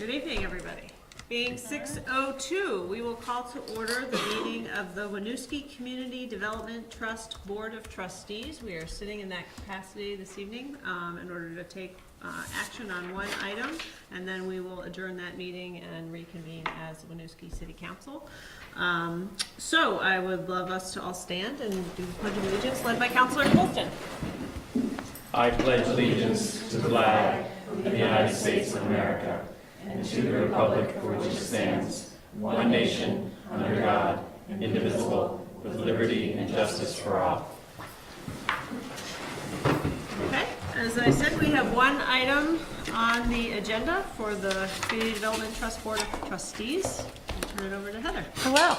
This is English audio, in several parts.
Good evening, everybody. Being 6:02, we will call to order the meeting of the Winooski Community Development Trust Board of Trustees. We are sitting in that capacity this evening in order to take action on one item, and then we will adjourn that meeting and reconvene as Winooski City Council. So I would love us to all stand and do the Pledge of Allegiance, led by Councilor Colston. I pledge allegiance to the flag of the United States of America and to the republic for which it stands, one nation, under God, indivisible, with liberty and justice for all. Okay, as I said, we have one item on the agenda for the Community Development Trust Board of Trustees. I'll turn it over to Heather. Hello.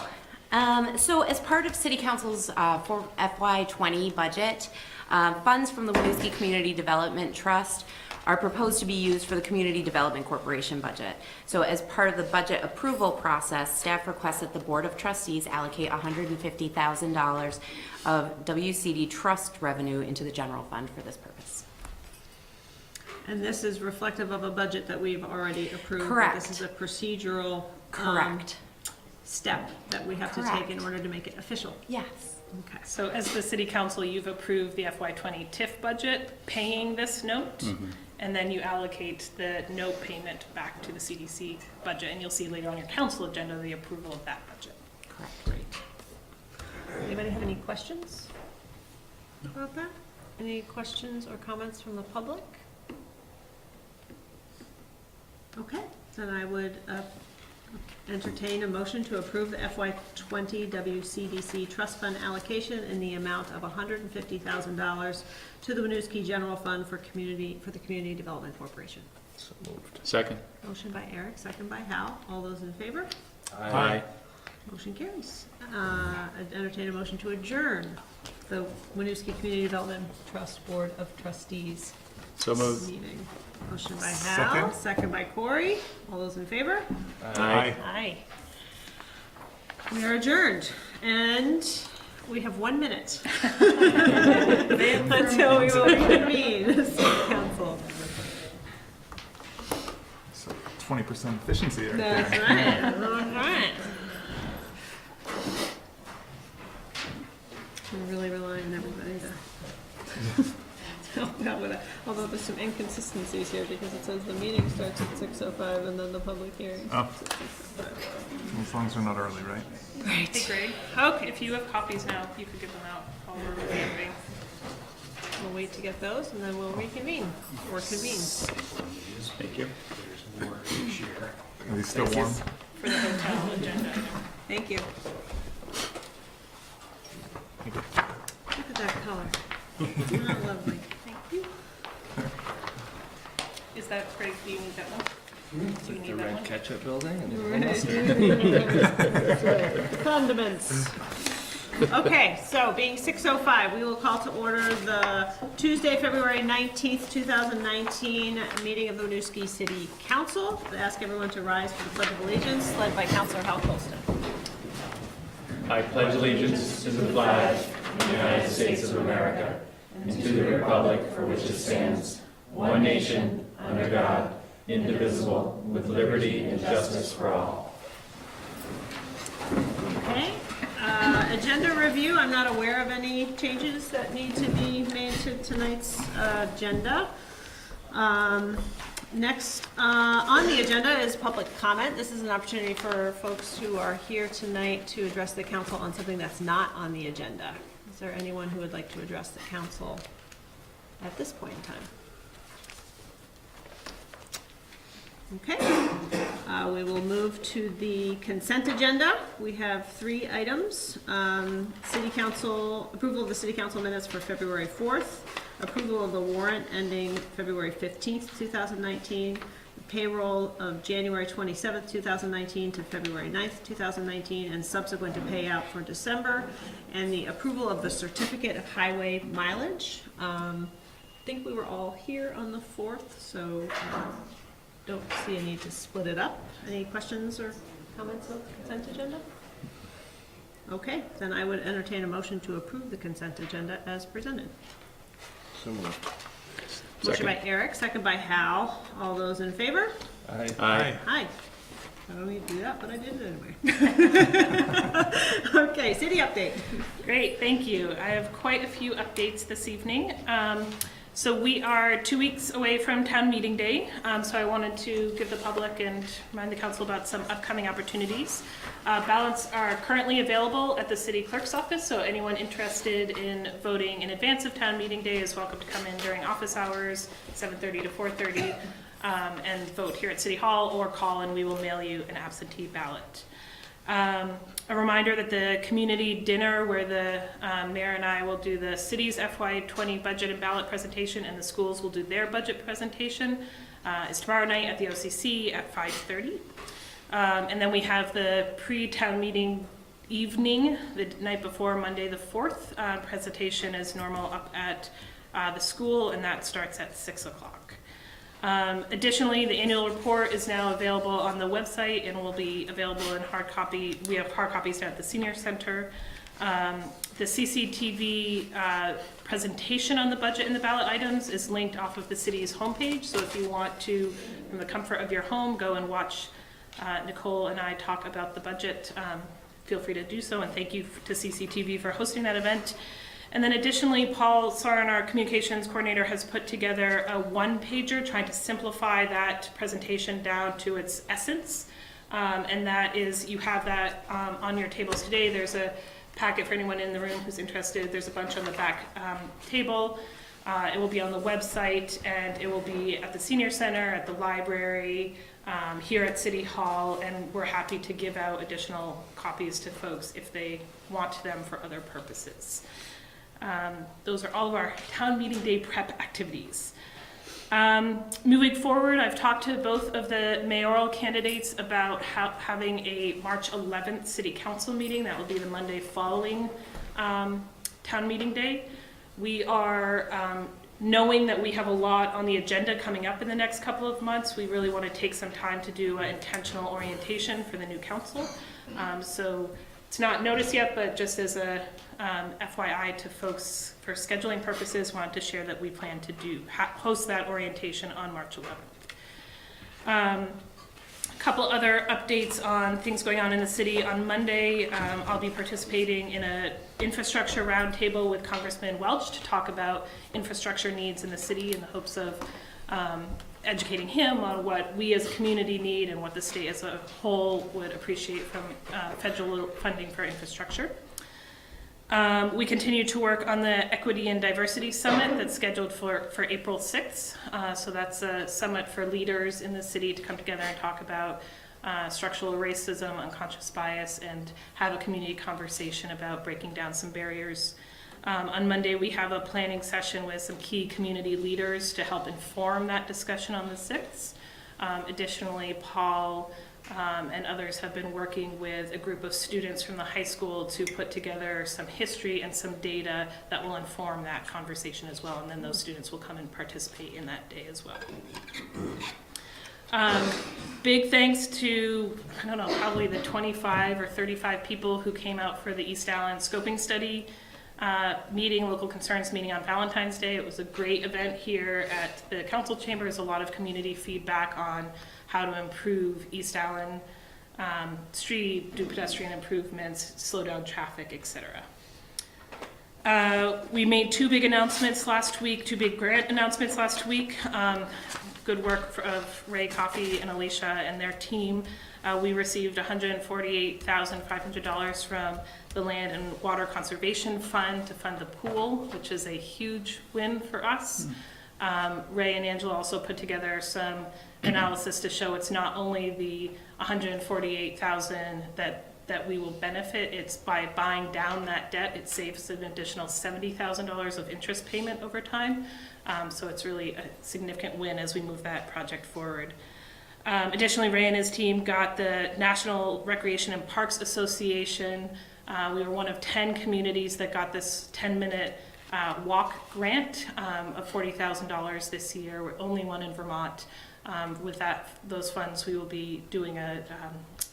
So as part of City Council's for FY20 budget, funds from the Winooski Community Development Trust are proposed to be used for the Community Development Corporation budget. So as part of the budget approval process, staff requests that the Board of Trustees allocate $150,000 of WCD trust revenue into the general fund for this purpose. And this is reflective of a budget that we've already approved. Correct. This is a procedural step that we have to take in order to make it official. Yes. Okay. So as the City Council, you've approved the FY20 TIF budget, paying this note, and then you allocate the note payment back to the CDC budget, and you'll see later on your council agenda the approval of that budget. Correct. Great. Anybody have any questions about that? Any questions or comments from the public? Okay, then I would entertain a motion to approve the FY20 WCDC Trust Fund allocation in the amount of $150,000 to the Winooski General Fund for the Community Development Corporation. So moved. Second. Motion by Eric, second by Hal. All those in favor? Aye. Motion carries. I'd entertain a motion to adjourn the Winooski Community Development Trust Board of Trustees So moved. meeting. Motion by Hal, second by Corey. All those in favor? Aye. Aye. We are adjourned, and we have 1 minute until we will reconvene as City Council. So 20% efficiency right That's there. right. That's right. We're really relying on everybody to help out with it. Although there's some inconsistencies here because it says the meeting starts at 6:05 and then the public hearing Oh. starts at 6:05. As long as we're not early, right? Hey Greg, Okay, if you have copies now, you could give them out while we're revamping. we'll wait to get those and then we'll reconvene or convene. Thank you. Are these still warm? For the hotel agenda. Thank you. Look at that color. Isn't that lovely? Thank you. Is that Greg, do you need that one? Do you need that one? ketchup building? Condiments. Okay, so being 6:05, we will call to order the Tuesday, February 19th, 2019 meeting of the Winooski City Council. I ask everyone to rise for the Pledge of Allegiance, led by Councilor Hal Colston. I pledge allegiance to the flag of the United States of America and to the republic for which it stands, one nation, under God, indivisible, with liberty and justice for all. Okay, agenda review. I'm not aware of any changes that need to be made to tonight's agenda. Next on the agenda is public comment. This is an opportunity for folks who are here tonight to address the council on something that's not on the agenda. Is there anyone who would like to address the council at this point in time? Okay, we will move to the consent agenda. We have 3 items. City Council, approval of the City Council minutes for February 4th, approval of the warrant ending February 15th, 2019, payroll of January 27th, 2019 to February 9th, 2019, and subsequent to payout for December, and the approval of the certificate of highway mileage. I think we were all here on the 4th, so don't see a need to split it up. Any questions or comments on the consent agenda? Okay, then I would entertain a motion to approve the consent agenda as presented. So moved. Motion by Eric, second by Hal. All those in favor? Aye. Aye. I don't need to do that, but I did it anyway. Okay, city update. Great, thank you. I have quite a few updates this evening. So we are 2 weeks away from town meeting day, so I wanted to give the public and remind the council about some upcoming opportunities. Ballots are currently available at the city clerk's office, so anyone interested in voting in advance of town meeting day is welcome to come in during office hours, 7:30 to 4:30, and vote here at City Hall, or call and we will mail you an absentee ballot. A reminder that the community dinner where the mayor and I will do the city's FY20 budget and ballot presentation, and the schools will do their budget presentation, is tomorrow night at the OCC at 5:30. And then we have the pre-town meeting evening, the night before, Monday the 4th, presentation as normal up at the school, and that starts at 6 o'clock. Additionally, the annual report is now available on the website and will be available in hard copy. We have hard copies down at the senior center. The CCTV presentation on the budget and the ballot items is linked off of the city's homepage. So if you want to, from the comfort of your home, go and watch Nicole and I talk about the budget, feel free to do so. And thank you to CCTV for hosting that event. And then additionally, Paul Sarin, our communications coordinator, has put together a one-pager trying to simplify that presentation down to its essence. And that is, you have that on your tables today. There's a packet for anyone in the room who's interested. There's a bunch on the back table. It will be on the website, and it will be at the senior center, at the library, here at City Hall, and we're happy to give out additional copies to folks if they want them for other purposes. Those are all of our town meeting day prep activities. Moving forward, I've talked to both of the mayoral candidates about having a March 11th city council meeting. That will be the Monday following town meeting day. We are knowing that we have a lot on the agenda coming up in the next couple of months. We really want to take some time to do an intentional orientation for the new council. So it's not noticed yet, but just as a FYI to folks for scheduling purposes, wanted to share that we plan to host that orientation on March 11th. A couple other updates on things going on in the city. On Monday, I'll be participating in an infrastructure roundtable with Congressman Welch to talk about infrastructure needs in the city in the hopes of educating him on what we as a community need and what the state as a whole would appreciate from federal funding for infrastructure. We continue to work on the Equity and Diversity Summit that's scheduled for April 6th. So that's a summit for leaders in the city to come together and talk about structural racism, unconscious bias, and have a community conversation about breaking down some barriers. On Monday, we have a planning session with some key community leaders to help inform that discussion on the 6th. Additionally, Paul and others have been working with a group of students from the high school to put together some history and some data that will inform that conversation as well, and then those students will come and participate in that day as well. Big thanks to, I don't know, probably the 25 or 35 people who came out for the East Allen scoping study local concerns meeting on Valentine's Day. It was a great event here at the council chambers. A lot of community feedback on how to improve East Allen Street, do pedestrian improvements, slow down traffic, etc. We made two big grant announcements last week. Good work of Ray Coffey and Alicia and their team. We received $148,500 from the Land and Water Conservation Fund to fund the pool, which is a huge win for us. Ray and Angela also put together some analysis to show it's not only the $148,000 that we will benefit, it's by buying down that debt, it saves an additional $70,000 of interest payment over time. So it's really a significant win as we move that project forward. Additionally, Ray and his team got the National Recreation and Parks Association. We were one of 10 communities that got this 10-minute walk grant of $40,000 this year. We're only one in Vermont. With those funds, we will be doing a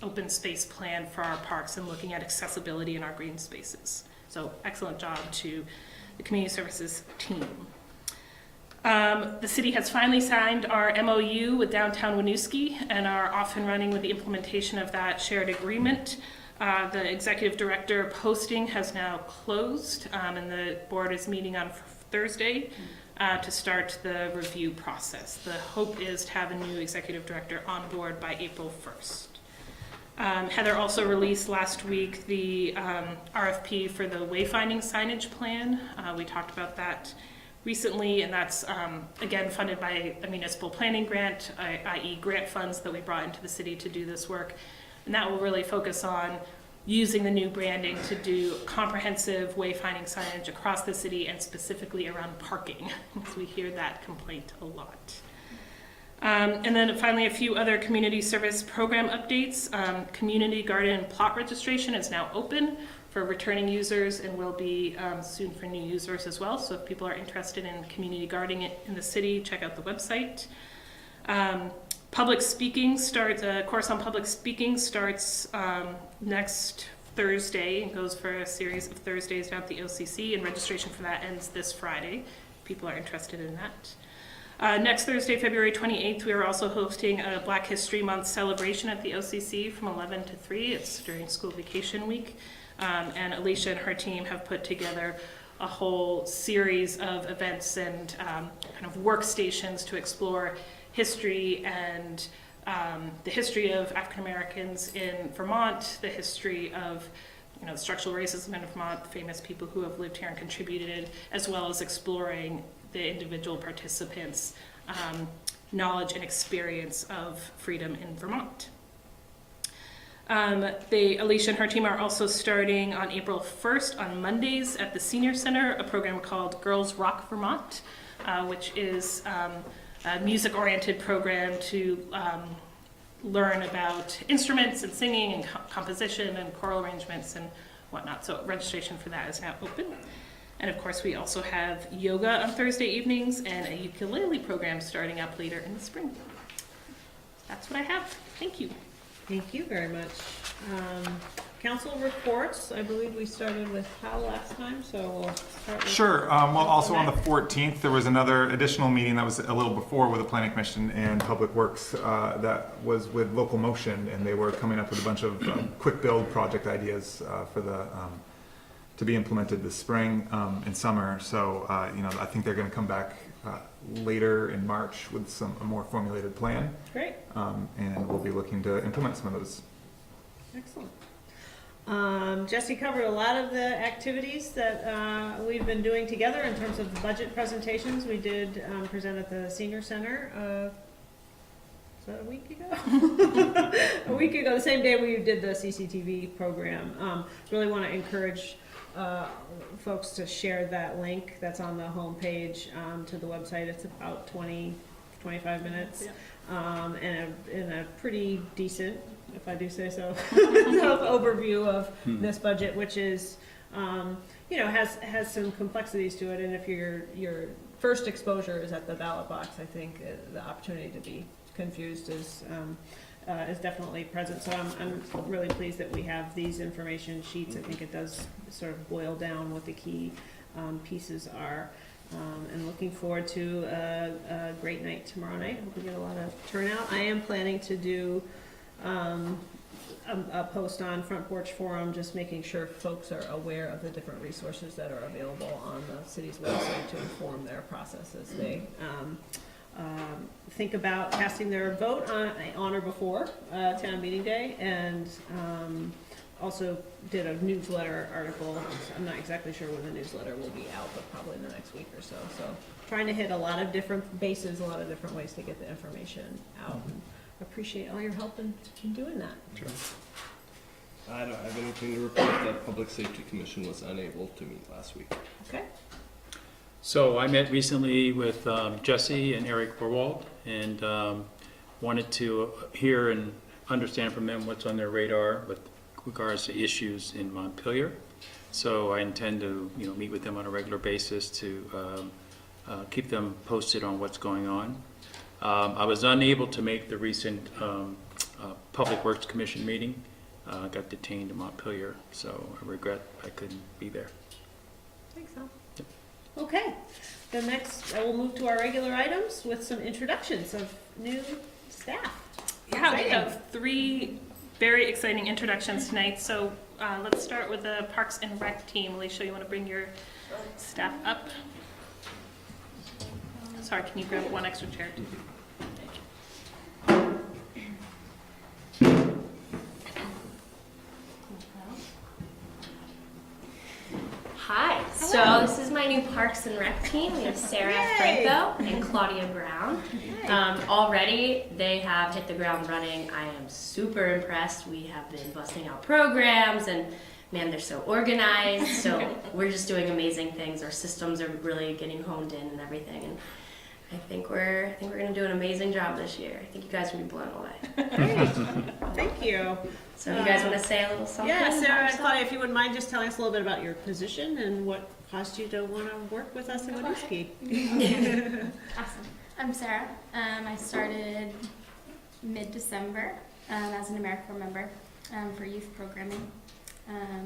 open space plan for our parks and looking at accessibility in our green spaces. So excellent job to the community services team. The city has finally signed our MOU with downtown Winooski and are off and running with the implementation of that shared agreement. The executive director posting has now closed, and the board is meeting on Thursday to start the review process. The hope is to have a new executive director on board by April 1st. Heather also released last week the RFP for the wayfinding signage plan. We talked about that recently, and that's again funded by a municipal planning grant, i.e. grant funds that we brought into the city to do this work. And that will really focus on using the new branding to do comprehensive wayfinding signage across the city and specifically around parking, because we hear that complaint a lot. And then finally, a few other community service program updates. Community garden plot registration is now open for returning users and will be soon for new users as well. So if people are interested in community gardening in the city, check out the website. Public speaking starts, a course on public speaking starts next Thursday and goes for a series of Thursdays down at the OCC, and registration for that ends this Friday. People are interested in that. Next Thursday, February 28th, we are also hosting a Black History Month celebration at the OCC from 11 to 3. It's during school vacation week. And Alicia and her team have put together a whole series of events and kind of workstations to explore history and the history of African Americans in Vermont, the history of structural racism in Vermont, famous people who have lived here and contributed, as well as exploring the individual participants' knowledge and experience of freedom in Vermont. Alicia and her team are also starting on April 1st on Mondays at the Senior Center, a program called Girls Rock Vermont, which is a music-oriented program to learn about instruments and singing and composition and choral arrangements and whatnot. So registration for that is now open. And of course, we also have yoga on Thursday evenings and a ukulele program starting up later in the spring. That's what I have. Thank you. Thank you very much. Council reports, I believe we started with Hal last time, so we'll start with... Sure. Well, also on the 14th, there was another additional meeting that was a little before with the Planning Commission and Public Works that was with Local Motion, and they were coming up with a bunch of quick build project ideas for the to be implemented this spring and summer. So, I think they're going to come back later in March with a more formulated plan. Great. And we'll be looking to implement some of those. Excellent. Jesse covered a lot of the activities that we've been doing together in terms of the budget presentations. We did present at the Senior Center, is that a week ago? A week ago, the same day we did the CCTV program. Really want to encourage folks to share that link that's on the homepage to the website. It's about 20-25 minutes. Yeah. And in a pretty decent, if I do say so, overview of this budget, which is, has some complexities to it. And if your first exposure is at the ballot box, I think the opportunity to be confused is definitely present. So I'm really pleased that we have these information sheets. I think it does sort of boil down what the key pieces are. And looking forward to a great night tomorrow night. Hope we get a lot of turnout. I am planning to do a post on Front Porch Forum, just making sure folks are aware of the different resources that are available on the city's website to inform their process as they think about casting their vote on or before town meeting day, and also did a newsletter article. I'm not exactly sure when the newsletter will be out, but probably in the next week or so. So trying to hit a lot of different bases, a lot of different ways to get the information out. And appreciate all your help in doing that. Sure. I don't have anything to report. The Public Safety Commission was unable to meet last week. Okay. So I met recently with Jesse and Eric Borwald, and wanted to hear and understand from them what's on their radar with regards to issues in Montpelier. So I intend to meet with them on a regular basis to keep them posted on what's going on. I was unable to make the recent Public Works Commission meeting. Got detained in Montpelier, so I regret I couldn't be there. Thanks, Al. Yep. Okay, the next, we'll move to our regular items with some introductions of new staff. Yeah, we Exciting. have 3 very exciting introductions tonight. So let's start with the Parks and Rec team. Alicia, you want to bring your staff up? Sorry, can you grab one extra chair? Hi, so this is my new Parks and Rec team. We have Sarah Franco and Claudia Brown. Already they have hit the ground running. I am super impressed. We have been busting out programs and man, they're so organized. So we're just doing amazing things. Our systems are really getting honed in and everything. And I think we're gonna do an amazing job this year. I think you guys will be blown away. Thank you. So you guys want to say a little something? Yeah, about Sarah and yourself? Claudia, if you wouldn't mind just telling us a little bit about your position and what caused you to want to work with us in Winooski. Awesome. I'm Sarah. I started mid-December as an AmeriCorps member for youth programming.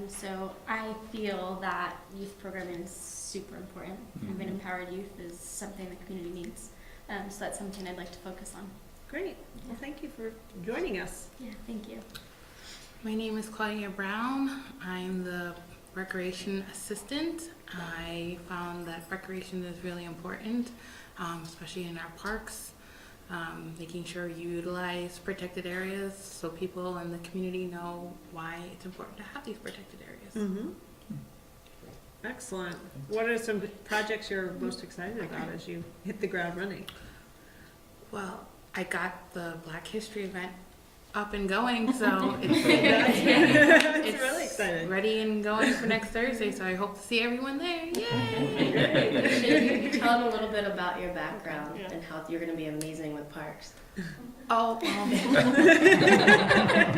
So I feel that youth programming is super important. Having empowered youth is something the community needs. So that's something I'd like to focus on. Great. Well, thank you for joining us. Yeah, thank you. My name is Claudia Brown. I'm the recreation assistant. I found that recreation is really important, especially in our parks. Making sure you utilize protected areas so people in the community know why it's important to have these protected areas. Mm-hmm. Excellent. What are some projects you're most excited about as you hit the ground running? Well, I got the Black History event up and going, so it's It's really exciting. ready and going for next Thursday, so I hope to see everyone there. Yay! Should you tell them a little bit about your background and how you're going to be amazing with parks? Oh,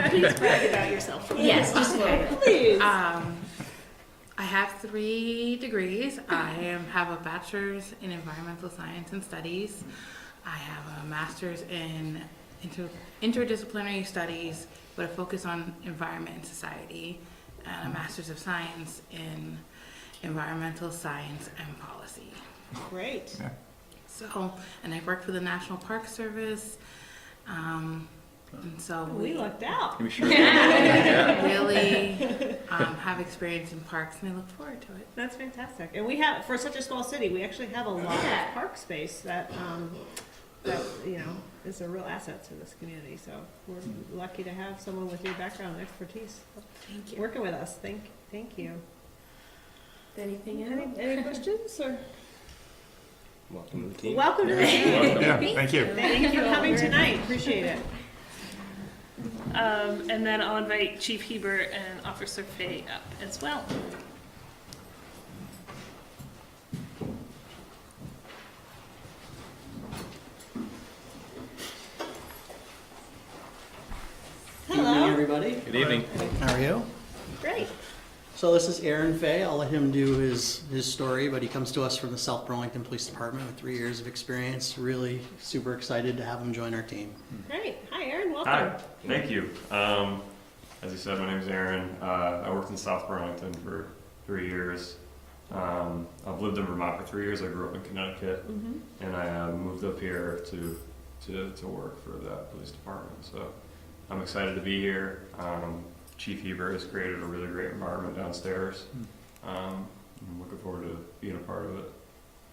Please brag about yourself. Yes, just a little bit. Please. I have 3 degrees. I have a bachelor's in environmental science and studies. I have a master's in interdisciplinary studies with a focus on environment and society, and a master's of science in environmental science and policy. Great. Yeah. So, and I've worked for the National Park Service, and so We lucked out. We sure really have experience in parks, and I look forward to it. That's fantastic. And we have, for such a small city, we actually have a lot of park space that, you know, is a real asset to this community. So we're lucky to have someone with your background and expertise Thank you. working with us. Thank you. Anything else? Any questions or? Welcome to the team. Welcome to the team. Yeah, thank you. Thank you for coming tonight. Appreciate it. And then I'll invite Chief Heber and Officer Fay up as well. Evening, Hello. everybody. Good evening. How are you? Great. So this is Aaron Fay. I'll let him do his story, but he comes to us from the South Burlington Police Department with 3 years of experience. Really super excited to have him join our team. Great. Hi, Aaron. Welcome. Hi, thank you. As you said, my name is Aaron. I worked in South Burlington for 3 years. I've lived in Vermont for 3 years. I grew up in Connecticut, and I moved up here to work for that police department. So I'm excited to be here. Chief Heber has created a really great environment downstairs. I'm looking forward to being a part of it.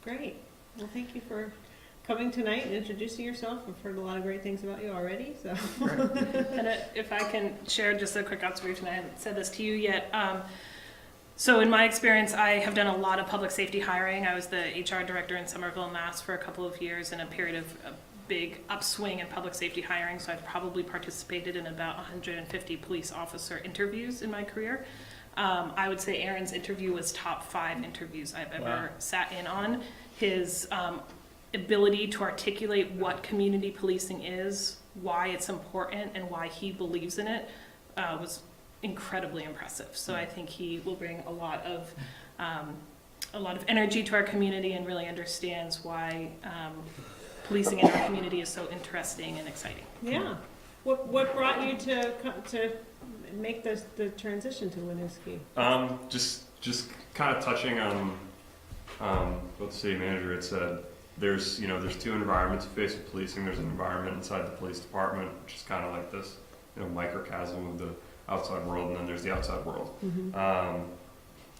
Great. Well, thank you for coming tonight and introducing yourself. I've heard a lot of great things about you already, so. And if I can share just a quick observation, I haven't said this to you yet. So in my experience, I have done a lot of public safety hiring. I was the HR director in Somerville, Mass. For a couple of years in a period of a big upswing in public safety hiring. So I've probably participated in about 150 police officer interviews in my career. I would say Aaron's interview was top 5 interviews I've ever sat in on. His ability to articulate what community policing is, why it's important, and why he believes in it was incredibly impressive. So I think he will bring a lot of energy to our community and really understands why policing in our community is so interesting and exciting. Yeah. What brought you to make the transition to Winooski? Just kind of touching on what the city manager had said. There's two environments you face with policing. There's an environment inside the police department, which is kind of like this, microcosm of the outside world, and then there's the outside world.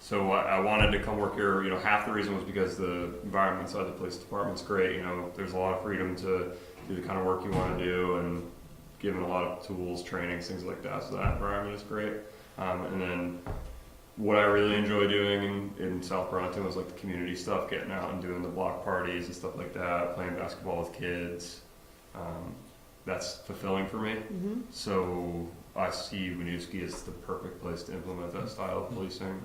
So I wanted to come work here. Half the reason was because the environment inside the police department's great. There's a lot of freedom to do the kind of work you want to do, and given a lot of tools, trainings, things like that. So that environment is great. And then what I really enjoy doing in South Burlington was like the community stuff, getting out and doing the block parties and stuff like that, playing basketball with kids. That's fulfilling for me. So I see Winooski as the perfect place to implement that style of policing.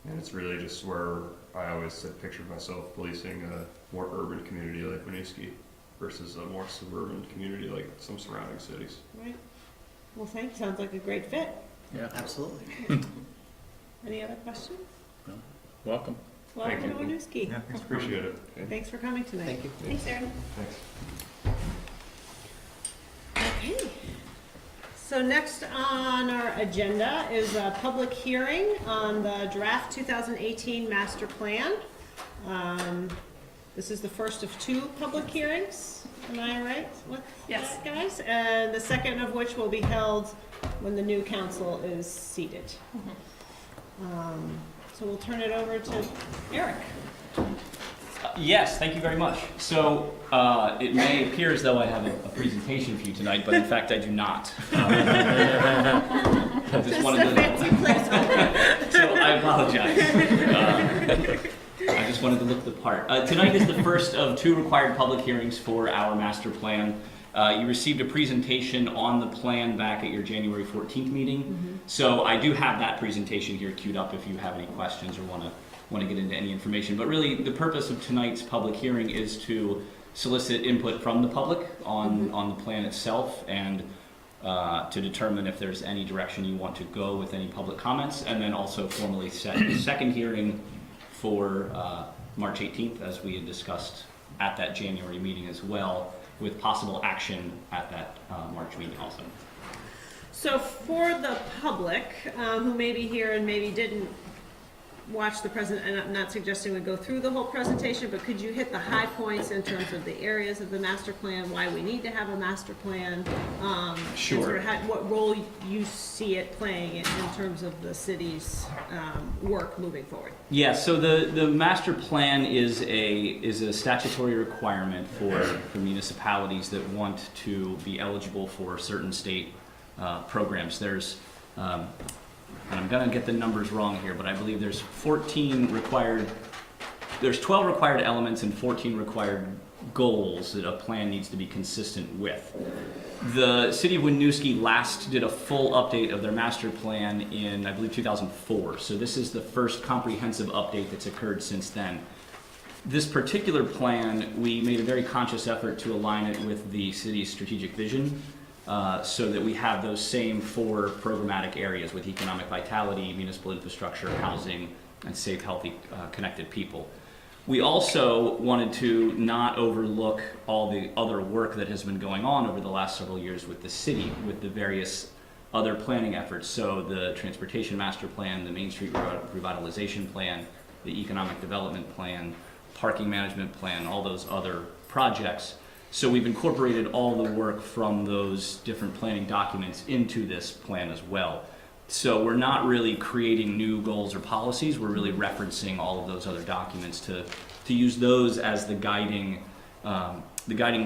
And it's really just where I always pictured myself policing a more urban community like Winooski versus a more suburban community like some surrounding cities. Right. Well, thanks. Sounds like a great fit. Yeah. Absolutely. Any other questions? Welcome. Welcome to Thank Winooski. Yeah, thanks for Appreciate it. Thanks for coming tonight. Thank you. Thanks, Erin. Thanks. Okay. So next on our agenda is a public hearing on the draft 2018 master plan. This is the first of 2 public hearings. Am I right with Yes. that, guys? And the second of which will be held when the new council is seated. So we'll turn it over to Eric. Yes, thank you very much. So it may appear as though I have a presentation for you tonight, but in fact I do not. I just wanted to, so I apologize. I just wanted to look the part. Tonight is the first of 2 required public hearings for our master plan. You received a presentation on the plan back at your January 14th meeting. So I do have that presentation here queued up if you have any questions or want to get into any information. But really, the purpose of tonight's public hearing is to solicit input from the public on the plan itself, and to determine if there's any direction you want to go with any public comments, and then also formally set the second hearing for March 18th, as we had discussed at that January meeting as well, with possible action at that March meeting also. So for the public who may be here and maybe didn't watch the present, and I'm not suggesting we go through the whole presentation, but could you hit the high points in terms of the areas of the master plan, why we need to have a master plan? Sure. And sort of what role you see it playing in terms of the city's work moving forward? Yeah, so the master plan is a statutory requirement for municipalities that want to be eligible for certain state programs. There's and I'm gonna get the numbers wrong here, but I believe there's 12 required elements and 14 required goals that a plan needs to be consistent with. The city of Winooski last did a full update of their master plan in, I believe, 2004. So this is the first comprehensive update that's occurred since then. This particular plan, we made a very conscious effort to align it with the city's strategic vision, so that we have those same 4 programmatic areas with economic vitality, municipal infrastructure, housing, and safe, healthy, connected people. We also wanted to not overlook all the other work that has been going on over the last several years with the city, with the various other planning efforts. So the transportation master plan, the Main Street revitalization plan, the economic development plan, parking management plan, all those other projects. So we've incorporated all the work from those different planning documents into this plan as well. So we're not really creating new goals or policies, we're really referencing all of those other documents to use those as the guiding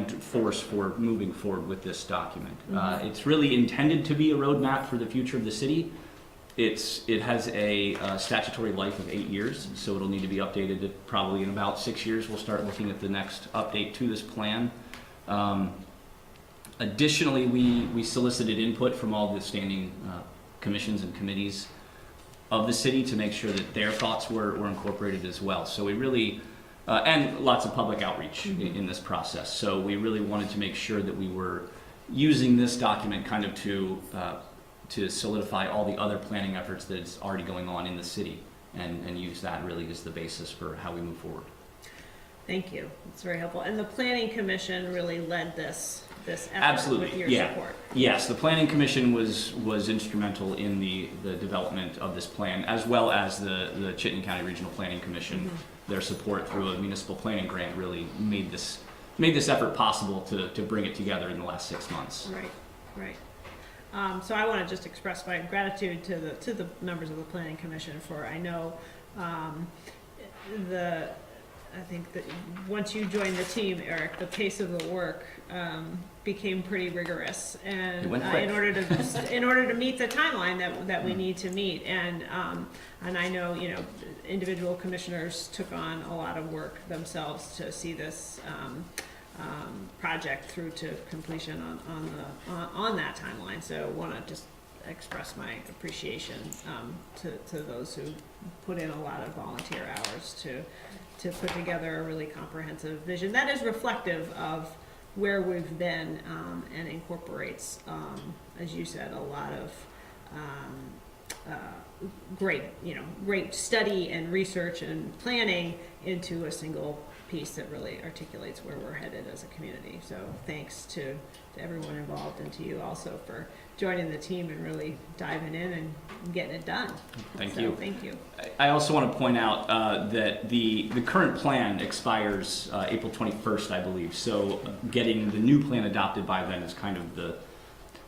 force for moving forward with this document. It's really intended to be a roadmap for the future of the city. It has a statutory life of 8 years, so it'll need to be updated probably in about 6 years. We'll start looking at the next update to this plan. Additionally, we solicited input from all the standing commissions and committees of the city to make sure that their thoughts were incorporated as well. So we really, and lots of public outreach in this process. So we really wanted to make sure that we were using this document kind of to solidify all the other planning efforts that's already going on in the city, and use that really as the basis for how we move forward. Thank you. It's very helpful. And the Planning Commission really led this effort Absolutely, with your yeah. support. Yes, the Planning Commission was instrumental in the development of this plan, as well as the Chittenden County Regional Planning Commission. Their support through a municipal planning grant really made this effort possible to bring it together in the last 6 months. Right. So I want to just express my gratitude to the members of the Planning Commission for, I know, I think that once you joined the team, Eric, the pace of the work became pretty rigorous, and It went quick. in order to meet the timeline that we need to meet, and I know, you know, individual commissioners took on a lot of work themselves to see this project through to completion on that timeline. So I want to just express my appreciation to those who put in a lot of volunteer hours to put together a really comprehensive vision that is reflective of where we've been, and incorporates, as you said, a lot of great study and research and planning into a single piece that really articulates where we're headed as a community. So thanks to everyone involved, and to you also for joining the team and really diving in and getting it done. Thank you. Thank you. I also want to point out that the current plan expires April 21st, I believe. So getting the new plan adopted by then is kind of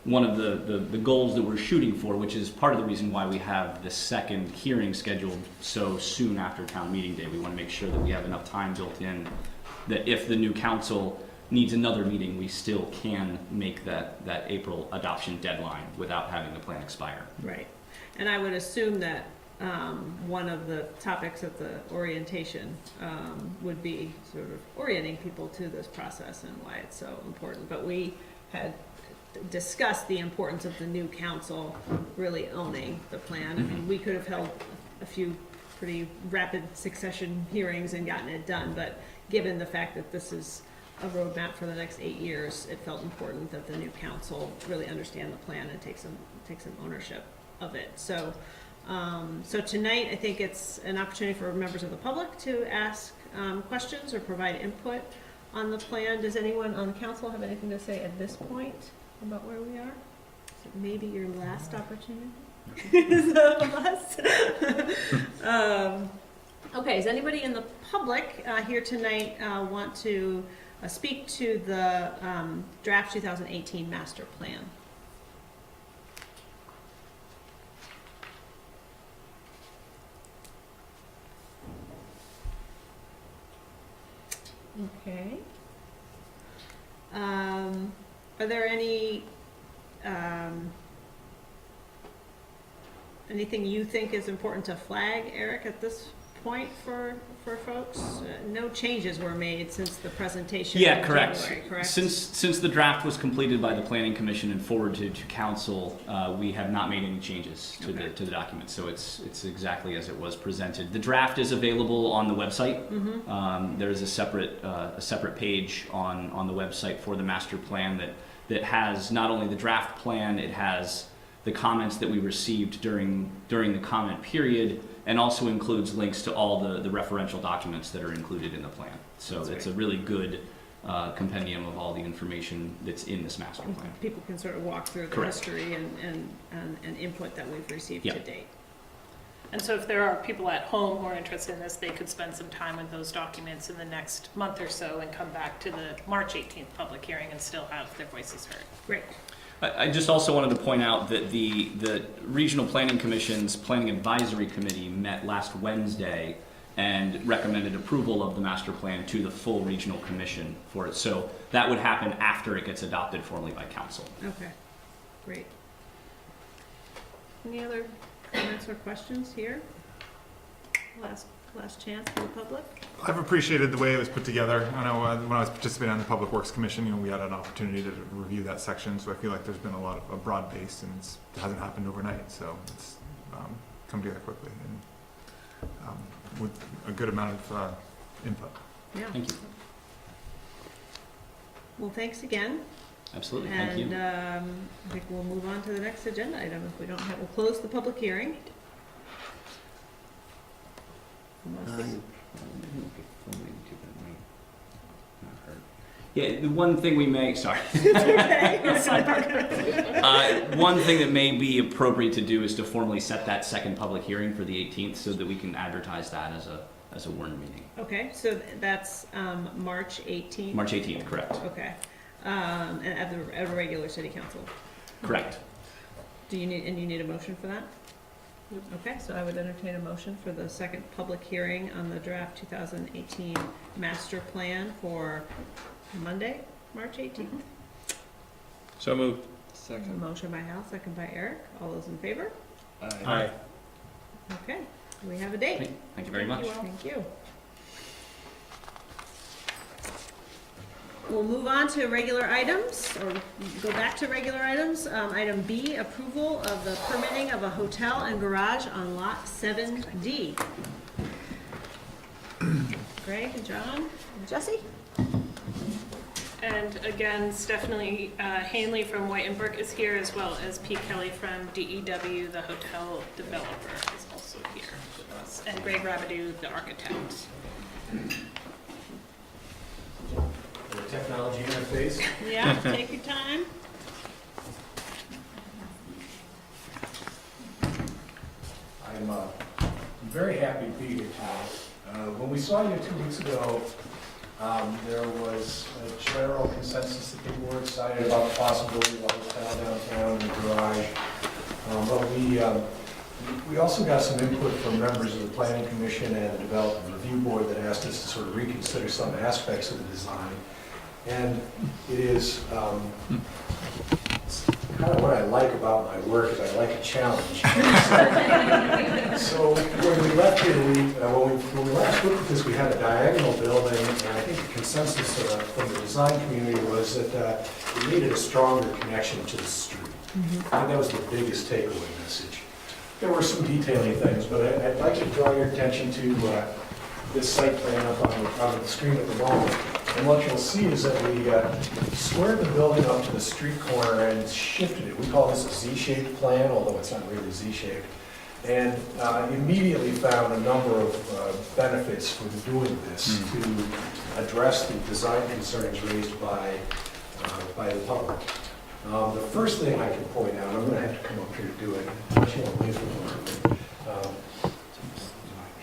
one of the goals that we're shooting for, which is part of the reason why we have the second hearing scheduled so soon after town meeting day. We want to make sure that we have enough time built in that if the new council needs another meeting, we still can make that April adoption deadline without having the plan expire. Right. And I would assume that one of the topics of the orientation would be sort of orienting people to this process and why it's so important. But we had discussed the importance of the new council really owning the plan. I mean, we could have held a few pretty rapid succession hearings and gotten it done, but given the fact that this is a roadmap for the next 8 years, it felt important that the new council really understand the plan and take some ownership of it. So, so tonight I think it's an opportunity for members of the public to ask questions or provide input on the plan. Does anyone on the council have anything to say at this point about where we are? Is it maybe your last opportunity? Okay, does anybody in the public here tonight want to speak to the draft 2018 master plan? Okay. Are there any anything you think is important to flag, Eric, at this point for folks? No changes were made since the presentation. Yeah, in correct. January, correct? Since the draft was completed by the Planning Commission and forwarded to council, we have not made any changes to the document. So it's exactly as it was presented. The draft is available on the website. There is a separate page on the website for the master plan that has not only the draft plan, it has the comments that we received during the comment period, and also includes links to all the referential documents that are included in the plan. So it's a really good compendium of all the information that's in this master plan. People can sort of walk through the history and input that we've received to date. And so if there are people at home who are interested in this, they could spend some time with those documents in the next month or so and come back to the March 18th public hearing and still have their voices heard. Great. I just also wanted to point out that the Regional Planning Commission's Planning Advisory Committee met last Wednesday and recommended approval of the master plan to the full Regional Commission for it. So that would happen after it gets adopted formally by council. Okay, great. Any other comments or questions here? Last chance for the public. I've appreciated the way it was put together. I know when I was participating on the Public Works Commission, we had an opportunity to review that section, so I feel like there's been a broad base, and it hasn't happened overnight, so it's come together quickly and with a good amount of input. Yeah. Thank you. Well, thanks again. Absolutely, thank you. And I think we'll move on to the next agenda item. If we don't have, we'll close the public hearing. Yeah, the one thing we may, sorry. Okay. One thing that may be appropriate to do is to formally set that second public hearing for the 18th so that we can advertise that as a warned meeting. Okay, so that's March 18th? March 18th, correct. Okay. And at a regular city council? Correct. You need a motion for that? Okay, so I would entertain a motion for the second public hearing on the draft 2018 master plan for Monday, March 18th. So moved. Second. Motion by Hal, second by Eric. All those in favor? Aye. Okay, we have a date. Thank you very much. Thank you. We'll move on to regular items, or go back to regular items. Item B, approval of the permitting of a hotel and garage on Lot 7D. Greg and John and Jesse? And again, Stephanie Hanley from White and Burke is here, as well as Pete Kelly from DEW, the hotel developer, is also here with us, and Greg Rabideau, the architect. The technology interface. Yeah, take your time. I'm very happy to be here today. When we saw you 2 weeks ago, there was a general consensus that people were excited about the possibility of a hotel downtown in the garage. But we also got some input from members of the Planning Commission and the Development Review Board that asked us to sort of reconsider some aspects of the design. And it is kind of what I like about my work is I like a challenge. So when we left here, when we last looked at this, we had a diagonal building, and I think the consensus from the design community was that it needed a stronger connection to the street. I think that was the biggest takeaway message. There were some detailing things, but I'd like to draw your attention to this site plan up on the screen at the moment. And what you'll see is that we squared the building up to the street corner and shifted it. We call this a Z-shaped plan, although it's not really Z-shaped. And immediately found a number of benefits from doing this to address the design concerns raised by the public. The first thing I can point out, I'm going to have to come up here to do it, unless you want to leave it alone.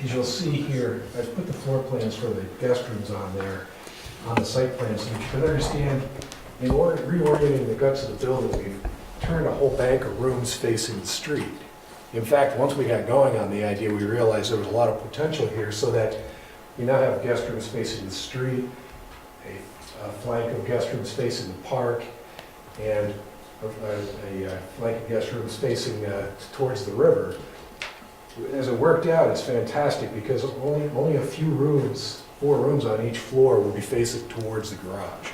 As you'll see here, I've put the floor plans for the guest rooms on there, on the site plan, so you can understand, in reorienting the guts of the building, we've turned a whole bank of rooms facing the street. In fact, once we got going on the idea, we realized there was a lot of potential here, so that we now have guest rooms facing the street, a flank of guest rooms facing the park, and a flank of guest rooms facing towards the river. As it worked out, it's fantastic because only a few rooms, 4 rooms on each floor, will be facing towards the garage.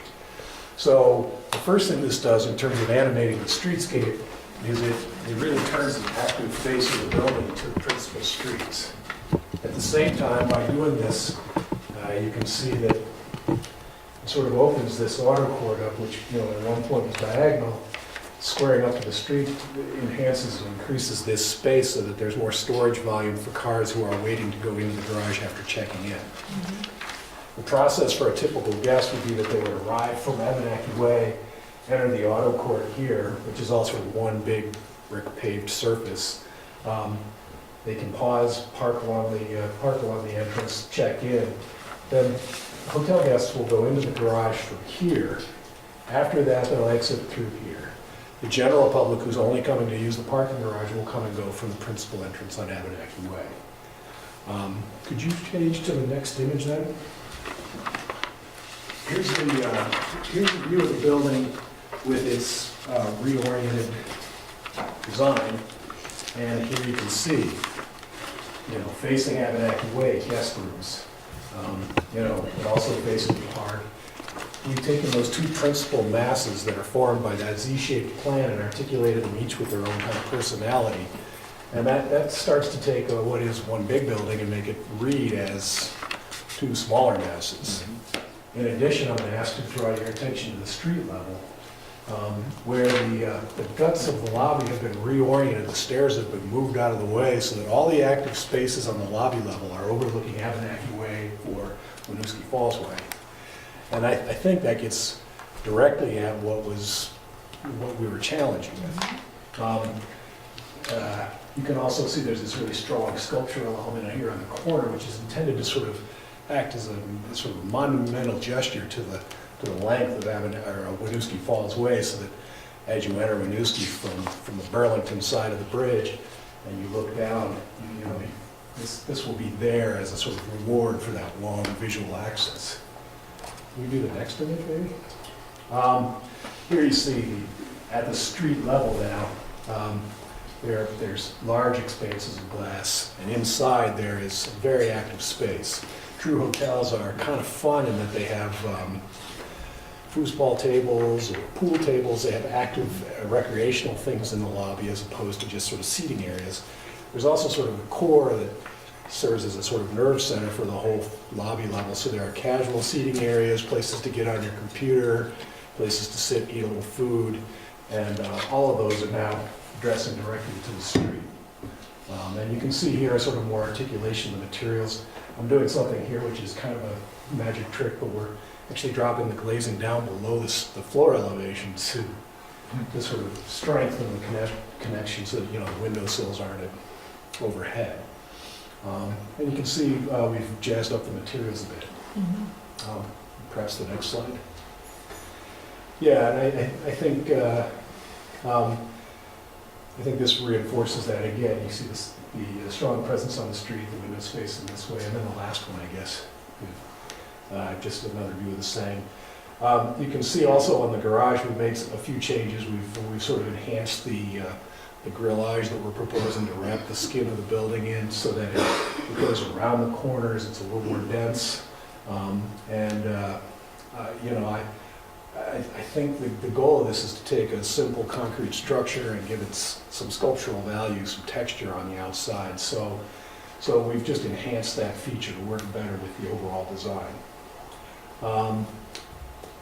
So the first thing this does in terms of animating the streetscape is it really turns the active face of the building to the principal streets. At the same time, by doing this, you can see that it sort of opens this autocourt up, which at one point was diagonal. Squaring up to the street enhances and increases this space so that there's more storage volume for cars who are waiting to go into the garage after checking in. The process for a typical guest would be that they would arrive from Abenaki Way, enter the auto court here, which is also one big brick paved surface. They can pause, park along the entrance, check in. Then hotel guests will go into the garage from here. After that, they'll exit through here. The general public who's only coming to use the parking garage will come and go from the principal entrance on Abenaki Way. Could you change to the next image then? Here's the view of the building with its reoriented design. And here you can see, facing Abenaki Way, guest rooms. But also facing the park. We've taken those 2 principal masses that are formed by that Z-shaped plan and articulated them each with their own kind of personality. And that starts to take what is one big building and make it read as 2 smaller masses. In addition, I'm going to ask you to draw your attention to the street level. where the guts of the lobby have been reoriented, the stairs have been moved out of the way so that all the active spaces on the lobby level are overlooking Abenaki Way or Winooski Falls Way. And I think that gets directly at what we were challenging with. You can also see there's this really strong sculptural element here on the corner, which is intended to sort of act as a sort of monumental gesture to the length of Winooski Falls Way, so that as you enter Winooski from the Burlington side of the bridge, and you look down, you know, this will be there as a sort of reward for that long visual access. Can we do the next image, maybe? Here you see, at the street level now, there's large expanses of glass, and inside there is a very active space. True hotels are kind of fun in that they have foosball tables or pool tables. They have active recreational things in the lobby as opposed to just sort of seating areas. There's also sort of a core that serves as a sort of nerve center for the whole lobby level. So there are casual seating areas, places to get on your computer, places to sit, eat a little food, and all of those are now addressing directly to the street. And you can see here a sort of more articulation of the materials. I'm doing something here which is kind of a magic trick, but we're actually dropping the glazing down below the floor elevation to sort of strengthen the connection so that, you know, the windowsills aren't overhead. And you can see we've jazzed up the materials a bit. Perhaps the next slide. Yeah, and I think this reinforces that again. You see the strong presence on the street, the window space in this way, and then the last one, I guess, just another view of the same. You can see also on the garage we've made a few changes. We've sort of enhanced the grillage that we're proposing to wrap the skin of the building in so that it goes around the corners. It's a little more dense, you know, I think the goal of this is to take a simple concrete structure and give it some sculptural value, some texture on the outside. So we've just enhanced that feature to work better with the overall design.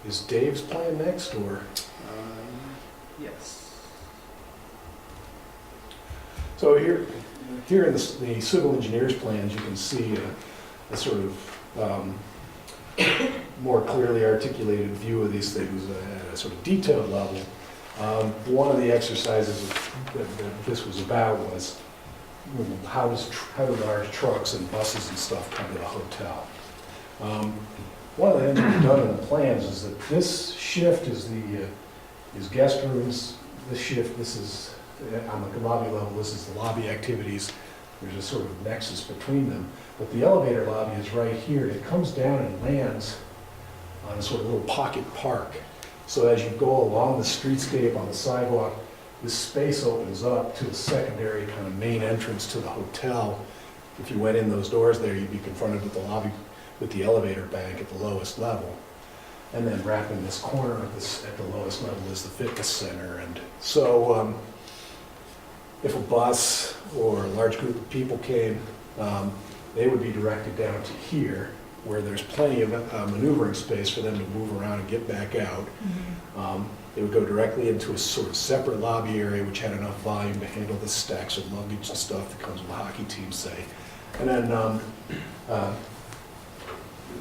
Is Dave's plan next, or? Yes. So here in the civil engineer's plans, you can see a sort of more clearly articulated view of these things at a sort of detailed level. One of the exercises that this was about was how do large trucks and buses and stuff come to the hotel. One of the things we've done in the plans is that this shift is guest rooms. This is on the lobby level. This is the lobby activities. There's a sort of nexus between them. But the elevator lobby is right here, and it comes down and lands on a sort of little pocket park. So as you go along the streetscape on the sidewalk, this space opens up to a secondary kind of main entrance to the hotel. If you went in those doors there, you'd be confronted with the lobby, with the elevator bank at the lowest level. And then wrapping this corner at the lowest level is the fitness center. And so if a bus or a large group of people came, they would be directed down to here, where there's plenty of maneuvering space for them to move around and get back out. They would go directly into a sort of separate lobby area which had enough volume to handle the stacks of luggage and stuff that comes with hockey teams, say. And then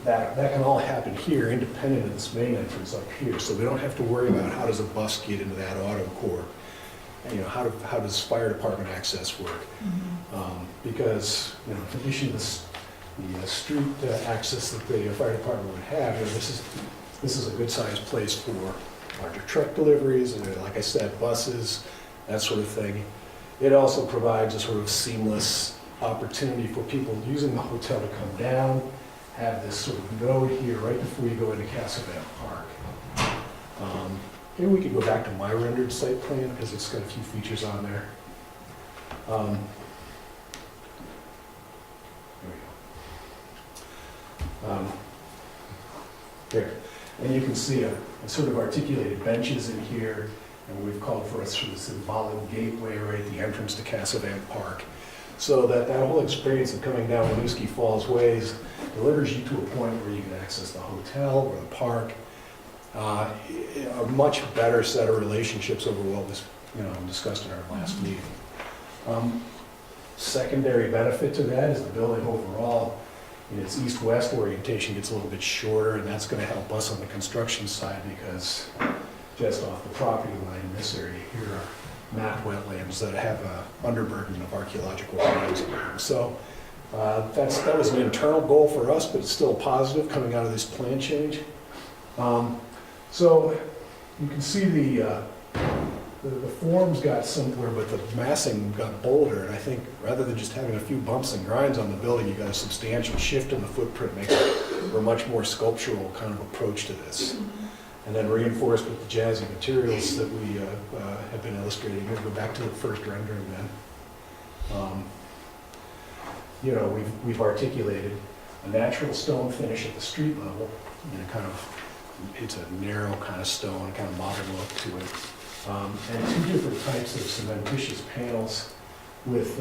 that can all happen here independent of this main entrance up here. So we don't have to worry about how does a bus get into that auto core. You know, how does fire department access work? Because, you know, in addition to the street access that the fire department would have, you know, this is a good sized place for larger truck deliveries, and like I said, buses, that sort of thing. It also provides a sort of seamless opportunity for people using the hotel to come down, have this sort of node here right before you go into Casavan Park. Maybe we could go back to my rendered site plan because it's got a few features on there. There we go. There. And you can see a sort of articulated benches in here, and we've called for a sort of symbolic gateway right at the entrance to Casavan Park. So that whole experience of coming down Winooski Falls Ways delivers you to a point where you can access the hotel or the park a much better set of relationships over what was, discussed in our last meeting. Secondary benefit to that is the building overall, in its east-west orientation gets a little bit shorter, and that's going to help us on the construction side because just off the property line in this area here are mapped wetlands that have an underburden of archaeological finds in them. So that was an internal goal for us, but it's still positive coming out of this plan change. So you can see the forms got simpler, but the massing got bolder, and I think rather than just having a few bumps and grinds on the building, you got a substantial shift in the footprint, makes it a much more sculptural kind of approach to this. And then reinforced with the jazzy materials that we have been illustrating. I'm going to go back to the first rendering then. We've articulated a natural stone finish at the street level, it's a narrow kind of stone, kind of modern look to it. And two different types of cementitious panels with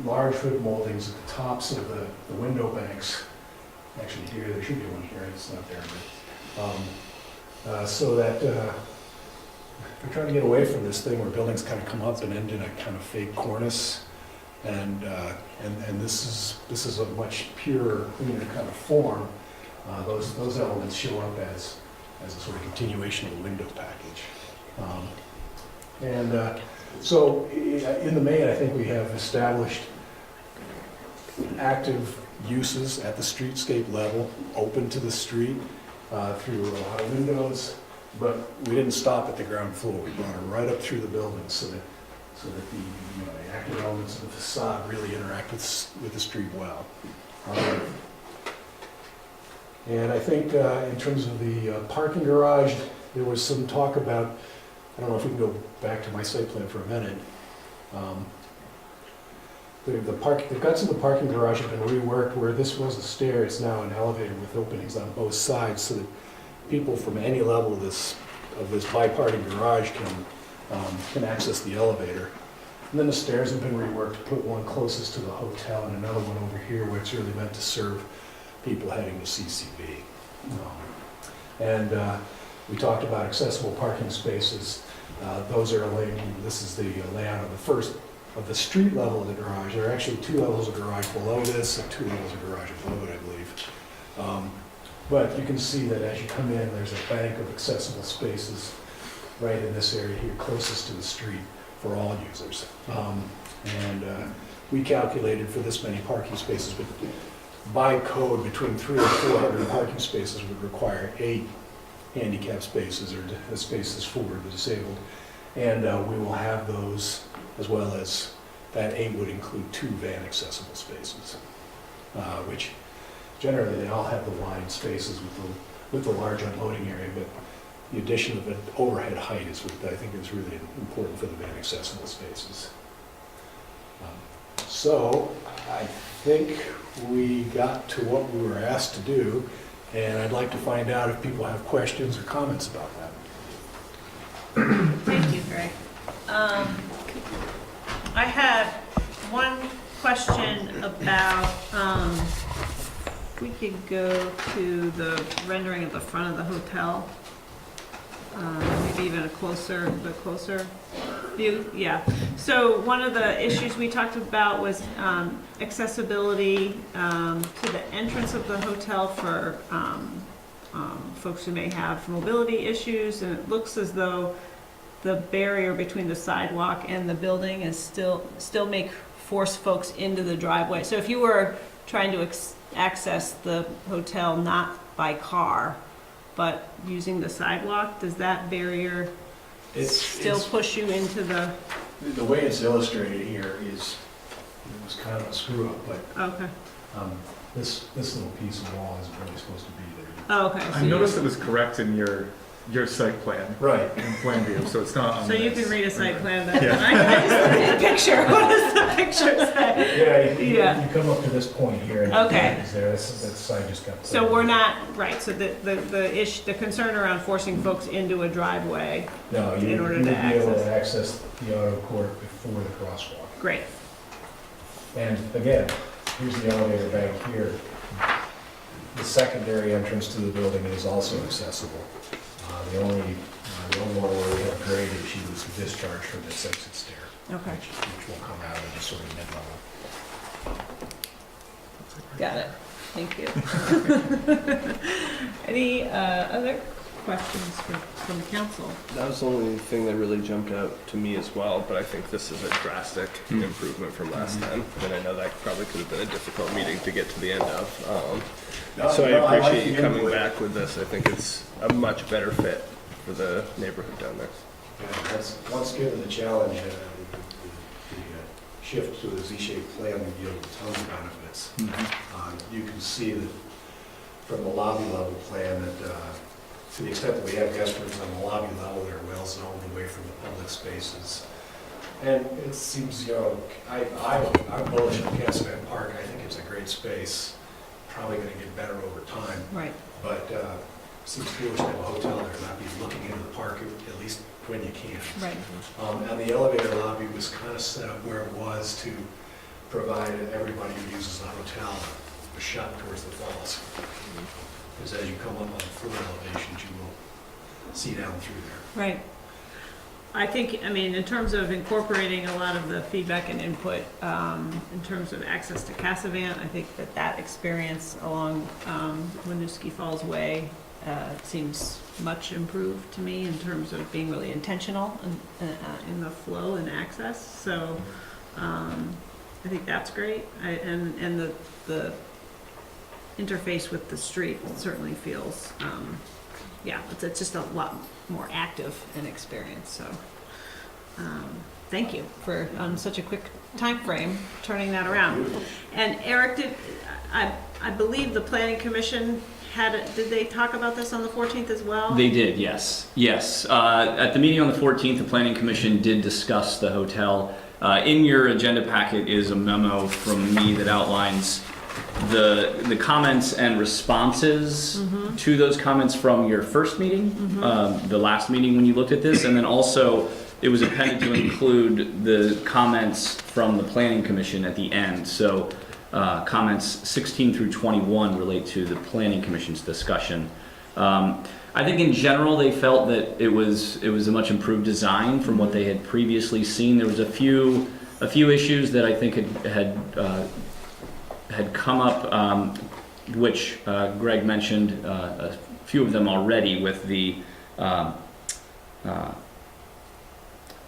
large hood moldings at the tops of the window banks. Actually here, there should be one here, it's not there, but so that we're trying to get away from this thing where buildings kind of come up and end in a kind of fake cornice. And this is a much purer, cleaner kind of form. Those elements show up as a sort of continuation of the window package. So in the main, I think we have established active uses at the streetscape level, open to the street through a lot of windows, but we didn't stop at the ground floor. We brought it right up through the building so that the active elements of the facade really interact with the street well. And I think in terms of the parking garage, there was some talk about, I don't know if we can go back to my site plan for a minute. The guts of the parking garage have been reworked where this was a stair, it's now an elevator with openings on both sides so that people from any level of this bi-parting garage can access the elevator. And then the stairs have been reworked to put one closest to the hotel and another one over here where it's really meant to serve people heading to CCB. We talked about accessible parking spaces. Those are this is the layout of the first of the street level of the garage. There are actually 2 levels of garage below this and 2 levels of garage above it, I believe. But you can see that as you come in, there's a bank of accessible spaces right in this area here, closest to the street for all users. We calculated for this many parking spaces, but by code, between 300 and 400 parking spaces would require 8 handicap spaces or spaces for the disabled. And we will have those, as well as that 8 would include 2 van accessible spaces, which generally they all have the wide spaces with the large unloading area, but the addition of an overhead height is what I think is really important for the van accessible spaces. So I think we got to what we were asked to do, and I'd like to find out if people have questions or comments about that. Thank you, Greg. I had one question about, if we could go to the rendering of the front of the hotel. Maybe even a closer view, yeah. So one of the issues we talked about was accessibility to the entrance of the hotel for folks who may have mobility issues, and it looks as though the barrier between the sidewalk and the building is still force folks into the driveway. So if you were trying to access the hotel not by car, but using the sidewalk, does that barrier still push you into the... The way it's illustrated here is, it was kind of a screw up, but Okay. this little piece of wall isn't really supposed to be there. Oh, okay. I noticed it was correct in your site plan. Right. In plan view, so it's not on So you this. can read a site plan then. Yeah. I just looked at the picture. What does the picture say? Yeah, you come up to this point here, and Okay. that side just got... So we're not, right, so the concern around forcing folks into a driveway No, you in would order be to able to access. access the auto court before the crosswalk. Great. And again, here's the elevator bank here. The secondary entrance to the building is also accessible. The only one where we have grade issue is the discharge from this exit stair. Okay. Which will come out of the sort of mid-level. Got it. Thank you. Any other questions from the council? That was the only thing that really jumped out to me as well, but I think this is a drastic improvement from last time. And I know that probably could have been a difficult meeting to get to the end of. So I appreciate you coming back with this. I think it's a much better fit for the neighborhood down there. Yeah, that's, once given the challenge, the shift to a Z-shaped plan would yield tons of benefits. You can see that from the lobby level plan that to the extent that we have guest rooms on the lobby level, they're well zoned away from the public spaces. And it seems, I'm bullish on Casavan Park. I think it's a great space. Probably going to get better over time. Right. But it seems foolish to have a hotel there and not be looking into the park at least when you can. Right. And the elevator lobby was kind of set up where it was to provide everybody who uses the hotel a shot towards the falls. Because as you come up on the floor elevations, you will see down through there. Right. I think, in terms of incorporating a lot of the feedback and input, in terms of access to Casavan, I think that experience along Winooski Falls Way seems much improved to me in terms of being really intentional in the flow and access. So I think that's great. And the interface with the street certainly feels, it's just a lot more active an experience. So thank you for on such a quick time frame turning that around. And Eric, I believe the Planning Commission did they talk about this on the 14th as well? They did, yes. Yes. At the meeting on the 14th, the Planning Commission did discuss the hotel. In your agenda packet is a memo from me that outlines the comments and responses to those comments from your first meeting, the last meeting when you looked at this, and then also it was appended to include the comments from the Planning Commission at the end. So comments 16 through 21 relate to the Planning Commission's discussion. I think in general they felt that it was a much improved design from what they had previously seen. There was a few issues that I think had come up, which Greg mentioned a few of them already with the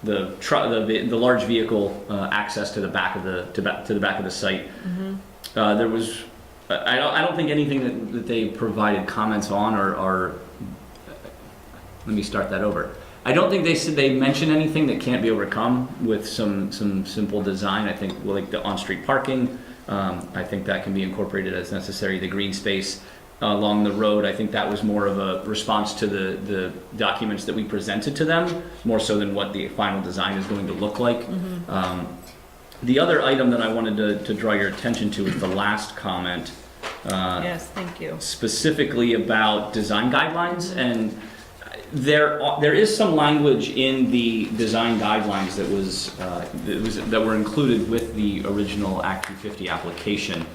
large vehicle access to the back of the site. There was I don't think anything that they provided comments on or let me start that over. I don't think they mentioned anything that can't be overcome with some simple design. I think like the on-street parking. I think that can be incorporated as necessary. The green space along the road, I think that was more of a response to the documents that we presented to them, more so than what the final design is going to look like. The other item that I wanted to draw your attention to is the last comment. Yes, thank you. Specifically about design guidelines, and there is some language in the design guidelines that were included with the original Act 250 application.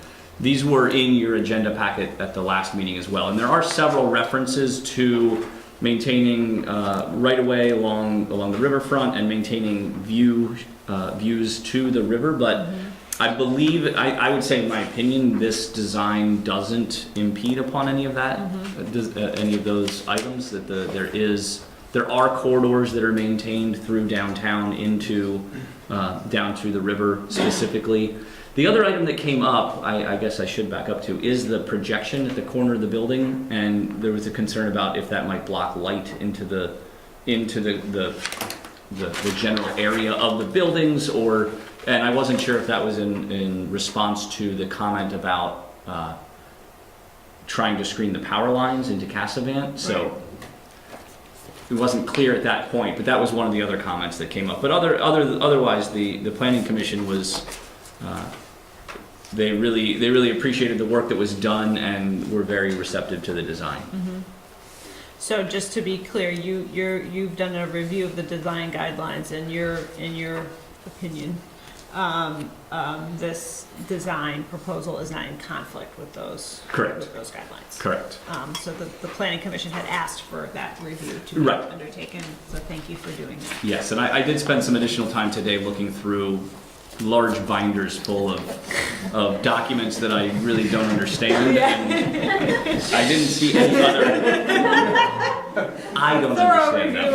These were in your agenda packet at the last meeting as well, and there are several references to maintaining right-of-way along the riverfront and maintaining views to the river. But I believe, I would say in my opinion, this design doesn't impede upon any of that, any of those items. That there are corridors that are maintained through downtown into down to the river specifically. The other item that came up, I guess I should back up to, is the projection at the corner of the building, and there was a concern about if that might block light into the general area of the buildings, and I wasn't sure if that was in response to the comment about trying to screen the power lines into Casavan. So it wasn't clear at that point, but that was one of the other comments that came up. But otherwise, the Planning Commission was. They really appreciated the work that was done and were very receptive to the design. So just to be clear, you've done a review of the design guidelines, and in your opinion, this design proposal is not in conflict with those. Correct. With those guidelines. Correct. So the planning commission had asked for that review to be Right. undertaken, so thank you for doing that. Yes, and I did spend some additional time today looking through large binders full of documents that I really don't understand. And I didn't see any other. I don't understand them.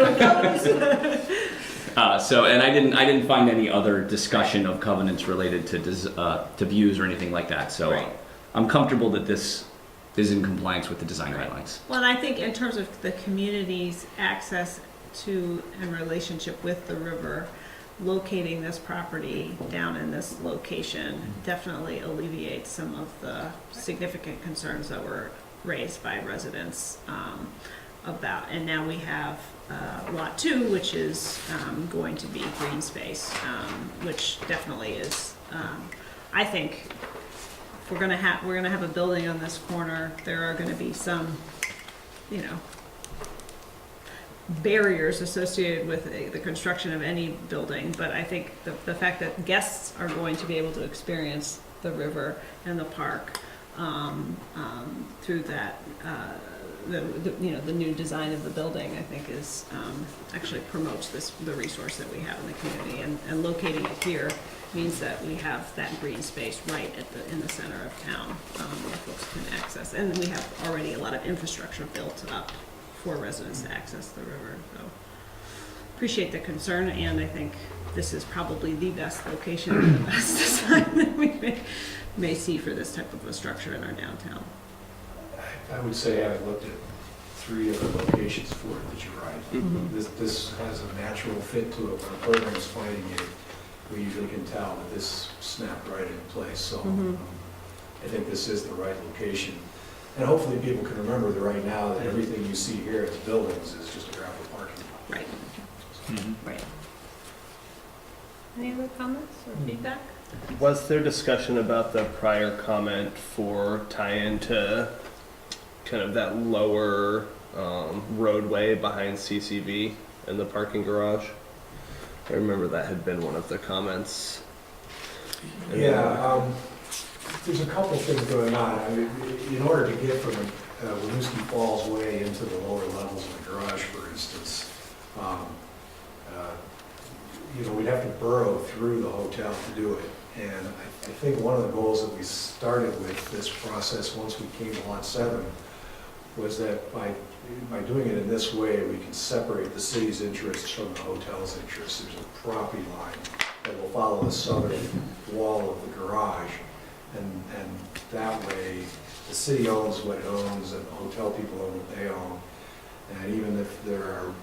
And I didn't find any other discussion of covenants related to views or anything like that. So Right. I'm comfortable that this is in compliance with the design guidelines. Well, and I think in terms of the community's access to and relationship with the river, locating this property down in this location definitely alleviates some of the significant concerns that were raised by residents about. And now we have Lot 2, which is going to be green space, which definitely is, I think, if we're gonna have a building on this corner, there are gonna be some, barriers associated with the construction of any building, but I think the fact that guests are going to be able to experience the river and the park through that, the new design of the building, I think is actually promotes the resource that we have in the community, and locating it here means that we have that green space right in the center of town where folks can access, and we have already a lot of infrastructure built up for residents to access the river. So appreciate the concern, and I think this is probably the best location and the best design that we may see for this type of a structure in our downtown. I would say I've looked at 3 other locations for it that you're right. This has a natural fit to it. When a program's finding it, we usually can tell that this snapped right into place. So I think this is the right location. And hopefully people can remember that right now that everything you see here as buildings is just a gravel parking lot. Right. Right. Any other comments or feedback? Was there discussion about the prior comment for tie-in to kind of that lower roadway behind CCV and the parking garage? I remember that had been one of the comments. Yeah, there's a couple things going on. I mean, in order to get from Winooski Falls Way into the lower levels of the garage, for instance, we'd have to burrow through the hotel to do it. And I think one of the goals that we started with this process once we came to Lot 7 was that by doing it in this way, we can separate the city's interests from the hotel's interests. There's a property line that will follow the southern wall of the garage. And that way, the city owns what it owns, and the hotel people own what they own. And even if there are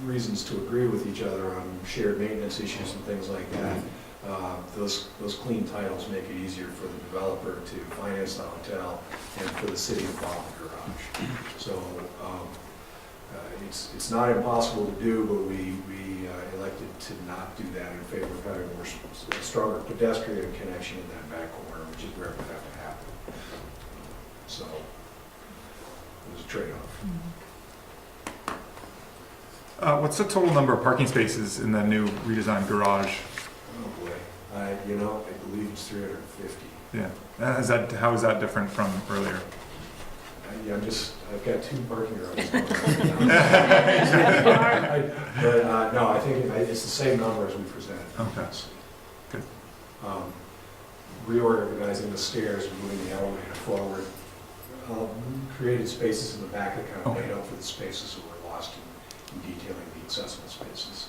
reasons to agree with each other on shared maintenance issues and things like that, those clean titles make it easier for the developer to finance the hotel and for the city to follow the garage. So it's not impossible to do, but we elected to not do that in favor of having a stronger pedestrian connection in that back corner, which is where it would have to happen. So it was a trade-off. What's the total number of parking spaces in the new redesigned garage? Oh boy, I believe it's 350. Yeah. How is that different from earlier? I've got 2 parking garages. But no, I think it's the same number as we presented. Okay. Good. Reorganizing the stairs, moving the elevator forward, created spaces in the back that kind of made up for the spaces that were lost in detailing the accessible spaces.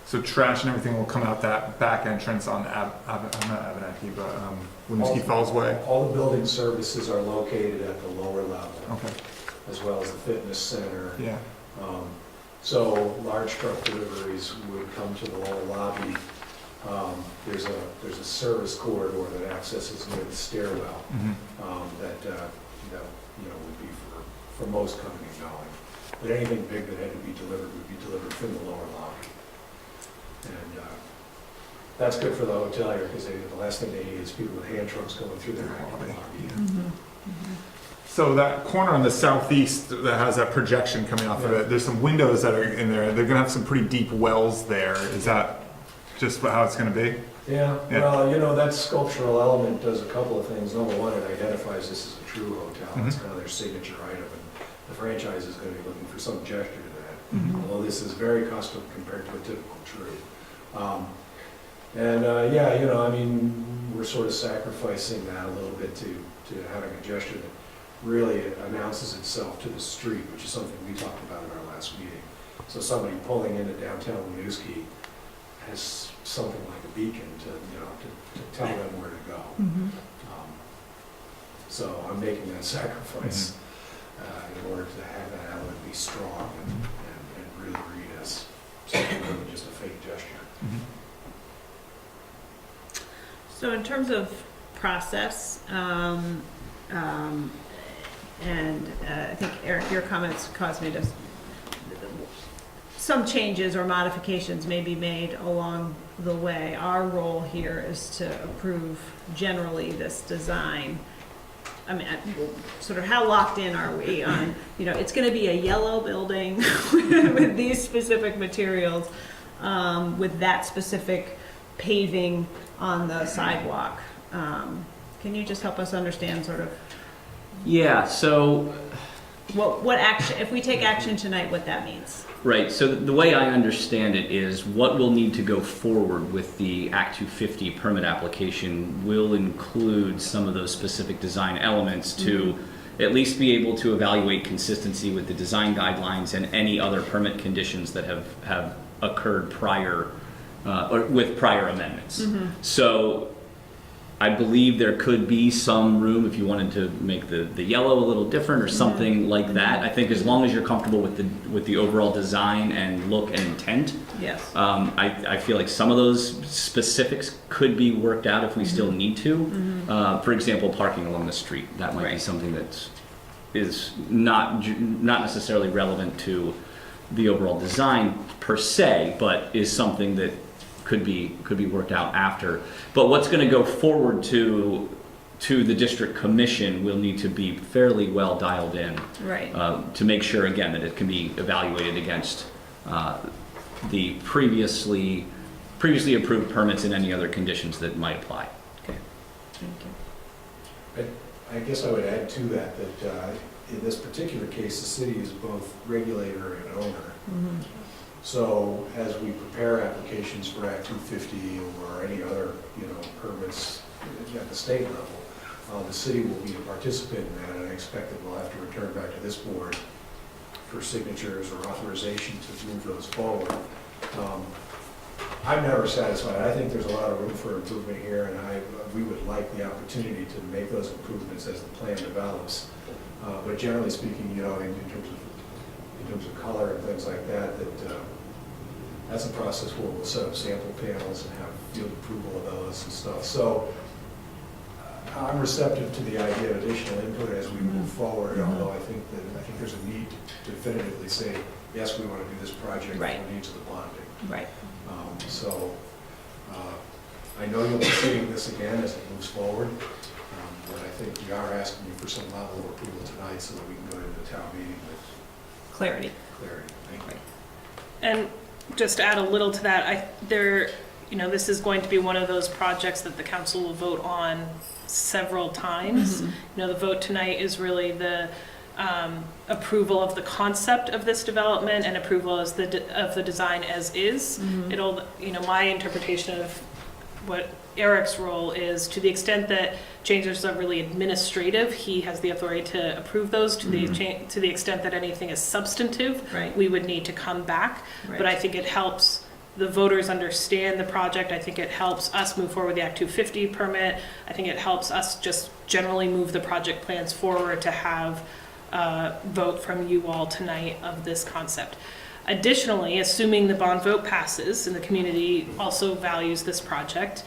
So trash and everything will come out that back entrance on not Abenaki, but Winooski Falls Way? All the building services are located at the lower level. Okay. As well as the fitness center. Yeah. So large truck deliveries would come to the lower lobby. There's a service corridor that accesses near the stairwell that would be for most coming and going. But anything big that had to be delivered would be delivered from the lower lobby. And that's good for the hotelier because the last thing they need is people with hand trucks going through their lobby. So that corner on the southeast that has that projection coming off of it, there's some windows that are in there. They're gonna have some pretty deep wells there. Is that just how it's gonna be? Yeah, Yeah. well, that sculptural element does a couple of things. Number one, it identifies this as a true hotel. It's kind of their signature item, and the franchise is gonna be looking for some gesture to that. Although this is very custom compared to a typical true. Yeah, I mean, we're sort of sacrificing that a little bit to having a gesture that really announces itself to the street, which is something we talked about in our last meeting. So somebody pulling into downtown Winooski has something like a beacon to tell them where to go. So I'm making that sacrifice in order to have that element be strong and really read as something more than just a fake gesture. So in terms of process, and I think, Eric, your comments caused me to, some changes or modifications may be made along the way. Our role here is to approve generally this design. I mean, sort of how locked in are we on, it's gonna be a yellow building with these specific materials, with that specific paving on the sidewalk. Can you just help us understand sort of Yeah, so, what action, if we take action tonight, what that means? right, so the way I understand it is what will need to go forward with the Act 250 permit application will include some of those specific design elements to at least be able to evaluate consistency with the design guidelines and any other permit conditions that have occurred prior, or with prior amendments. So I believe there could be some room if you wanted to make the yellow a little different or something like that. I think as long as you're comfortable with the overall design and look and intent, Yes. I feel like some of those specifics could be worked out if we still need to. For example, parking along the street, that might be something that is not necessarily relevant to the overall design per se, but is something that could be worked out after. But what's going to go forward to the district commission will need to be fairly well dialed in, Right. to make sure again that it can be evaluated against the previously approved permits and any other conditions that might apply. Okay. Thank you. I guess I would add to that in this particular case, the city is both regulator and owner. So as we prepare applications for Act 250 or any other, permits at the state level, the city will be a participant in that, and I expect that we'll have to return back to this board for signatures or authorization to move those forward. I'm never satisfied. I think there's a lot of room for improvement here, and we would like the opportunity to make those improvements as the plan develops. But generally speaking, in terms of color and things like that, that's a process where we'll set up sample panels and have field approval of those and stuff. So I'm receptive to the idea of additional input as we move forward, although I think there's a need to definitively say, yes, we want to do this project for the needs of the bonding. Right. I know you'll be seeing this again as it moves forward, but I think we are asking you for some level of approval tonight so that we can go into the town meeting with Clarity. Thank you. And just to add a little to that, this is going to be one of those projects that the council will vote on several times. The vote tonight is really the approval of the concept of this development and approval of the design as is. It'll, my interpretation of what Eric's role is, to the extent that changes are really administrative, he has the authority to approve those. To the extent that anything is substantive, we would need to come back. But I think it helps the voters understand the project. I think it helps us move forward with the Act 250 permit. I think it helps us just generally move the project plans forward to have a vote from you all tonight of this concept. Additionally, assuming the bond vote passes and the community also values this project,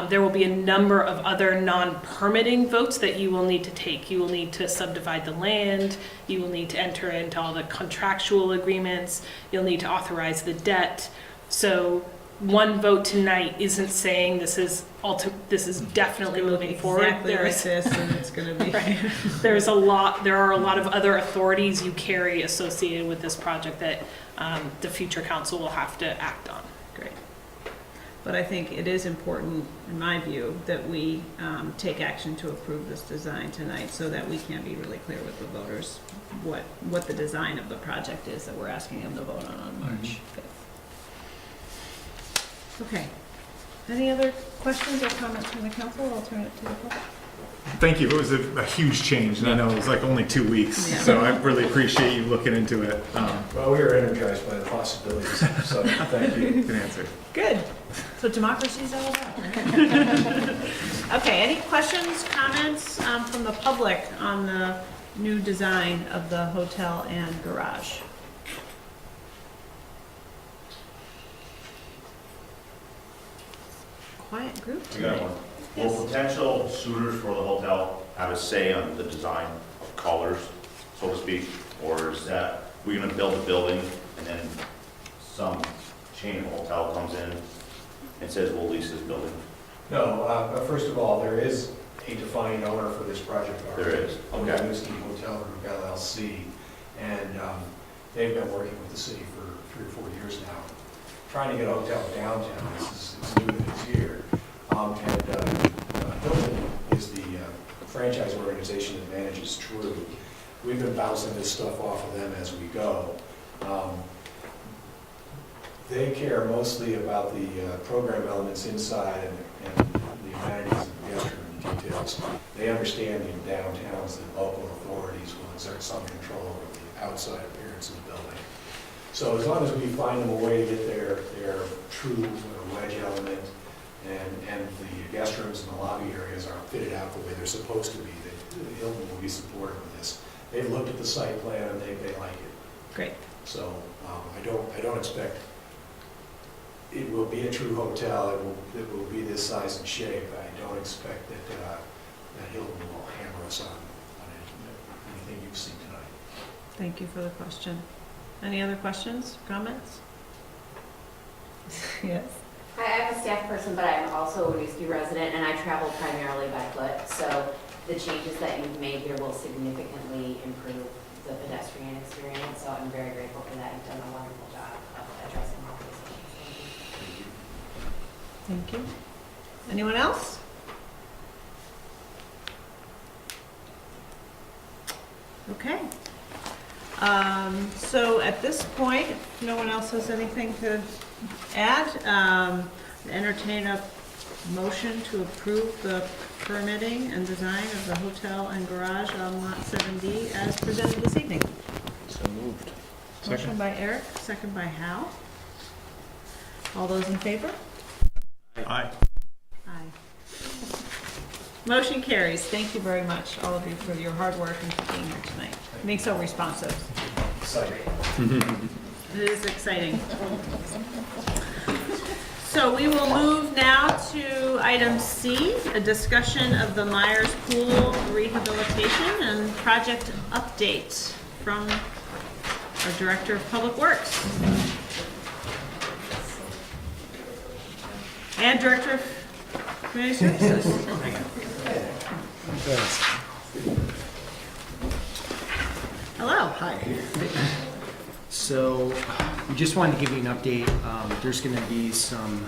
there will be a number of other non-permitting votes that you will need to take. You will need to subdivide the land, you will need to enter into all the contractual agreements, you'll need to authorize the debt. So one vote tonight isn't saying this is definitely moving forward. Exactly like this, and it's gonna be. Right. There are a lot of other authorities you carry associated with this project that the future council will have to act on. Great. But I think it is important, in my view, that we take action to approve this design tonight so that we can be really clear with the voters what the design of the project is that we're asking them to vote on March 5th. Okay. Any other questions or comments from the council? I'll turn it to the public. Thank you. It was a huge change, and I know it was like only 2 weeks, Yeah. so I really appreciate you looking into it. Well, we were energized by the possibilities, so thank you. Good answer. Good. So democracy is all about. Okay, any questions, comments from the public on the new design of the hotel and garage? Quiet group I got today. one. Yes. Will potential suitors for the hotel have a say on the design of colors, so to speak? Or is that, we're gonna build a building and then some chain of hotel comes in and says, we'll lease this building? No, but first of all, there is a defined owner for this project. There is, okay. Winooski Hotel Group LLC, and they've been working with the city for 3 or 4 years now, trying to get a hotel downtown. This is new that it's here. Hilton is the franchise organization that manages True. We've been bouncing this stuff off of them as we go. They care mostly about the program elements inside and the amenities and the guest room details. They understand in downtowns that local authorities will exert some control over the outside appearance of the building. So as long as we find them a way to get their true wedge element and the guest rooms and the lobby areas are fitted out the way they're supposed to be, the Hilton will be supportive of this. They've looked at the site plan and they like it. Great. So I don't expect it will be a true hotel. It will be this size and shape. I don't expect that Hilton will hammer us on anything you've seen tonight. Thank you for the question. Any other questions, comments? Yes. Hi, I'm a staff person, but I'm also a Winooski resident, and I travel primarily by foot, so the changes that you've made here will significantly improve the pedestrian experience, so I'm very grateful for that. You've done a wonderful job of addressing all these issues. Thank you. Anyone else? Okay. So at this point, if no one else has anything to add, entertain a motion to approve the permitting and design of the hotel and garage on Lot 7D as presented this evening. So moved. Motion by Eric, second by Hal. All those in favor? Aye. Aye. Motion carries. Thank you very much, all of you, for your hard work and for being here tonight, being so responsive. Exciting. It is exciting. So we will move now to item C, a discussion of the Myers Pool rehabilitation and project update from our Director of Public Works and Director of Community Services. Hello. Hi. So we just wanted to give you an update. There's going to be some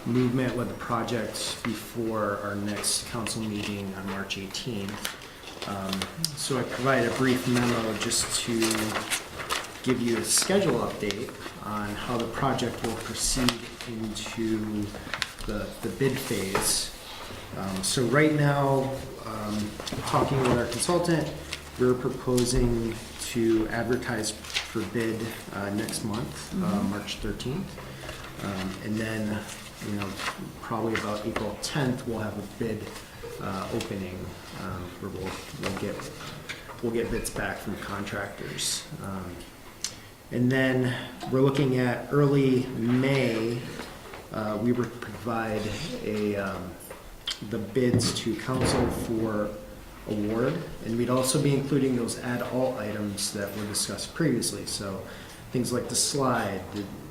movement with the project before our next council meeting on March 18th. So I provided a brief memo just to give you a schedule update on how the project will proceed into the bid phase. So right now, talking with our consultant, we're proposing to advertise for bid next month, March 13th. And then, probably about April 10th, we'll have a bid opening where we'll get bids back from contractors. And then we're looking at early May, we would provide the bids to council for award, and we'd also be including those add all items that were discussed previously. So things like the slide,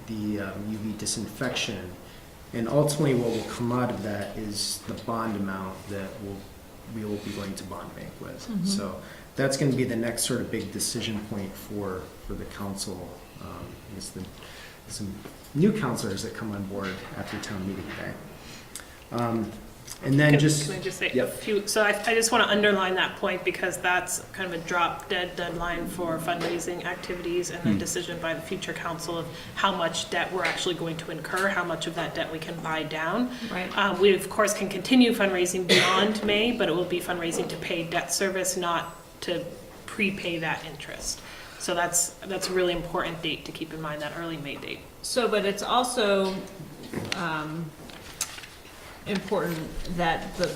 the UV disinfection, And ultimately, what will come out of that is the bond amount that we will be going to bond bank with. So that's going to be the next sort of big decision point for the council. Is some new councilors that come on board after town meeting day. And then Can just I just say a yep. few, so I just want to underline that point because that's kind of a drop dead deadline for fundraising activities and the decision by the future council of how much debt we're actually going to incur, how much of that debt we can buy down. Right. We of course can continue fundraising beyond May, but it will be fundraising to pay debt service, not to prepay that interest. So that's a really important date to keep in mind, that early May date. So, but it's also important that the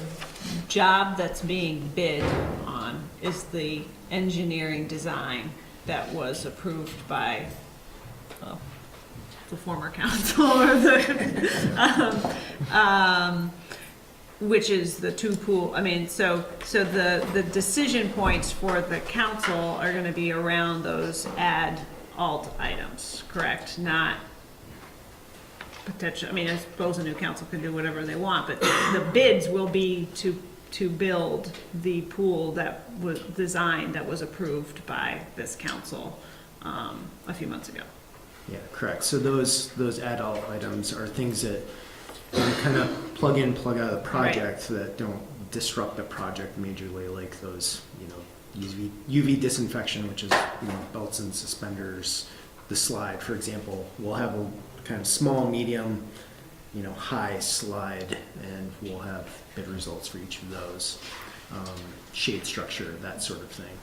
job that's being bid on is the engineering design that was approved by the former council or which is the two pool. I mean, so the decision points for the council are going to be around those add alt items, correct? Not potential. I mean, I suppose a new council can do whatever they want, but the bids will be to build the pool that was designed, that was approved by this council a few months ago. Yeah, correct. So those adult items are things that you kind of plug in, plug out of the project that don't disrupt the project majorly, like those, UV disinfection, which is, belts and suspenders. The slide, for example, we'll have a kind of small, medium, high slide, and we'll have bid results for each of those. Shade structure, that sort of thing.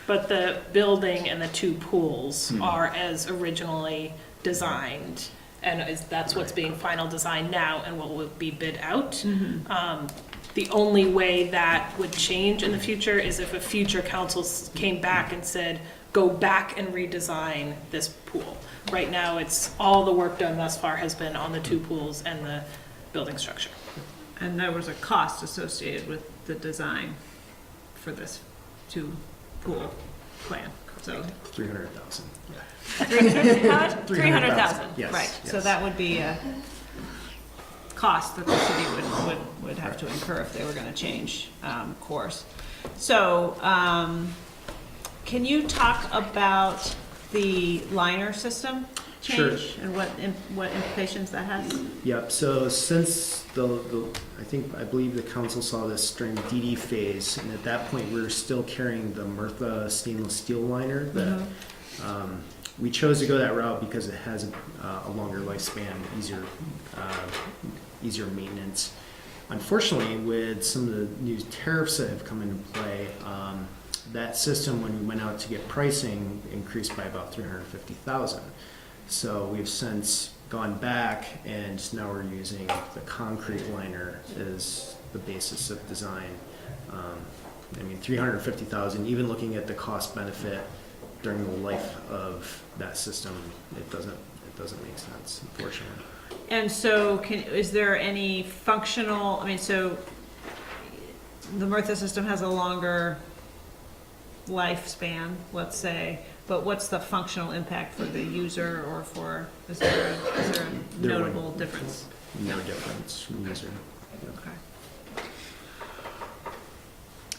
But the building and the two pools are as originally designed, and that's what's being final designed now and what will be bid out. The only way that would change in the future is if a future council came back and said, go back and redesign this pool. Right now, it's all the work done thus far has been on the two pools and the building structure. And there was a cost associated with the design for this two pool plan, so. 300,000. Yeah. 300,000, Yes, right. yes. So that would be a cost that the city would have to incur if they were gonna change course. So, can you talk about the liner system change? Sure. And what implications that has? Yep. So since I believe the council saw this during the DD phase, and at that point we were still carrying the Murtha stainless steel liner. That we chose to go that route because it has a longer lifespan, easier maintenance. Unfortunately, with some of the new tariffs that have come into play, that system, when we went out to get pricing, increased by about $350,000. So we've since gone back, and now we're using the concrete liner as the basis of design. $350,000. Even looking at the cost benefit during the life of that system, it doesn't make sense, unfortunately. And so, is there any functional? So the Murtha system has a longer lifespan, let's say, but what's the functional impact for the user, or is there a notable difference? No difference from user. Okay.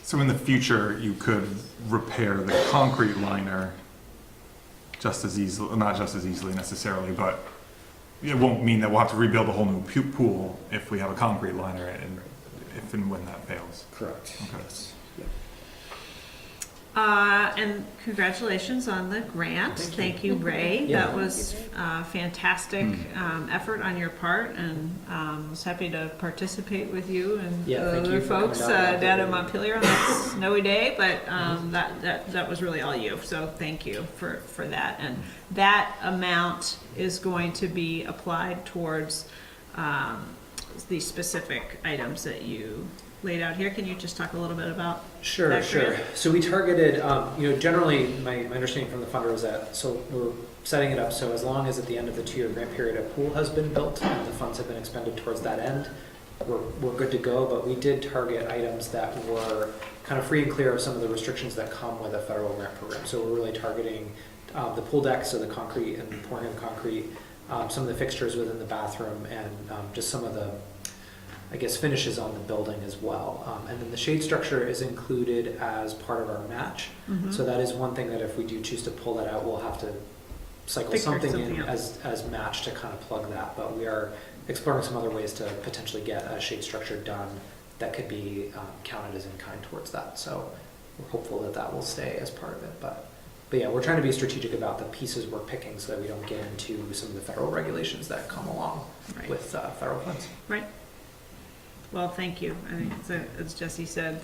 So in the future, you could repair the concrete liner just as easily, not just as easily necessarily, but it won't mean that we'll have to rebuild a whole new pool if we have a concrete liner, and if and when that fails. Correct. Okay. Yes. And congratulations on the grant. Thank you, Ray. Yeah. That was a fantastic effort on your part, and I was happy to participate with you and Yeah, the thank other you for folks coming down. down in Montpelier on that snowy day, but that was really all you, so thank you for that. And that amount is going to be applied towards the specific items that you laid out here. Can you just talk a little bit about Sure, that sure. grant? So we targeted, generally, my understanding from the funder was that, so we're setting it up so as long as at the end of the 2-year grant period, a pool has been built and the funds have been expended towards that end, we're good to go. But we did target items that were kind of free and clear of some of the restrictions that come with a federal grant program. So we're really targeting the pool deck, so the concrete and pouring of concrete, some of the fixtures within the bathroom, and just some of the, I guess, finishes on the building as well. And then the shade structure is included as part of our match. So that is one thing that if we do choose to pull that out, we'll have to cycle something in as match to kind of plug that. But we are exploring some other ways to potentially get a shade structure done that could be counted as in kind towards that. So we're hopeful that that will stay as part of it. But yeah, we're trying to be strategic about the pieces we're picking so that we don't get into some of the federal regulations that come along with federal funds. Right. Well, thank you. I think as Jesse said,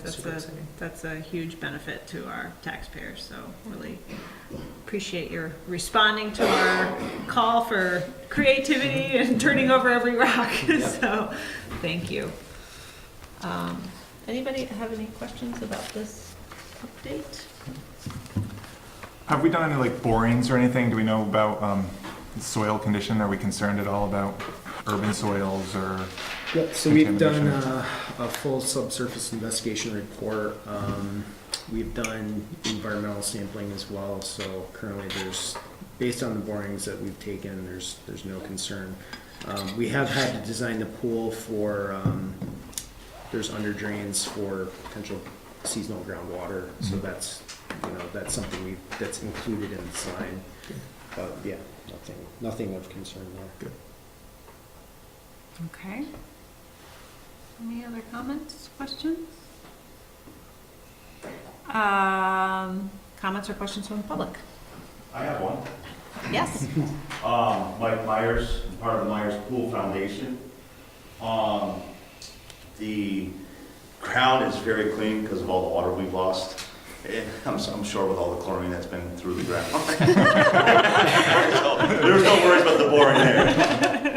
that's a huge benefit to our taxpayers. So really appreciate your responding to our call for creativity and turning over every rock. So thank you. Anybody have any questions about this update? Have we done any like borings or anything? Do we know about soil condition? Are we concerned at all about urban soils or? Yep, so we've done a full subsurface investigation report. We've done environmental sampling as well. So currently based on the borings that we've taken, there's no concern. We have had to design the pool for, there's under drains for potential seasonal groundwater. So that's something that's included in the design. But yeah, nothing of concern there. Good. Okay. Any other comments, questions? Comments or questions from the public? I have one. Yes. Mike Myers, part of the Myers Pool Foundation. The ground is very clean because of all the water we've lost. And I'm sure with all the chlorine that's been through the ground. So, there's no worries about the boring there.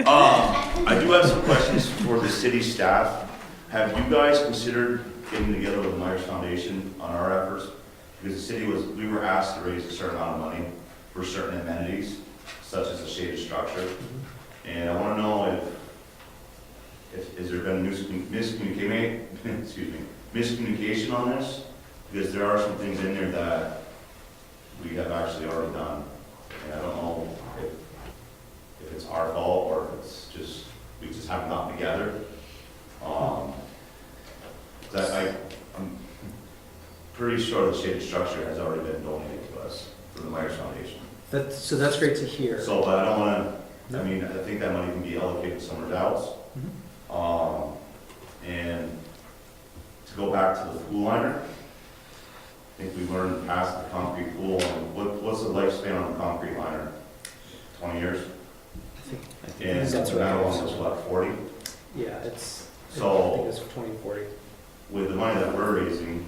I do have some questions for the city staff. Have you guys considered getting together with the Myers Foundation on our efforts? Because the city we were asked to raise a certain amount of money for certain amenities, such as a shaded structure. And I want to know if has there been miscommunication on this? Because there are some things in there that we have actually already done. And I don't know if it's our fault or if it's just, we just haven't gotten together. I'm pretty sure the shaded structure has already been donated to us from the Myers Foundation. So that's great to hear. So, but I don't want to, I mean, I think that money can be allocated somewhere else. And to go back to the pool liner, I think we learned past the concrete pool. And what's the lifespan on the concrete liner? 20 years? I think And that's that one was what, 40? Yeah, I think So, it's 2040. with the money that we're raising,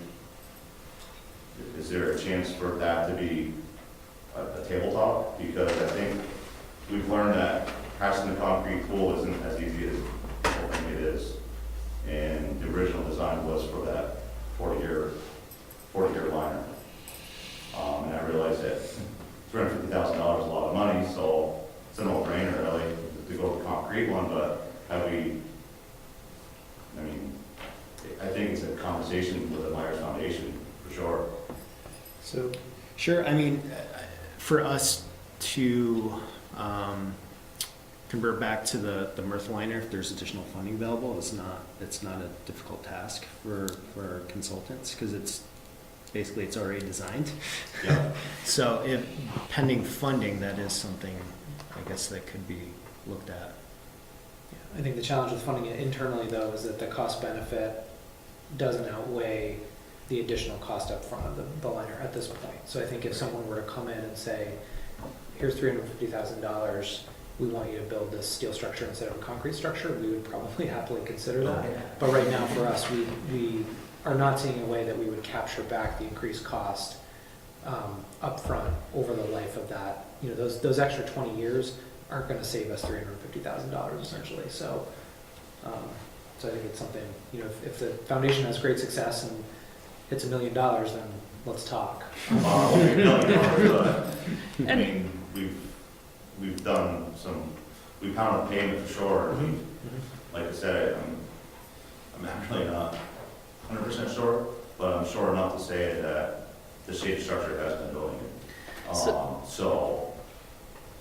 is there a chance for that to be a tabletop? Because I think we've learned that passing the concrete pool isn't as easy as people think it is. And the original design was for that 40-year liner. And I realize that $350,000 is a lot of money, so it's a no-brainer really to go with the concrete one, but I think it's a conversation with the Myers Foundation, for sure. So, sure, I mean, for us to convert back to the mirth liner, if there's additional funding available, it's not a difficult task for our consultants, because it's already designed. Yeah. So if pending funding, that is something, I guess, that could be looked at. I think the challenge with funding it internally, though, is that the cost benefit doesn't outweigh the additional cost up front of the liner at this point. So I think if someone were to come in and say, here's $350,000, we want you to build this steel structure instead of a concrete structure, we would probably happily consider that. But right now for us, we are not seeing a way that we would capture back the increased cost up front over the life of that. You know, those extra 20 years aren't going to save us $350,000 essentially. So I think it's something, you know, if the foundation has great success and hits $1 million, then let's talk. I mean, we've done we pounded the pavement for sure. Like I said, I'm actually not 100% sure, but I'm sure enough to say that the shade structure has been doing it. So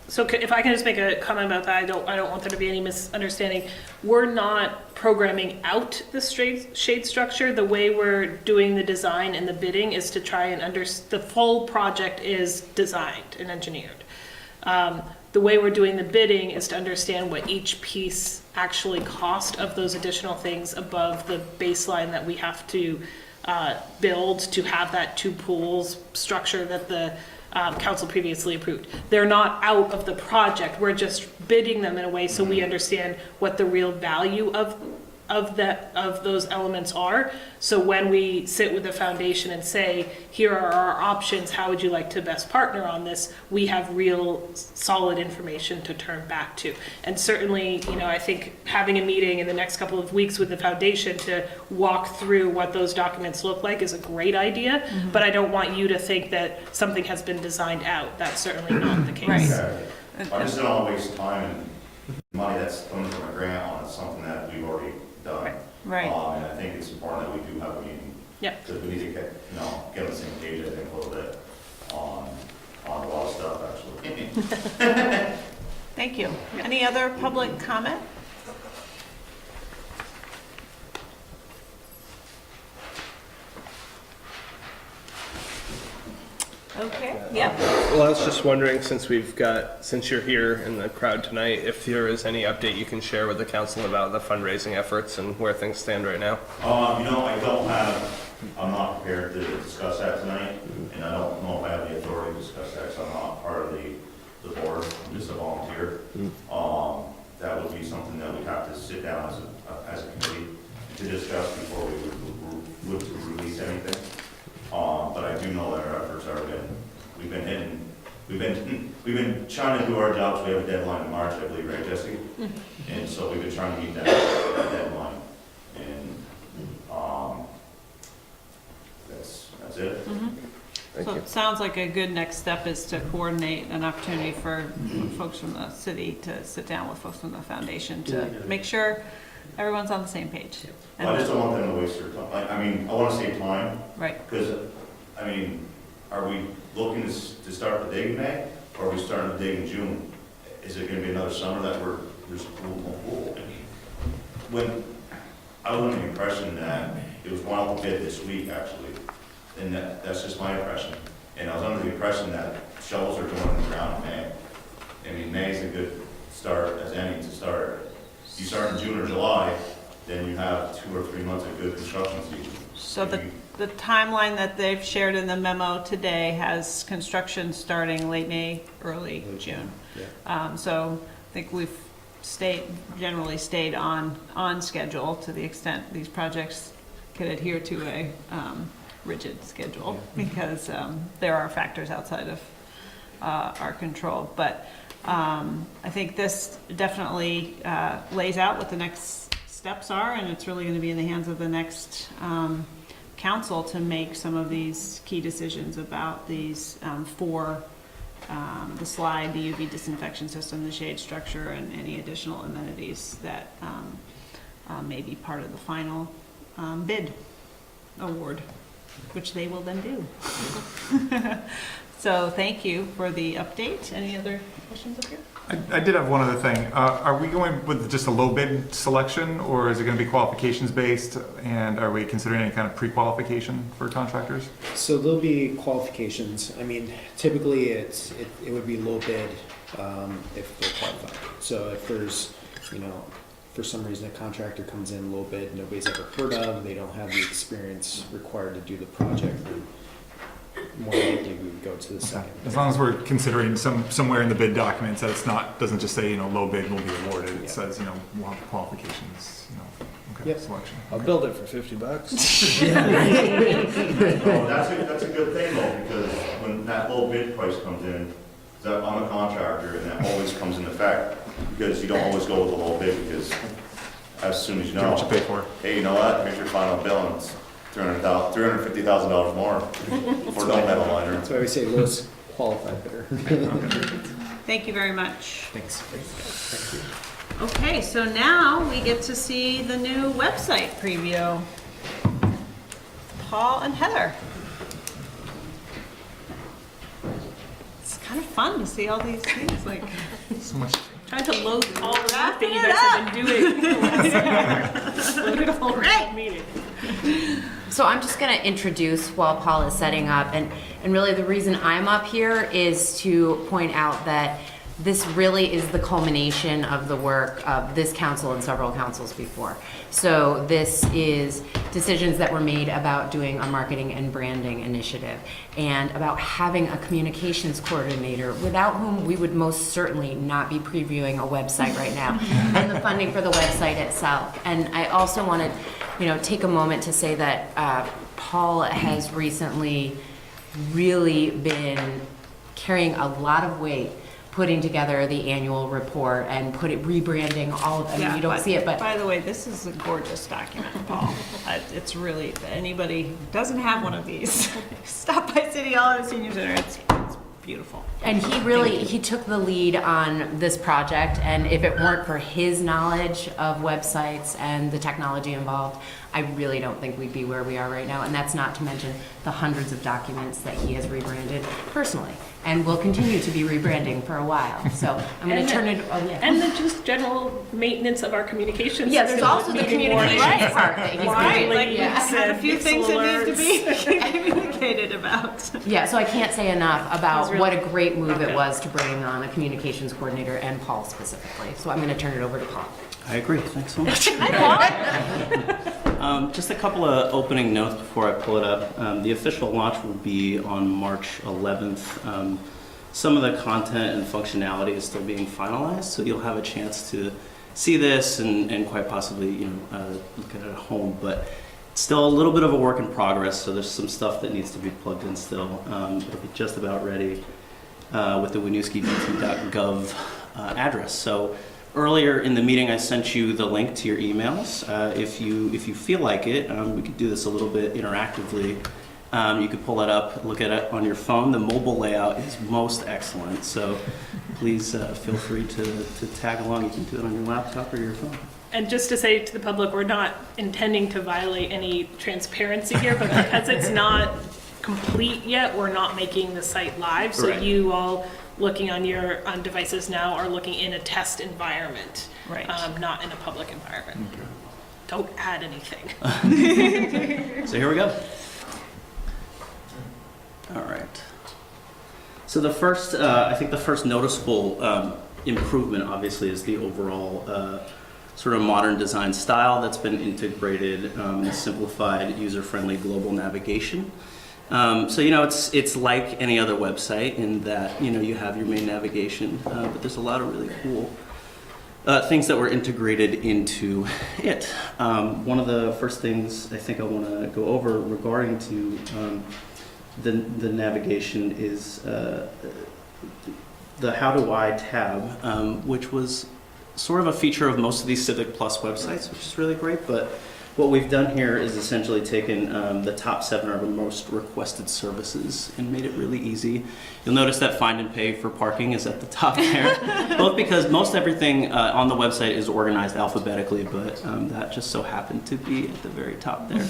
So if I can just make a comment about that, I don't want there to be any misunderstanding. We're not programming out the shade structure. The way we're doing the design and the bidding is to try and the full project is designed and engineered. The way we're doing the bidding is to understand what each piece actually cost of those additional things above the baseline that we have to build to have that two pools structure that the council previously approved. They're not out of the project. We're just bidding them in a way so we understand what the real value of those elements are. So when we sit with the foundation and say, here are our options, how would you like to best partner on this? We have real solid information to turn back to. And certainly, I think having a meeting in the next couple of weeks with the foundation to walk through what those documents look like is a great idea. But I don't want you to think that something has been designed out. That's certainly not the case. Okay. I just don't want to waste time and money that's coming from a grant on something that we've already done. Right. And I think it's important that we do have a meeting. Yeah. Because we need to get on the same page, I think, a little bit on a lot of stuff, actually. Thank you. Any other public comment? Okay, yeah. Well, I was just wondering, since you're here in the crowd tonight, if there is any update you can share with the council about the fundraising efforts and where things stand right now? I'm not prepared to discuss that tonight, and I don't know if I have the authority to discuss that, because I'm not part of the board, I'm just a volunteer. That would be something that we'd have to sit down as a committee to discuss before we would release anything. But I do know that our efforts we've been trying to do our jobs. We have a deadline in March, I believe, right, Jesse? And so we've been trying to meet that deadline. And that's it. So it sounds like a good next step is to coordinate an opportunity for folks from the city to sit down with folks from the foundation to make sure everyone's on the same page. Well, I just don't want them to waste their time. I want to save time. Right. Because, are we looking to start the dig in May, or are we starting to dig in June? Is it going to be another summer that there's a pool? When I was under the impression that it was one out the bid this week, actually, and that's just my impression. And I was under the impression that shovels are going in the ground in May. May is a good start as any to start. You start in June or July, then you have 2 or 3 months of good construction season. So the timeline that they've shared in the memo today has construction starting late May, early June. So I think we've generally stayed on schedule to the extent these projects can adhere to a rigid schedule, because there are factors outside of our control. But I think this definitely lays out what the next steps are, and it's really going to be in the hands of the next council to make some of these key decisions about these the slide, the UV disinfection system, the shade structure, and any additional amenities that may be part of the final bid award, which they will then do. So thank you for the update. Any other questions up here? I did have one other thing. Are we going with just a low bid selection, or is it going to be qualifications based? And are we considering any kind of pre-qualification for contractors? So there'll be qualifications. Typically it would be low bid if they're qualified. So if there's, for some reason a contractor comes in low bid, nobody's ever heard of, they don't have the experience required to do the project, then more likely we would go to the second. As long as we're considering somewhere in the bid documents that doesn't just say, low bid will be awarded. It says, we'll have qualifications, selection. I'll build it for $50. Well, that's a good thing though, because when that low bid price comes in, I'm a contractor, and that always comes into effect, because you don't always go with the low bid, because as soon as you know, what you pay for. Hey, you know what? Here's your final bill, and it's $350,000 more for no metal liner. That's why we say lowest qualified bidder. Thank you very much. Thanks. Thank you. Okay, so now we get to see the new website preview. Paul and Heather. It's kind of fun to see all these things, like So much. Trying to load all of Wrapping everything you it guys have been doing. Load it all Right. in meeting. So I'm just going to introduce while Paul is setting up, and really the reason I'm up here is to point out that this really is the culmination of the work of this council and several councils before. So this is decisions that were made about doing a marketing and branding initiative and about having a communications coordinator without whom we would most certainly not be previewing a website right now, and the funding for the website itself. And I also wanted, take a moment to say that Paul has recently really been carrying a lot of weight putting together the annual report and rebranding all of them. You don't see it, but by the way, this is a gorgeous document, Paul. It's really, anybody who doesn't have one of these, stop by City Hall or Senior Center. It's beautiful. And he took the lead on this project, and if it weren't for his knowledge of websites and the technology involved, I really don't think we'd be where we are right now. And that's not to mention the hundreds of documents that he has rebranded personally, and will continue to be rebranding for a while. So I'm going to turn it. And the just general maintenance of our communications. Yeah, there's system, also the making more communication efficient. part that he's Right, doing. like we had a few Pixel things that need to be alerts. communicated about. Yeah, so I can't say enough about He's what really- a great move okay. it was to bring on a communications coordinator and Paul specifically. So I'm going to turn it over to Paul. I agree. Thanks so much. Just a couple of opening notes before I pull it up. The official launch will be on March 11th. Some of the content and functionality is still being finalized, so you'll have a chance to see this and quite possibly look at it at home. But it's still a little bit of a work in progress, so there's some stuff that needs to be plugged in still. It'll be just about ready with the winooski.gov address. So earlier in the meeting, I sent you the link to your emails. If you feel like it, we could do this a little bit interactively. You could pull it up, look at it on your phone. The mobile layout is most excellent, so please feel free to tag along. You can do it on your laptop or your phone. And just to say to the public, we're not intending to violate any transparency here, but because it's not complete yet, we're not making the site live. So Right. you all looking on your devices now are looking in a test environment, Right. Not in a public environment. Don't add anything. So here we go. All right. So the first, I think the first noticeable improvement, obviously, is the overall sort of modern design style that's been integrated in a simplified, user-friendly global navigation. So it's like any other website in that you have your main navigation, but there's a lot of really cool things that were integrated into it. One of the first things I think I want to go over regarding to the navigation is the How Do I tab, which was sort of a feature of most of these Civic Plus websites, which is really great. But what we've done here is essentially taken the top 7 of the most requested services and made it really easy. You'll notice that Find and Pay for parking is at the top there, both because most everything on the website is organized alphabetically, but that just so happened to be at the very top there.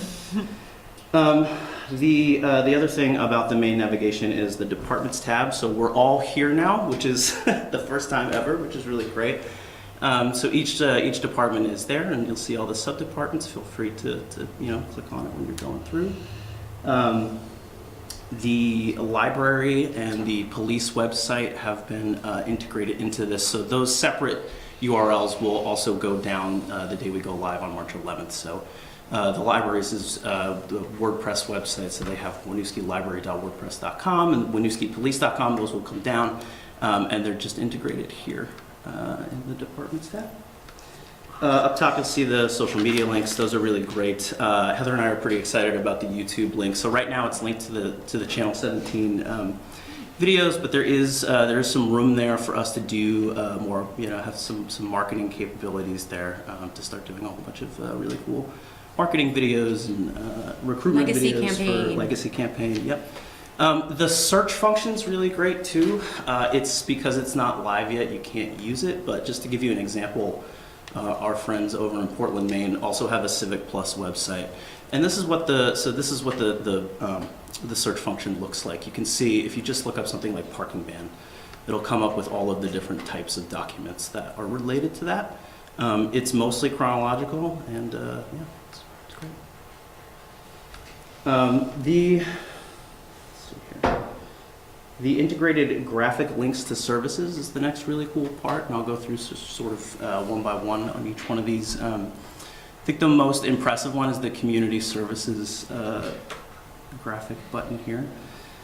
The other thing about the main navigation is the departments tab. So we're all here now, which is the first time ever, which is really great. So each department is there, and you'll see all the sub-departments. Feel free to click on it when you're going through. The library and the police website have been integrated into this, so those separate URLs will also go down the day we go live on March 11th. So the libraries is the WordPress website, so they have winooskilibrary.wordpress.com and winooskipolice.com. Those will come down, and they're just integrated here in the departments tab. Up top, you'll see the social media links. Those are really great. Heather and I are pretty excited about the YouTube link. So right now, it's linked to the Channel 17 videos, but there is some room there for us to do more. Have some marketing capabilities there to start doing a whole bunch of really cool marketing videos and recruitment Legacy videos campaign. for Legacy Campaign. Yep. The search function's really great too. It's because it's not live yet, you can't use it, but just to give you an example our friends over in Portland, Maine, also have a Civic Plus website. And this is what the search function looks like. You can see if you just look up something like parking ban, it'll come up with all of the different types of documents that are related to that. It's mostly chronological, and yeah, it's great. The integrated graphic links to services is the next really cool part, and I'll go through sort of one by one on each one of these. I think the most impressive one is the community services graphic button here.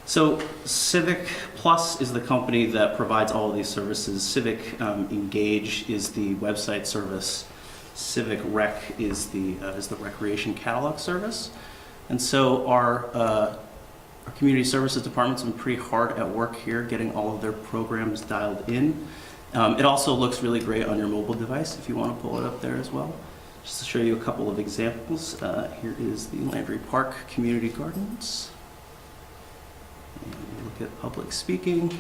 So Civic Plus is the company that provides all of these services. Civic Engage is the website service. Civic Rec is the recreation catalog service. And so our community services department's been pretty hard at work here getting all of their programs dialed in. It also looks really great on your mobile device if you want to pull it up there as well. Just to show you a couple of examples, here is the Landry Park Community Gardens. And we look at public speaking.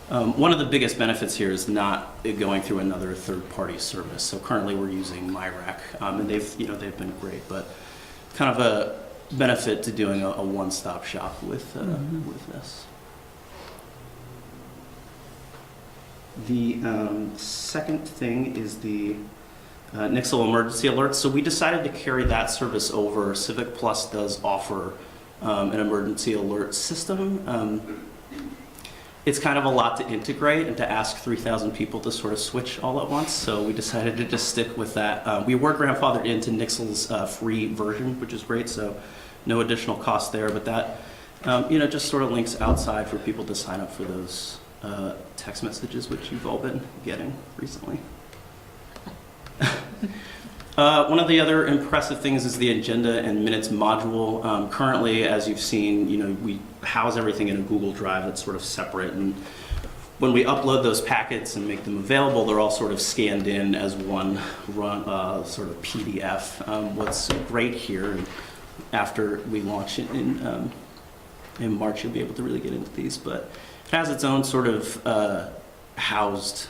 One of the biggest benefits here is not going through another third-party service. So currently we're using MyRac, and they've been great, but kind of a benefit to doing a one-stop shop with this. The second thing is the Nixle emergency alerts. So we decided to carry that service over. Civic Plus does offer an emergency alert system. It's kind of a lot to integrate and to ask 3,000 people to sort of switch all at once, so we decided to just stick with that. We were grandfathered into Nixle's free version, which is great, so no additional cost there, but that just sort of links outside for people to sign up for those text messages, which you've all been getting recently. One of the other impressive things is the agenda and minutes module. Currently, as you've seen, we house everything in a Google Drive that's sort of separate, and when we upload those packets and make them available, they're all sort of scanned in as one sort of PDF. What's great here, and after we launch it in March, you'll be able to really get into these, but it has its own sort of housed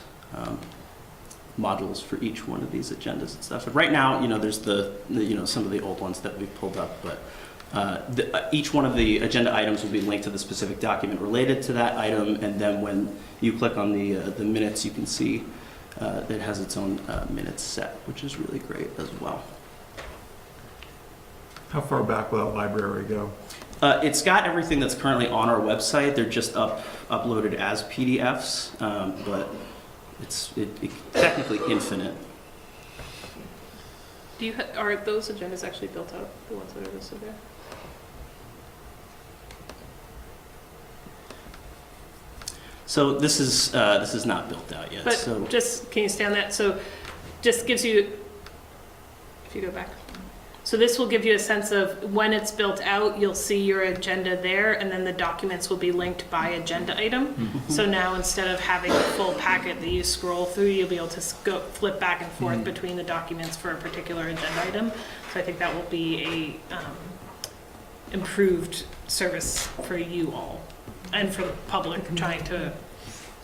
modules for each one of these agendas and stuff. And right now, there's some of the old ones that we've pulled up, but each one of the agenda items will be linked to the specific document related to that item, and then when you click on the minutes, you can see that it has its own minutes set, which is really great as well. How far back will that library go? It's got everything that's currently on our website. They're just uploaded as PDFs, but it's technically infinite. Are those agendas actually built out, the ones that are listed there? So this is not built out yet. But so just, can you stand that? So just gives you, if you go back. So this will give you a sense of when it's built out, you'll see your agenda there, and then the documents will be linked by agenda item. Mm-hmm. So now instead of having a full packet that you scroll through, you'll be able to flip back and forth between the documents for a particular agenda item. So I think that will be a improved service for you all and for the public trying to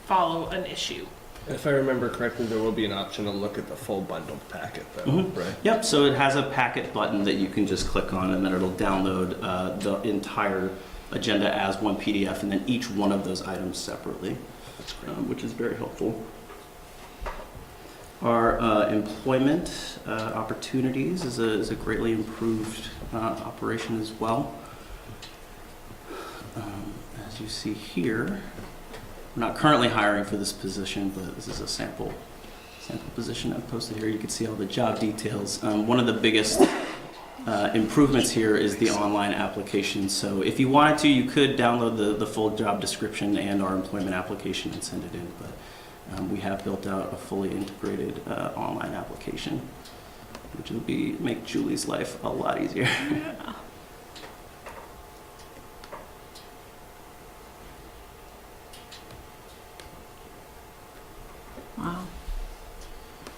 follow an issue. If I remember correctly, there will be an option to look at the full bundled packet, though, right? Yep, so it has a packet button that you can just click on, and then it'll download the entire agenda as one PDF, and then each one of those items separately, which is very helpful. Our employment opportunities is a greatly improved operation as well. As you see here, we're not currently hiring for this position, but this is a sample position I've posted here. You can see all the job details. One of the biggest improvements here is the online application. So if you wanted to, you could download the full job description and our employment application and send it in. But we have built out a fully integrated online application, which will make Julie's life a lot easier. Yeah. Wow.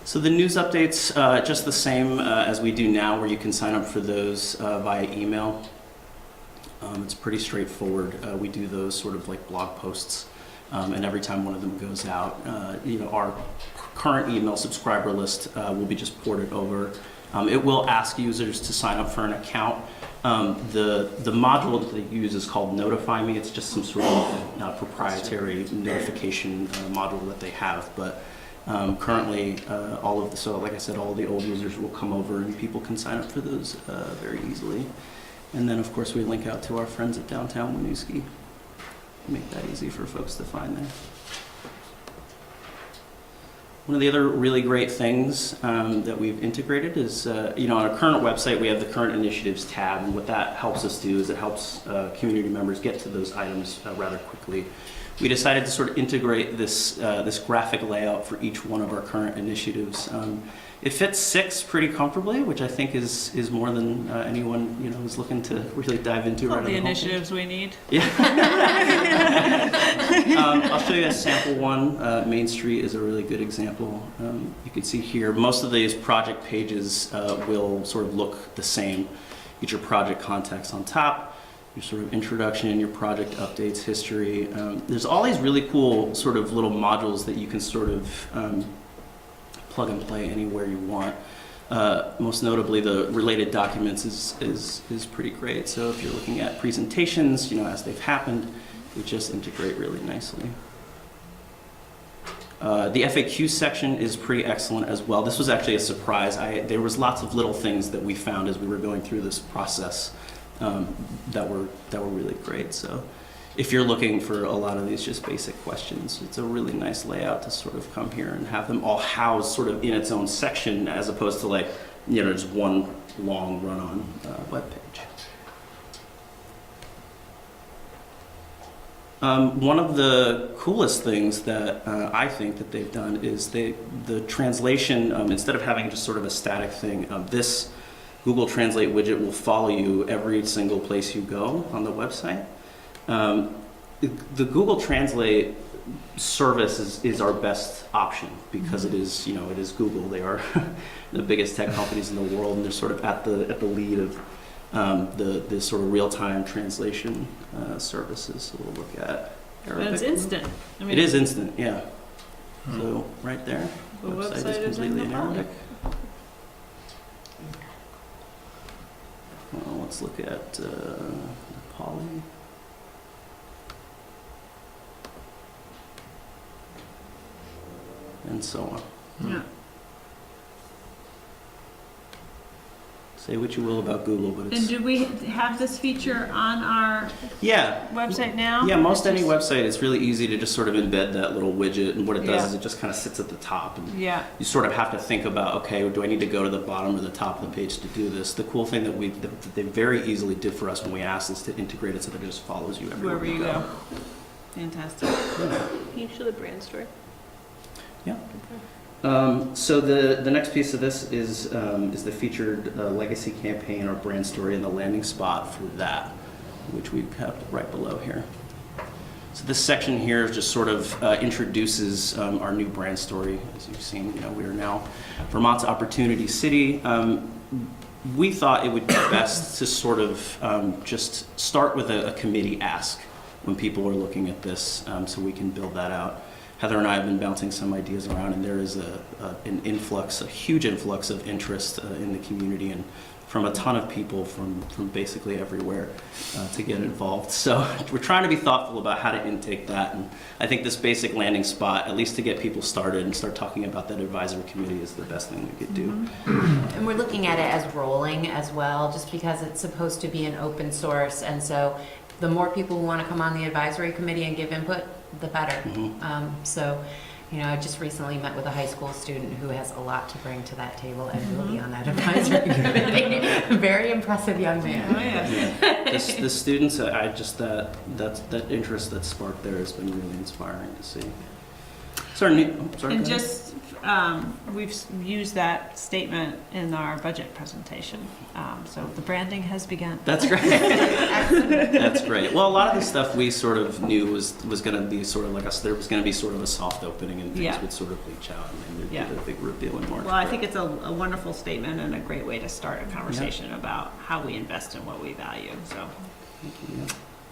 So the news updates, just the same as we do now, where you can sign up for those via email. It's pretty straightforward. We do those sort of like blog posts, and every time one of them goes out, our current email subscriber list will be just ported over. It will ask users to sign up for an account. The module that they use is called Notify Me. It's just some sort of proprietary notification module that they have. But currently, so like I said, all the old users will come over and people can sign up for those very easily. And then, of course, we link out to our friends at downtown Winooski. Make that easy for folks to find there. One of the other really great things that we've integrated is, on our current website, we have the current initiatives tab, and what that helps us do is it helps community members get to those items rather quickly. We decided to sort of integrate this graphic layout for each one of our current initiatives. It fits 6 pretty comfortably, which I think is more than anyone who's looking to really dive into. All right the on the initiatives we need. Yeah. I'll show you a sample one. Main Street is a really good example. You can see here, most of these project pages will sort of look the same. Get your project context on top, your sort of introduction, your project updates, history. There's all these really cool sort of little modules that you can sort of plug and play anywhere you want. Most notably, the related documents is pretty great. So if you're looking at presentations, as they've happened, they just integrate really nicely. The FAQ section is pretty excellent as well. This was actually a surprise. There was lots of little things that we found as we were going through this process that were really great. So if you're looking for a lot of these just basic questions, it's a really nice layout to sort of come here and have them all housed sort of in its own section, as opposed to just one long run-on web page. One of the coolest things that I think that they've done is the translation, instead of having just sort of a static thing, this Google Translate widget will follow you every single place you go on the website. The Google Translate service is our best option because it is Google. They are the biggest tech companies in the world, and they're sort of at the lead of the sort of real-time translation services. So we'll look at Arabic. And it's instant. It is instant, yeah. So right there, the website is completely in Nepali. Arabic. Well, let's look at Nepali. And so on. Yeah. Say what you will about Google, but it's... And do we have this feature on our website now? Yeah, most any website, it's really easy to just sort of embed that little widget, and what it does Yeah. is it just kind of sits at the top. And Yeah. you sort of have to think about, okay, do I need to go to the bottom or the top of the page to do this? The cool thing that they very easily did for us when we asked is to integrate it so that it just follows you everywhere Wherever you go. Fantastic. Can you show the brand story? Yeah. So the next piece of this is the featured legacy campaign or brand story and the landing spot for that, which we've kept right below here. So this section here just sort of introduces our new brand story. As you've seen, we are now Vermont's Opportunity City. We thought it would be best to sort of just start with a committee ask when people are looking at this, so we can build that out. Heather and I have been bouncing some ideas around, and there is a huge influx of interest in the community, and from a ton of people from basically everywhere to get involved. So we're trying to be thoughtful about how to intake that, and I think this basic landing spot, at least to get people started and start talking about that advisory committee, is the best thing we could do. And we're looking at it as rolling as well, just because it's supposed to be an open source, and so the more people who want to come on the advisory committee and give input, the better. So, I just recently met with a high school student who has a lot to bring to that table and will be on that advisory committee. Very impressive young man. Oh, yes. The students, that interest that sparked there has been really inspiring to see. Sorry, And go ahead. just, we've used that statement in our budget presentation. So the branding has begun. That's great. That's great. Well, a lot of the stuff we sort of knew was going to be sort of like there was going to be sort of a soft opening, and things would sort of leach out, and then there'd be a big reveal in March. Well, I think it's a wonderful statement and a great way to start a conversation about how we invest in what we value. So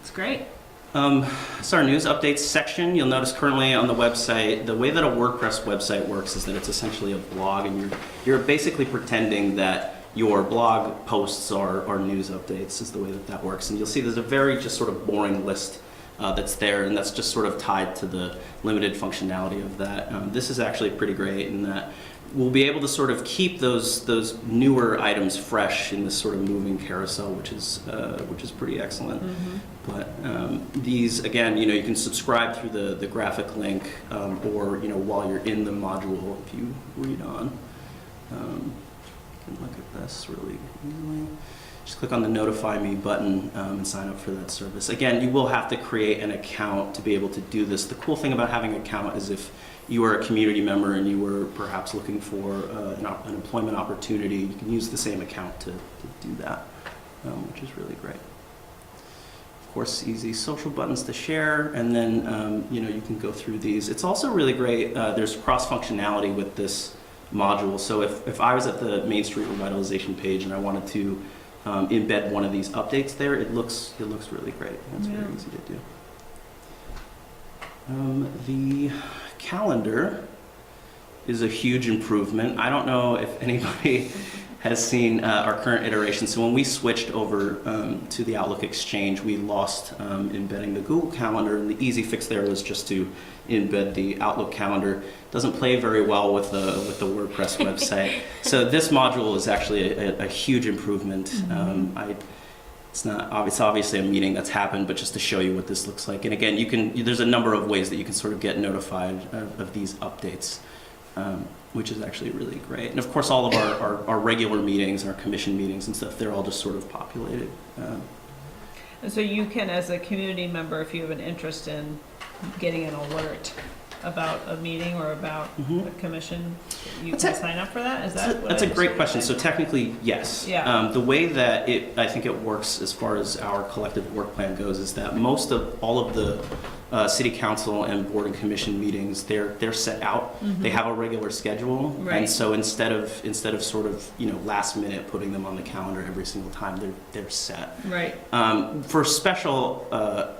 it's great. It's our news updates section. You'll notice currently on the website, the way that a WordPress website works is that it's essentially a blog, and you're basically pretending that your blog posts are news updates is the way that works. And you'll see there's a very just sort of boring list that's there, and that's just sort of tied to the limited functionality of that. This is actually pretty great in that we'll be able to sort of keep those newer items fresh in this sort of moving carousel, which is pretty excellent. But these, again, you can subscribe through the graphic link, or while you're in the module, if you read on. You can look at this really easily. Just click on the Notify Me button and sign up for that service. Again, you will have to create an account to be able to do this. The cool thing about having an account is if you are a community member and you were perhaps looking for an employment opportunity, you can use the same account to do that, which is really great. Of course, easy social buttons to share, and then you can go through these. It's also really great. There's cross functionality with this module. So if I was at the Main Street Revitalization page and I wanted to embed one of these updates there, it looks really great. It's very easy to do. The calendar is a huge improvement. I don't know if anybody has seen our current iteration. So when we switched over to the Outlook Exchange, we lost embedding the Google Calendar, and the easy fix there was just to embed the Outlook Calendar. Doesn't play very well with the WordPress website. So this module is actually a huge improvement. It's obviously a meeting that's happened, but just to show you what this looks like. And again, there's a number of ways that you can sort of get notified of these updates, which is actually really great. And of course, all of our regular meetings, our commission meetings and stuff, they're all just sort of populated. And so you can, as a community member, if you have an interest in getting an alert about a meeting or about a commission, you can sign up for that? That's a great question. So technically, yes. Yeah. The way that I think it works as far as our collective work plan goes is that most of all of the city council and board and commission meetings, they're set out. They have a regular schedule, and so instead of sort of last minute putting them on the calendar every single time, they're set. Right. For special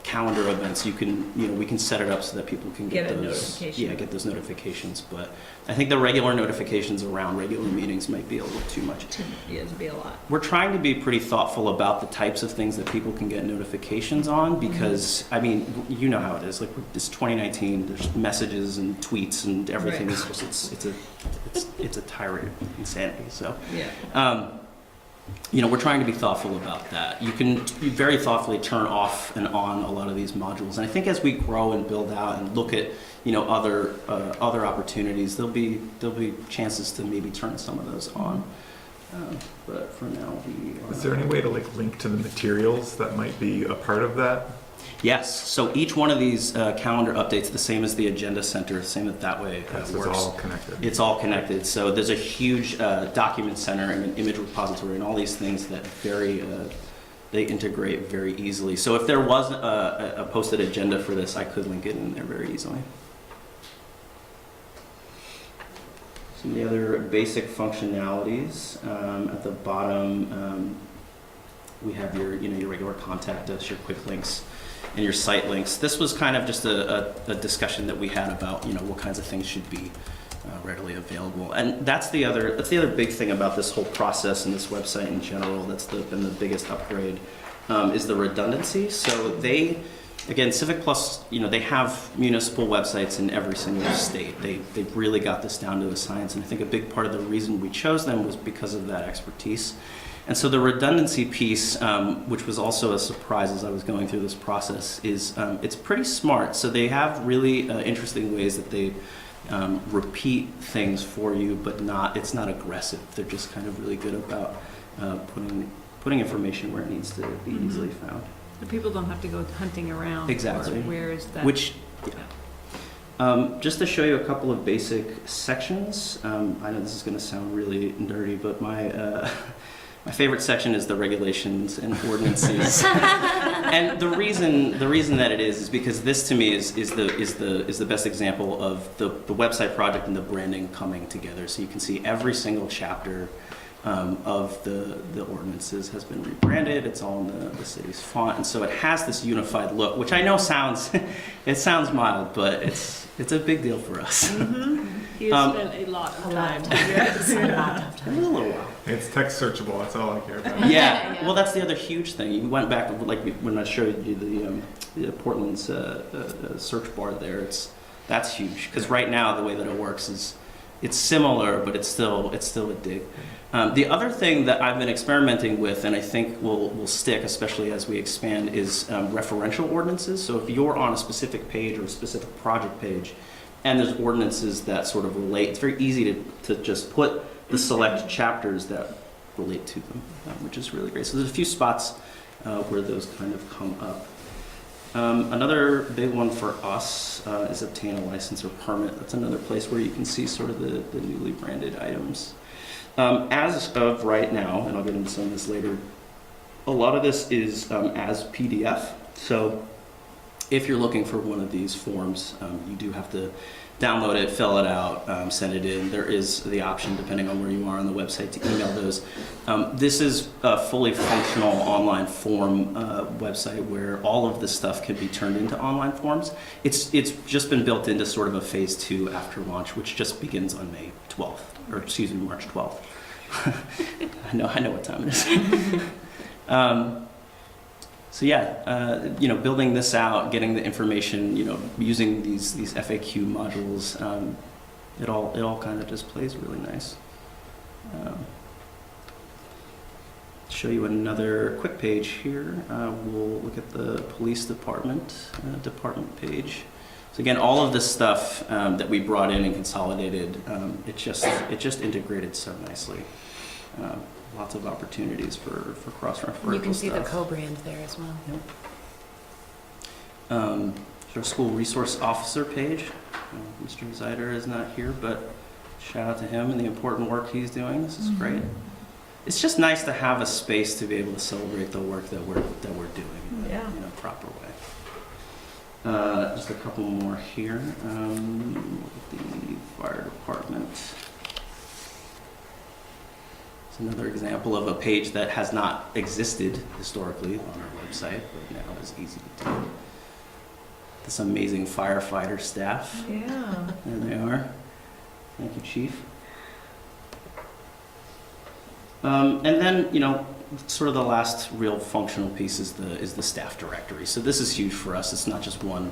calendar events, we can set it up so that people can get those notifications. But I think the regular notifications around regular meetings might be a little too much. It'd be a lot. We're trying to be pretty thoughtful about the types of things that people can get notifications on, because I mean, you know how it is. Like, it's 2019. There's messages and tweets and everything. Right. It's a tirade of insanity. So yeah. We're trying to be thoughtful about that. You can very thoughtfully turn off and on a lot of these modules. And I think as we grow and build out and look at other opportunities, there'll be chances to maybe turn some of those on. But for now, Is there any way to link to the materials that might be a part of that? Yes. So each one of these calendar updates, the same as the Agenda Center, same that way works. It's all connected. It's all connected. So there's a huge document center and an image repository and all these things that they integrate very easily. So if there was a posted agenda for this, I could link it in there very easily. Some of the other basic functionalities at the bottom. We have your regular contact us, your quick links, and your site links. This was kind of just a discussion that we had about what kinds of things should be readily available. And that's the other big thing about this whole process and this website in general. That's been the biggest upgrade, is the redundancy. So Civic Plus, they have municipal websites in every single state. They've really got this down to a science, and I think a big part of the reason we chose them was because of that expertise. And so the redundancy piece, which was also a surprise as I was going through this process, is it's pretty smart. So they have really interesting ways that they repeat things for you, but it's not aggressive. They're just kind of really good about putting information where it needs to be easily found. The people don't have to go hunting around. Exactly. Where is that? Just to show you a couple of basic sections. I know this is going to sound really nerdy, but my favorite section is the Regulations and Ordinances. And the reason that it is because this to me is the best example of the website project and the branding coming together. So you can see every single chapter of the ordinances has been rebranded. It's all in the city's font, and so it has this unified look, which I know sounds it sounds mild, but it's a big deal for us. He has spent a lot of time. A little while. It's text searchable, that's all I care about. Yeah, well, that's the other huge thing. You went back, like when I showed you the Portland's search bar there. That's huge, because right now the way that it works is it's similar, but it's still a dig. The other thing that I've been experimenting with, and I think will stick, especially as we expand, is referential ordinances. So if you're on a specific page or a specific project page, and there's ordinances that sort of relate, it's very easy to just put the select chapters that relate to them, which is really great. So there's a few spots where those kind of come up. Another big one for us is obtain a license or permit. That's another place where you can see sort of the newly branded items. As of right now, and I'll get into some of this later, a lot of this is as PDF. So if you're looking for one of these forms, you do have to download it, fill it out, send it in. There is the option, depending on where you are on the website, to email those. This is a fully functional online form website where all of this stuff can be turned into online forms. It's just been built into sort of a phase 2 after launch, which just begins on March 12th. I know what time it is. So yeah, building this out, getting the information, using these FAQ modules, it all kind of just plays really nice. Show you another quick page here. We'll look at the police department page. So again, all of this stuff that we brought in and consolidated, it just integrated so nicely. Lots of opportunities for cross-referential. You can see the co-brand there as well. Yep. Our school resource officer page. Mr. Zider is not here, but shout out to him and the important work he's doing. This is great. It's just nice to have a space to be able to celebrate the work that we're doing in a proper way. Just a couple more here. Look at the fire department. It's another example of a page that has not existed historically on our website, but now is easy to do. This amazing firefighter staff. Yeah. There they are. Thank you, Chief. And then, sort of the last real functional piece is the staff directory. So this is huge for us. It's not just one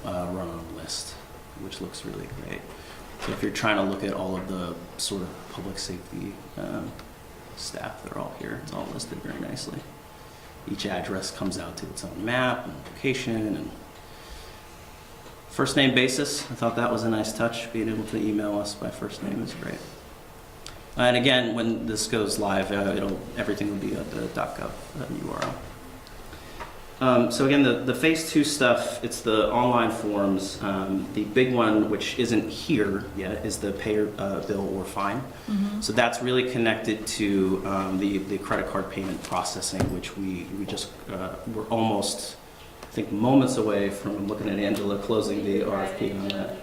run-on list, which looks really great. So if you're trying to look at all of the sort of public safety staff, they're all here. It's all listed very nicely. Each address comes out to its own map and location and first name basis. I thought that was a nice touch. Being able to email us by first name is great. And again, when this goes live, everything will be at the .gov URL. So again, the phase 2 stuff, it's the online forms. The big one, which isn't here yet, is the pay bill or fine. So that's really connected to the credit card payment processing, which we just, we're almost, I think, moments away from, I'm looking at Angela, closing the RFP on that.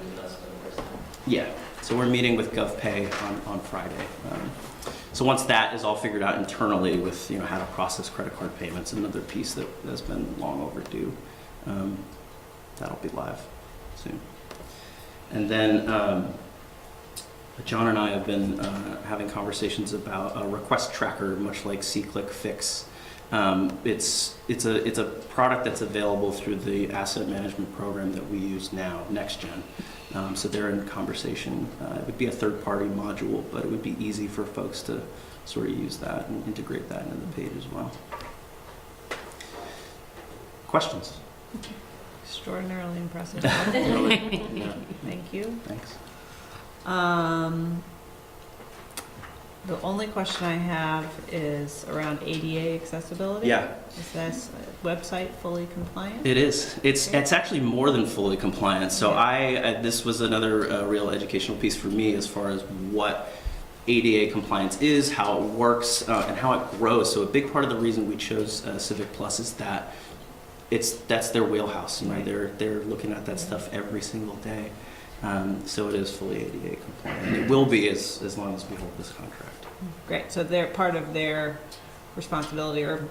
Yeah, so we're meeting with GovPay on Friday. So once that is all figured out internally with how to process credit card payments, another piece that has been long overdue, that'll be live soon. And then John and I have been having conversations about a request tracker, much like SeeClickFix. It's a product that's available through the asset management program that we use now, NextGen. So they're in conversation. It would be a third-party module, but it would be easy for folks to sort of use that and integrate that into the page as well. Questions? Extraordinarily impressive. Yeah. Thank you. Thanks. The only question I have is around ADA accessibility. Yeah. Is this website fully compliant? It is. It's actually more than fully compliant. So this was another real educational piece for me as far as what ADA compliance is, how it works, and how it grows. So a big part of the reason we chose Civic Plus is that that's their wheelhouse. They're looking at that stuff every single day. So it is fully ADA compliant. And it will be as long as we hold this contract. Great, so they're part of their responsibility or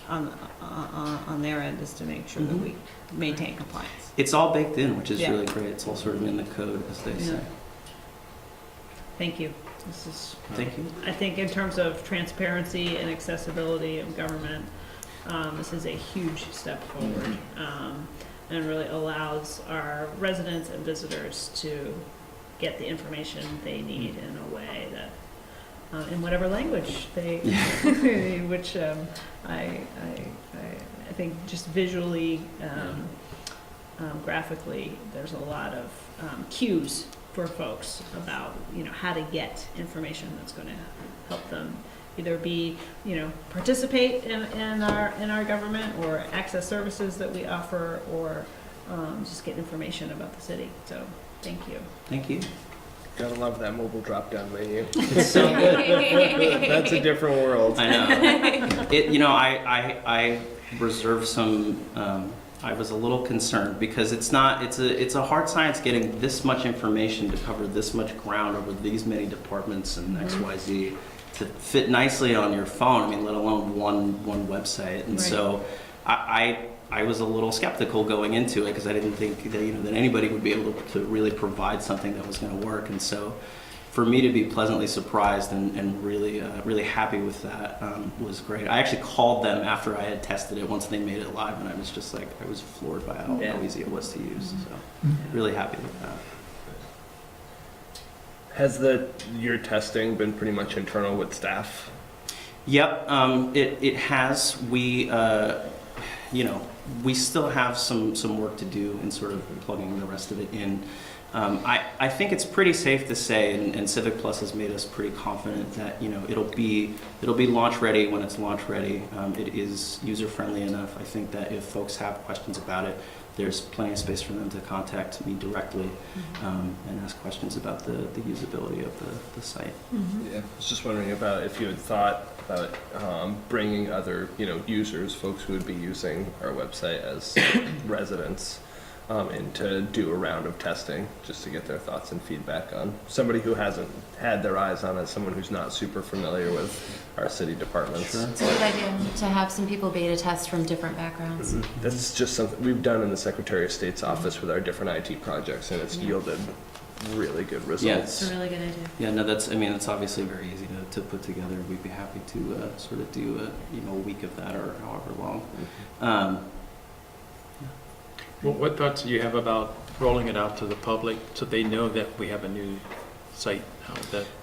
on their end is to make sure that we maintain compliance. It's all baked in, which is Yeah. really great. It's all sort of in the code, as they say. Thank you. This is, Thank you. I think in terms of transparency and accessibility of government, this is a huge step forward, and really allows our residents and visitors to get the information they need in a way that, in whatever language they, which I think just visually, graphically, there's a lot of cues for folks about, how to get information that's going to help them either be, participate in our government or access services that we offer or just get information about the city. So thank you. Thank you. Gotta love that mobile drop-down menu. It's so good. That's a different world. I know. I reserve some. I was a little concerned because it's a hard science getting this much information to cover this much ground over these many departments and XYZ to fit nicely on your phone. I mean, let alone one website. And so I was a little skeptical going into it because I didn't think that that anybody would be able to really provide something that was going to work. And so, for me to be pleasantly surprised and really happy with that was great. I actually called them after I had tested it once they made it live, and I was just like, I was floored by how easy it was to use. So, really happy with that. Has your testing been pretty much internal with staff? Yep, it has. We still have some work to do in sort of plugging the rest of it in. I think it's pretty safe to say, and Civic Plus has made us pretty confident that it'll be launch ready when it's launch ready. It is user friendly enough. I think that if folks have questions about it, there's plenty of space for them to contact me directly and ask questions about the usability of the site. Yeah, I was just wondering about if you had thought about bringing other users, folks who would be using our website as residents, and to do a round of testing just to get their thoughts and feedback on somebody who hasn't had their eyes on it, someone who's not super familiar with our city departments. Sure. It's a good idea to have some people beta test from different backgrounds. That's just something we've done in the Secretary of State's office with our different IT projects, and it's yielded really good results. It's a really good idea. Yeah, no, it's obviously very easy to put together. We'd be happy to sort of do a week of that or however long. Well, what thoughts do you have about rolling it out to the public so they know that we have a new site?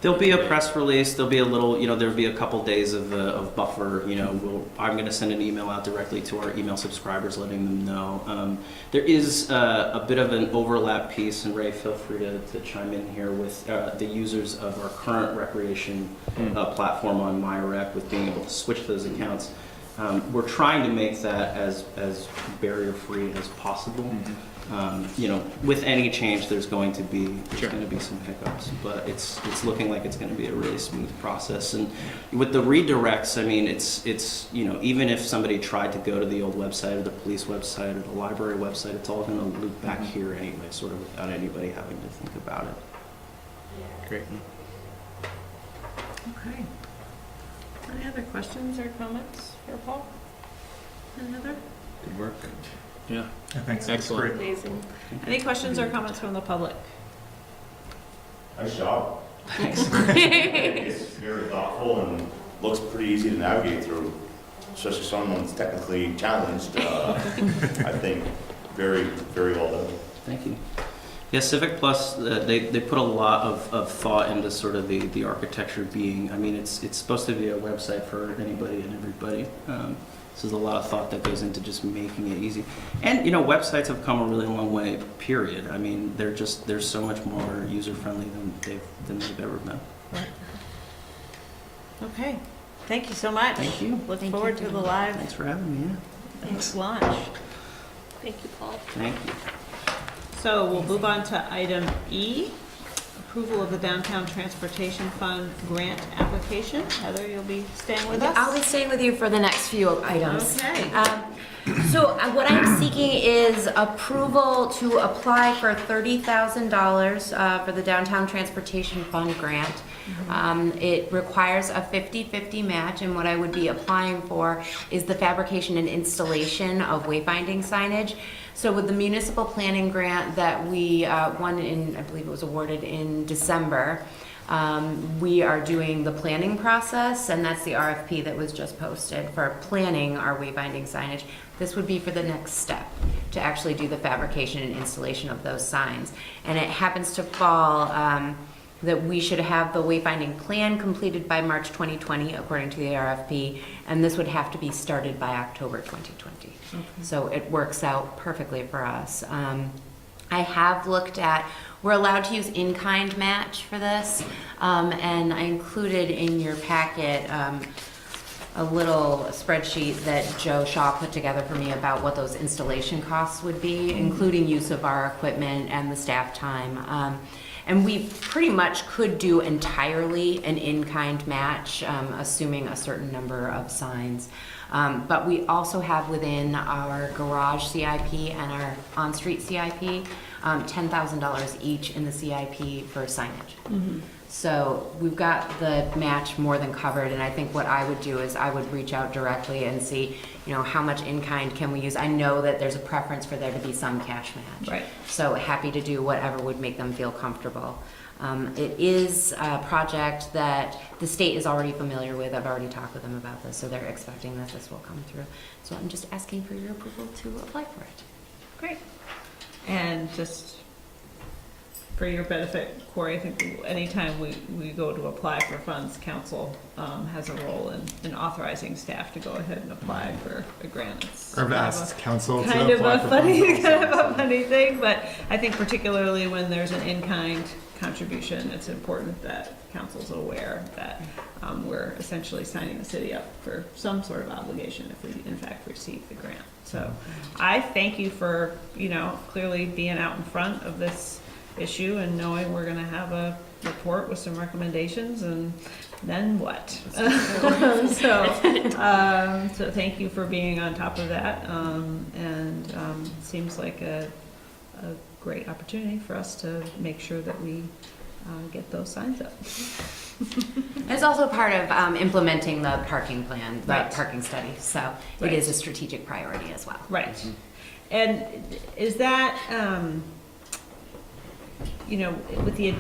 There'll be a press release. There'll be a little, there'll be a couple days of buffer. I'm going to send an email out directly to our email subscribers, letting them know. There is a bit of an overlap piece, and Ray, feel free to chime in here with the users of our current recreation platform on MyRec, with being able to switch those accounts. We're trying to make that as barrier-free as possible. With any change, there's going to be some hiccups, but it's looking like it's going to be a really smooth process. And with the redirects, I mean, it's even if somebody tried to go to the old website or the police website or the library website, it's all going to loop back here anyway, sort of without anybody having to think about it. Great. Okay. Any other questions or comments for Paul and Heather? Good work. Yeah. Thanks. Excellent. Amazing. Any questions or comments from the public? Nice job. Thanks. It's very thoughtful and looks pretty easy to navigate through, especially someone that's technically challenged. I think very, very well done. Thank you. Yeah, Civic Plus, they put a lot of thought into sort of the architecture being, I mean, it's supposed to be a website for anybody and everybody. So there's a lot of thought that goes into just making it easy. And, websites have come a really long way, period. I mean, they're so much more user-friendly than they've ever been. Okay. Thank you so much. Thank you. Look forward to the live. Thanks for having me. Thanks. Launch. Thank you, Paul. Thank you. So we'll move on to item E, approval of the Downtown Transportation Fund grant application. Heather, you'll be staying with us? I'll be staying with you for the next few items. Okay. So what I'm seeking is approval to apply for $30,000 for the Downtown Transportation Fund grant. It requires a 50-50 match, and what I would be applying for is the fabrication and installation of wayfinding signage. So with the municipal planning grant that we won in, I believe it was awarded in December, we are doing the planning process, and that's the RFP that was just posted for planning our wayfinding signage. This would be for the next step, to actually do the fabrication and installation of those signs. And it happens to fall that we should have the wayfinding plan completed by March 2020, according to the RFP, and this would have to be started by October 2020. Okay. So it works out perfectly for us. I have looked at, we're allowed to use in-kind match for this, and I included in your packet a little spreadsheet that Joe Shaw put together for me about what those installation costs would be, including use of our equipment and the staff time. And we pretty much could do entirely an in-kind match, assuming a certain number of signs. But we also have within our garage CIP and our on-street CIP, $10,000 each in the CIP for signage. Mm-hmm. So we've got the match more than covered, and I think what I would do is I would reach out directly and see, how much in-kind can we use. I know that there's a preference for there to be some cash match. Right. So happy to do whatever would make them feel comfortable. It is a project that the state is already familiar with. I've already talked with them about this, so they're expecting that this will come through. So I'm just asking for your approval to apply for it. Great. And just for your benefit, Corey, I think anytime we go to apply for funds, council has a role in authorizing staff to go ahead and apply for a grant. It's Or asked council to kind of apply a for funny, funds. kind of a funny thing, but I think particularly when there's an in-kind contribution, it's important that council's aware that we're essentially signing the city up for some sort of obligation if we in fact receive the grant. So I thank you for, clearly being out in front of this issue and knowing we're going to have a report with some recommendations, and then what? So thank you for being on top of that, and it seems like a great opportunity for us to make sure that we get those signs up. It's also part of implementing the parking plan, the Right. parking study, so Right. it is a strategic priority as well. Right. Mm-hmm. And is that, with the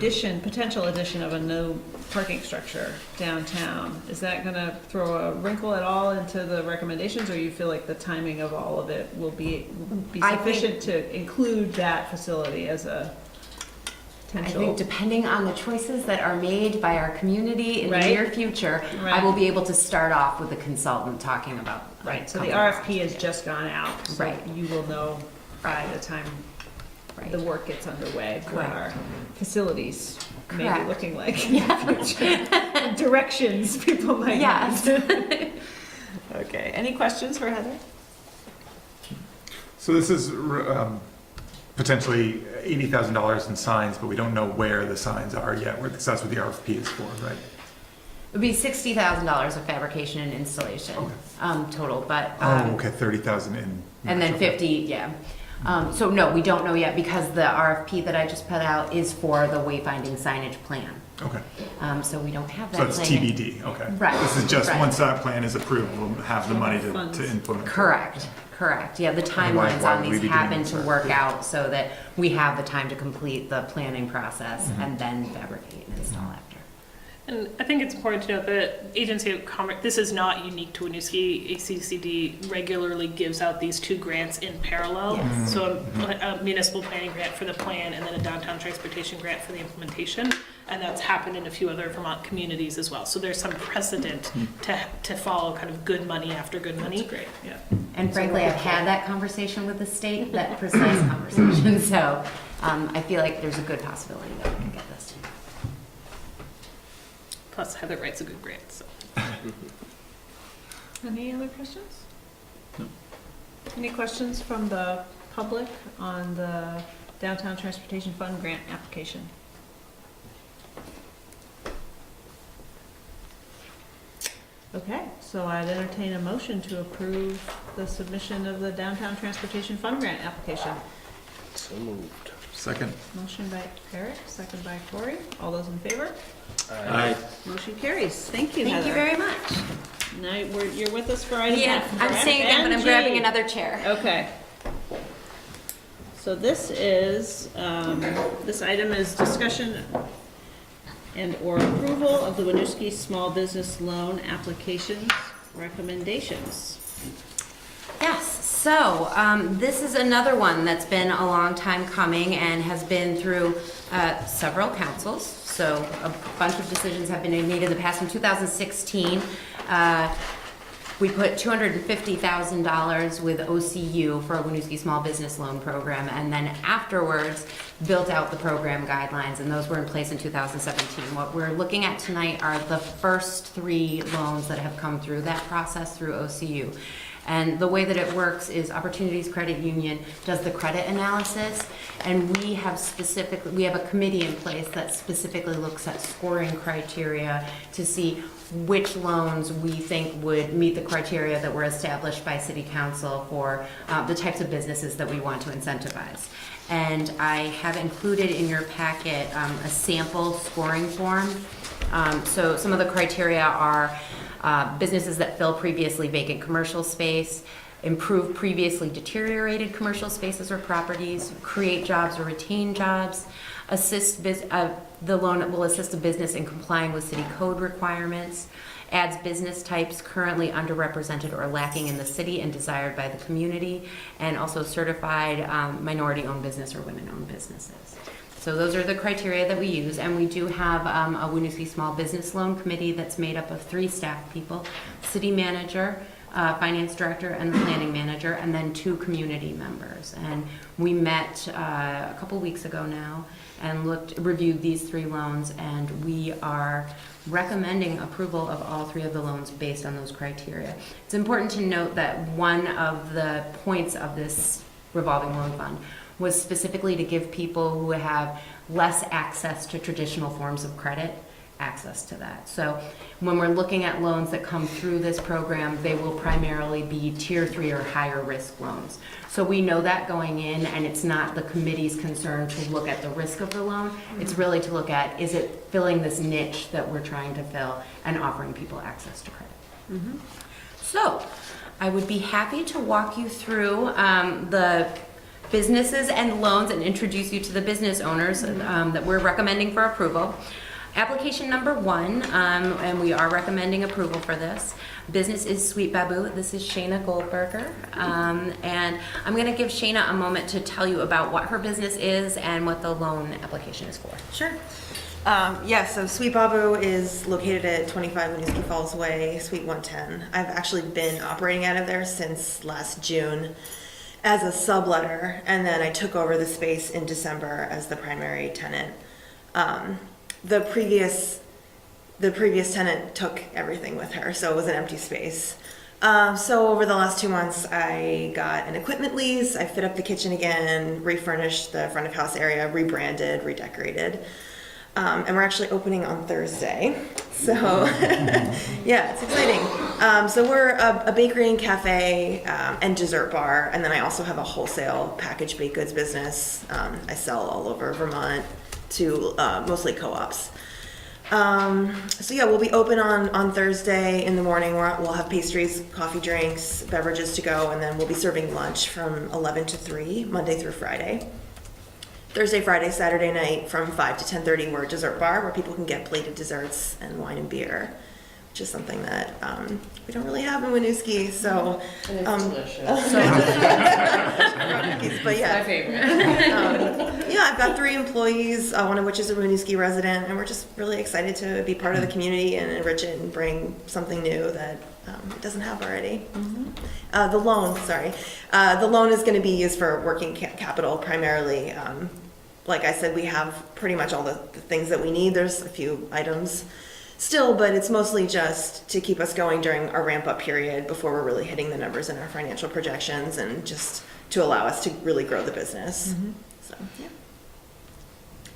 potential addition of a no parking structure downtown, is that going to throw a wrinkle at all into the recommendations, or you feel like the timing of all of it will be sufficient to include that facility as a potential? I think depending on the choices that are made by our community in the near future, I will be able to start off with a consultant talking about. Right, so the RFP has just gone out, so Right. you will know by the time the work gets underway what Correct. our facilities may be Correct. looking like in the future. Directions people might Yes. need. Okay, any questions for Heather? So this is potentially $80,000 in signs, but we don't know where the signs are yet. That's what the RFP is for, right? It would be $60,000 of fabrication and installation, total, but. Okay, 30,000 in. And then 50, yeah. So no, we don't know yet because the RFP that I just put out is for the wayfinding signage plan. Okay. So we don't have that. So it's plan yet. TBD, okay. Right. This is just, right. once that plan is approved, we'll have the money to implement. Correct. Yeah, the timelines why on would we these be doing happen this? to work out so that we have the time to complete the planning process and then fabricate and install after. And I think it's important to note that Agency of Commerce, this is not unique to Winooski. ACCD regularly gives out these two grants in parallel. Yes. So a municipal planning grant for the plan and then a downtown transportation grant for the implementation. And that's happened in a few other Vermont communities as well. So there's some precedent to follow kind of good money after good money. That's great, yeah. And frankly, I've had that conversation with the state, that precise conversation. So I feel like there's a good possibility that we can get this. Plus Heather writes a good grant, so. Any other questions? No. Any questions from the public on the Downtown Transportation Fund grant application? Okay, so I'd entertain a motion to approve the submission of the Downtown Transportation Fund Grant application. So moved. Second. Motion by Eric, second by Corey. All those in favor? Aye. Motion carries. Thank you, Thank you Heather. very much. Now, you're with us for item Yeah, F, I'm correct? staying again, but I'm And grabbing G. another chair. Okay. So this is, this item is discussion and or approval of the Winooski Small Business Loan Application recommendations. Yes, so this is another one that's been a long time coming and has been through several councils. So a bunch of decisions have been made in the past. In 2016, we put $250,000 with OCU for a Winooski Small Business Loan Program, and then afterwards built out the program guidelines, and those were in place in 2017. What we're looking at tonight are the first 3 loans that have come through that process through OCU. And the way that it works is Opportunities Credit Union does the credit analysis, and we have a committee in place that specifically looks at scoring criteria to see which loans we think would meet the criteria that were established by City Council for the types of businesses that we want to incentivize. And I have included in your packet a sample scoring form. So some of the criteria are businesses that fill previously vacant commercial space, improve previously deteriorated commercial spaces or properties, create jobs or retain jobs, the loan will assist a business in complying with city code requirements, adds business types currently underrepresented or lacking in the city and desired by the community, and also certified minority-owned business or women-owned businesses. So those are the criteria that we use, and we do have a Winooski Small Business Loan Committee that's made up of 3 staff people, city manager, finance director, and the planning manager, and then 2 community members. And we met a couple weeks ago now and reviewed these 3 loans, and we are recommending approval of all 3 of the loans based on those criteria. It's important to note that one of the points of this revolving loan fund was specifically to give people who have less access to traditional forms of credit access to that. So when we're looking at loans that come through this program, they will primarily be tier 3 or higher risk loans. So we know that going in, and it's not the committee's concern to look at the risk of the loan. It's really to look at, is it filling this niche that we're trying to fill and offering people access to credit. So I would be happy to walk you through the businesses and loans and introduce you to the business owners that we're recommending for approval. Application number 1, and we are recommending approval for this. Business is Sweet Babu. This is Shayna Goldberger. And I'm going to give Shayna a moment to tell you about what her business is and what the loan application is for. Sure. So Sweet Babu is located at 25 Winooski Falls Way, Suite 110. I've actually been operating out of there since last June as a subletter, and then I took over the space in December as the primary tenant. The previous tenant took everything with her, so it was an empty space. So over the last 2 months, I got an equipment lease. I fit up the kitchen again, refurnished the front of house area, rebranded, redecorated. And we're actually opening on Thursday. So yeah, it's exciting. So we're a bakery and cafe and dessert bar. And then I also have a wholesale packaged baked goods business. I sell all over Vermont to mostly co-ops. So yeah, we'll be open on Thursday in the morning. We'll have pastries, coffee, drinks, beverages to go, and then we'll be serving lunch from 11 to 3, Monday through Friday. Thursday, Friday, Saturday night from 5 to 10:30, we're a dessert bar where people can get plated desserts and wine and beer, which is something that we don't really have in Winooski. So, And it's delicious. But yeah, my favorite. Yeah, I've got 3 employees, one of which is a Winooski resident, and we're just really excited to be part of the community and enrich it and bring something new that it doesn't have already. The loan is going to be used for working capital primarily. Like I said, we have pretty much all the things that we need. There's a few items still, but it's mostly just to keep us going during our ramp up period before we're really hitting the numbers in our financial projections, and just to allow us to really grow the business. So, yeah.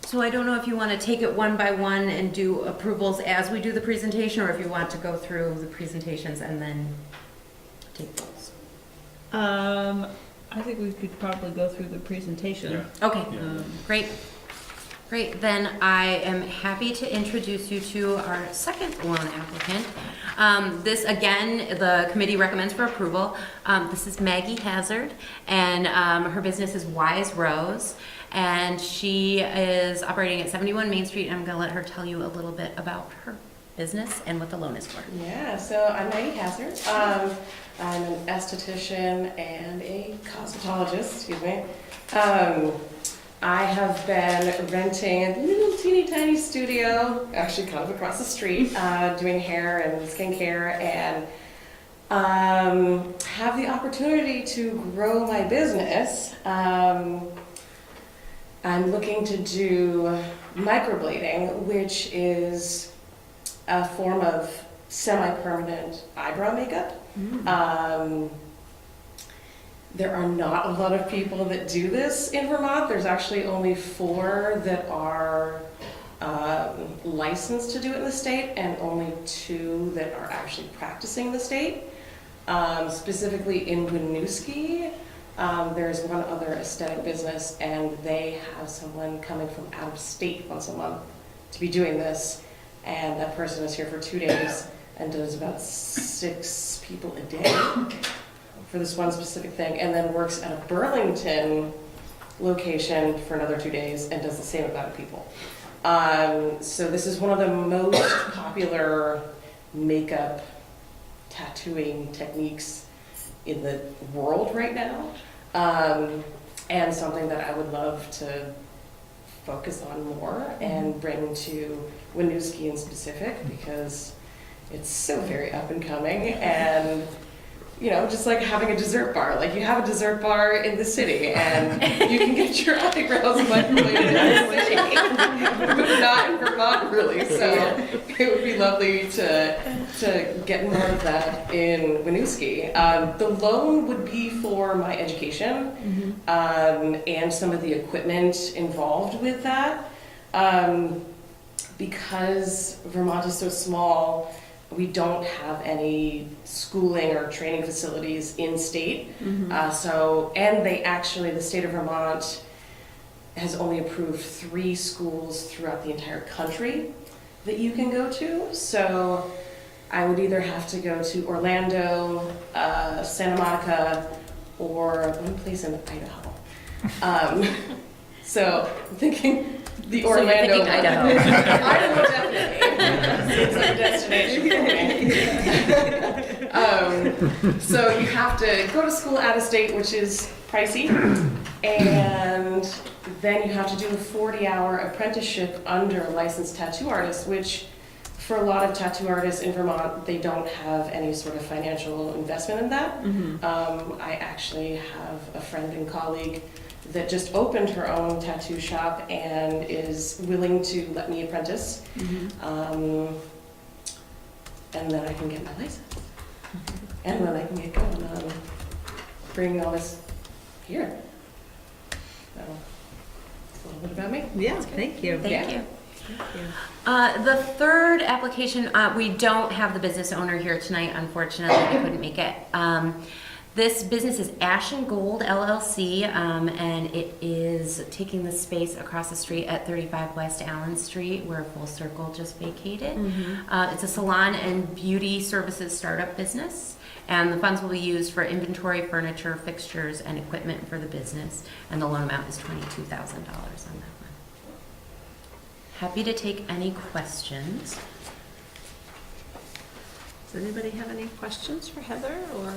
So I don't know if you want to take it one by one and do approvals as we do the presentation, or if you want to go through the presentations and then take those. I think we could probably go through the presentation. Okay, great. Great, then I am happy to introduce you to our second loan applicant. This, again, the committee recommends for approval. This is Maggie Hazard, and her business is Wise Rose, and she is operating at 71 Main Street, and I'm gonna let her tell you a little bit about her business and what the loan is for. Yeah, so I'm Maggie Hazard. I'm an esthetician and a cosmetologist, excuse me. I have been renting a little teeny tiny studio, actually kind of across the street, doing hair and skincare, and have the opportunity to grow my business. I'm looking to do microblading, which is a form of semi-permanent eyebrow makeup. There are not a lot of people that do this in Vermont. There's actually only 4 that are licensed to do it in the state, and only 2 that are actually practicing in the state. Specifically in Winooski, there's one other aesthetic business, and they have someone coming from out of state once a month to be doing this, and that person is here for 2 days and does about 6 people a day for this one specific thing, and then works at a Burlington location for another 2 days and does the same amount of people. So this is one of the most popular makeup tattooing techniques in the world right now, and something that I would love to focus on more and bring to Winooski in specific, because it's so very up and coming, and you know, just like having a dessert bar. Like, you have a dessert bar in the city, and you can get your eyebrows microbladed in the city, but not in Vermont, really. So it would be lovely to get more of that in Winooski. The loan would be for my education, and some of the equipment involved with that. Because Vermont is so small, we don't have any schooling or training facilities in state. And the state of Vermont has only approved 3 schools throughout the entire country that you can go to. So I would either have to go to Orlando, Santa Monica, or one place in Idaho. So I'm thinking the Orlando. So you're thinking Idaho. Idaho, definitely. Seems like a destination for me. So you have to go to school out of state, which is pricey, and then you have to do a 40-hour apprenticeship under a licensed tattoo artist, which for a lot of tattoo artists in Vermont, they don't have any sort of financial investment in that. I actually have a friend and colleague that just opened her own tattoo shop and is willing to let me apprentice. And then I can get my license. And then I can get going on bringing all this here. So, that's a little bit about me. Yeah, thank you. Thank you. The third application, we don't have the business owner here tonight, unfortunately. They couldn't make it. This business is Ash and Gold LLC, and it is taking the space across the street at 35 West Allen Street, where Full Circle just vacated. It's a salon and beauty services startup business, and the funds will be used for inventory, furniture, fixtures, and equipment for the business, and the loan amount is $22,000 on that one. Happy to take any questions. Does anybody have any questions for Heather or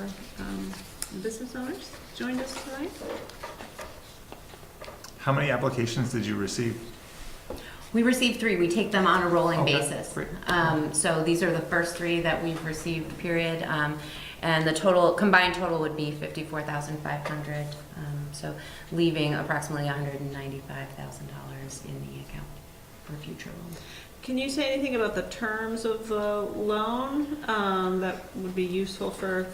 business owners joined us tonight? How many applications did you receive? We received 3. We take them on a rolling Okay, basis. great. So these are the first 3 that we've received, period. And the total, combined total would be $54,500. So leaving approximately $195,000 in the account for future loans. Can you say anything about the terms of the loan that would be useful for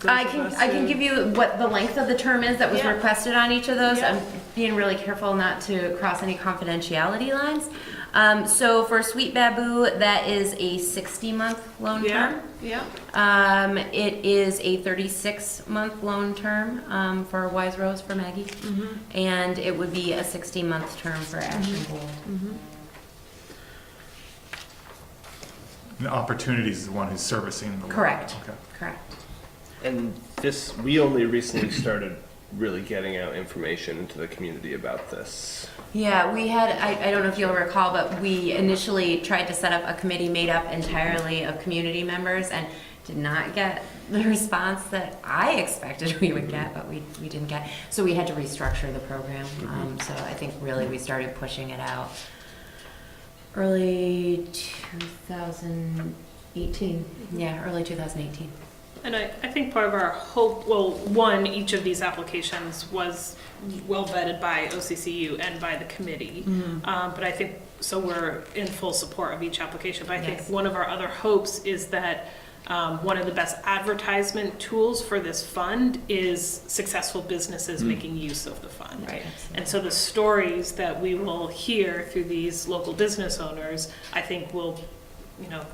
those I of us can who- give you what the length of the term is that was Yeah. requested on each of those. Yeah. I'm being really careful not to cross any confidentiality lines. So for Sweet Baboo, that is a 60-month loan term. Yeah. It is a 36-month loan term for Wise Rose for Maggie, and it would be a 60-month term for Ash and Gold. And Opportunities is the one who's servicing the loan. Correct. Okay. Correct. And this, we only recently started really getting out information to the community about this. Yeah, we had, I don't know if you'll recall, but we initially tried to set up a committee made up entirely of community members and did not get the response that I expected we would get, but we didn't get. So we had to restructure the program. So I think really we started pushing it out early 2018. Yeah, early 2018. And I think part of our hope, well, one, each of these applications was well vetted by OCCU and by the committee. But I think, so we're in full support of each application. But I think one of our other hopes is that one of the best advertisement tools for this fund is successful businesses making use of the fund. Right. And so the stories that we will hear through these local business owners, I think will,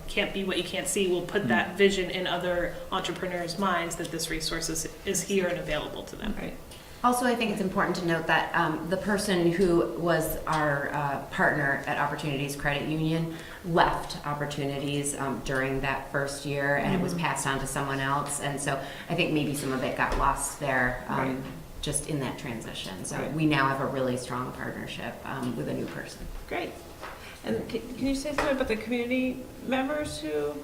can't be what you can't see, will put that vision in other entrepreneurs' minds that this resource is here and available to them. Right. Also, I think it's important to note that the person who was our partner at Opportunities Credit Union left Opportunities during that first year, and it was passed on to someone else. And so I think maybe some of it got lost there just in that transition. So we now have a really strong partnership with a new person. Great. And can you say something about the community members who,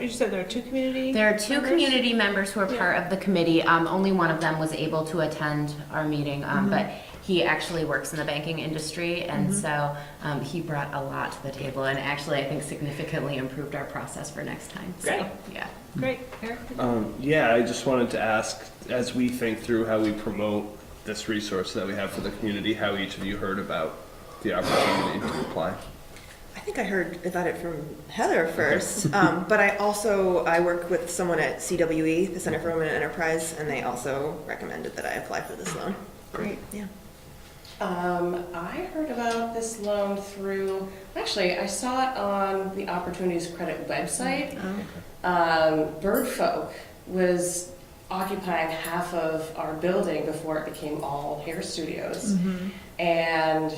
you said there are two community There are two members? community members who are part of the committee. Only one of them was able to attend our meeting, but he actually works in the banking industry, and so he brought a lot to the table, and actually I think significantly improved our process for next time. Great. So, yeah. Great. Eric? Yeah, I just wanted to ask, as we think through how we promote this resource that we have for the community, how each of you heard about the opportunity to apply. I think I heard about it from Heather first, but I work with someone at CWE, the Center for Women in Enterprise, and they also recommended that I apply for this loan. Great. Yeah. I heard about this loan through, actually, I saw it on the Opportunities Credit website. Birdfolk was occupying half of our building before it became all hair studios. And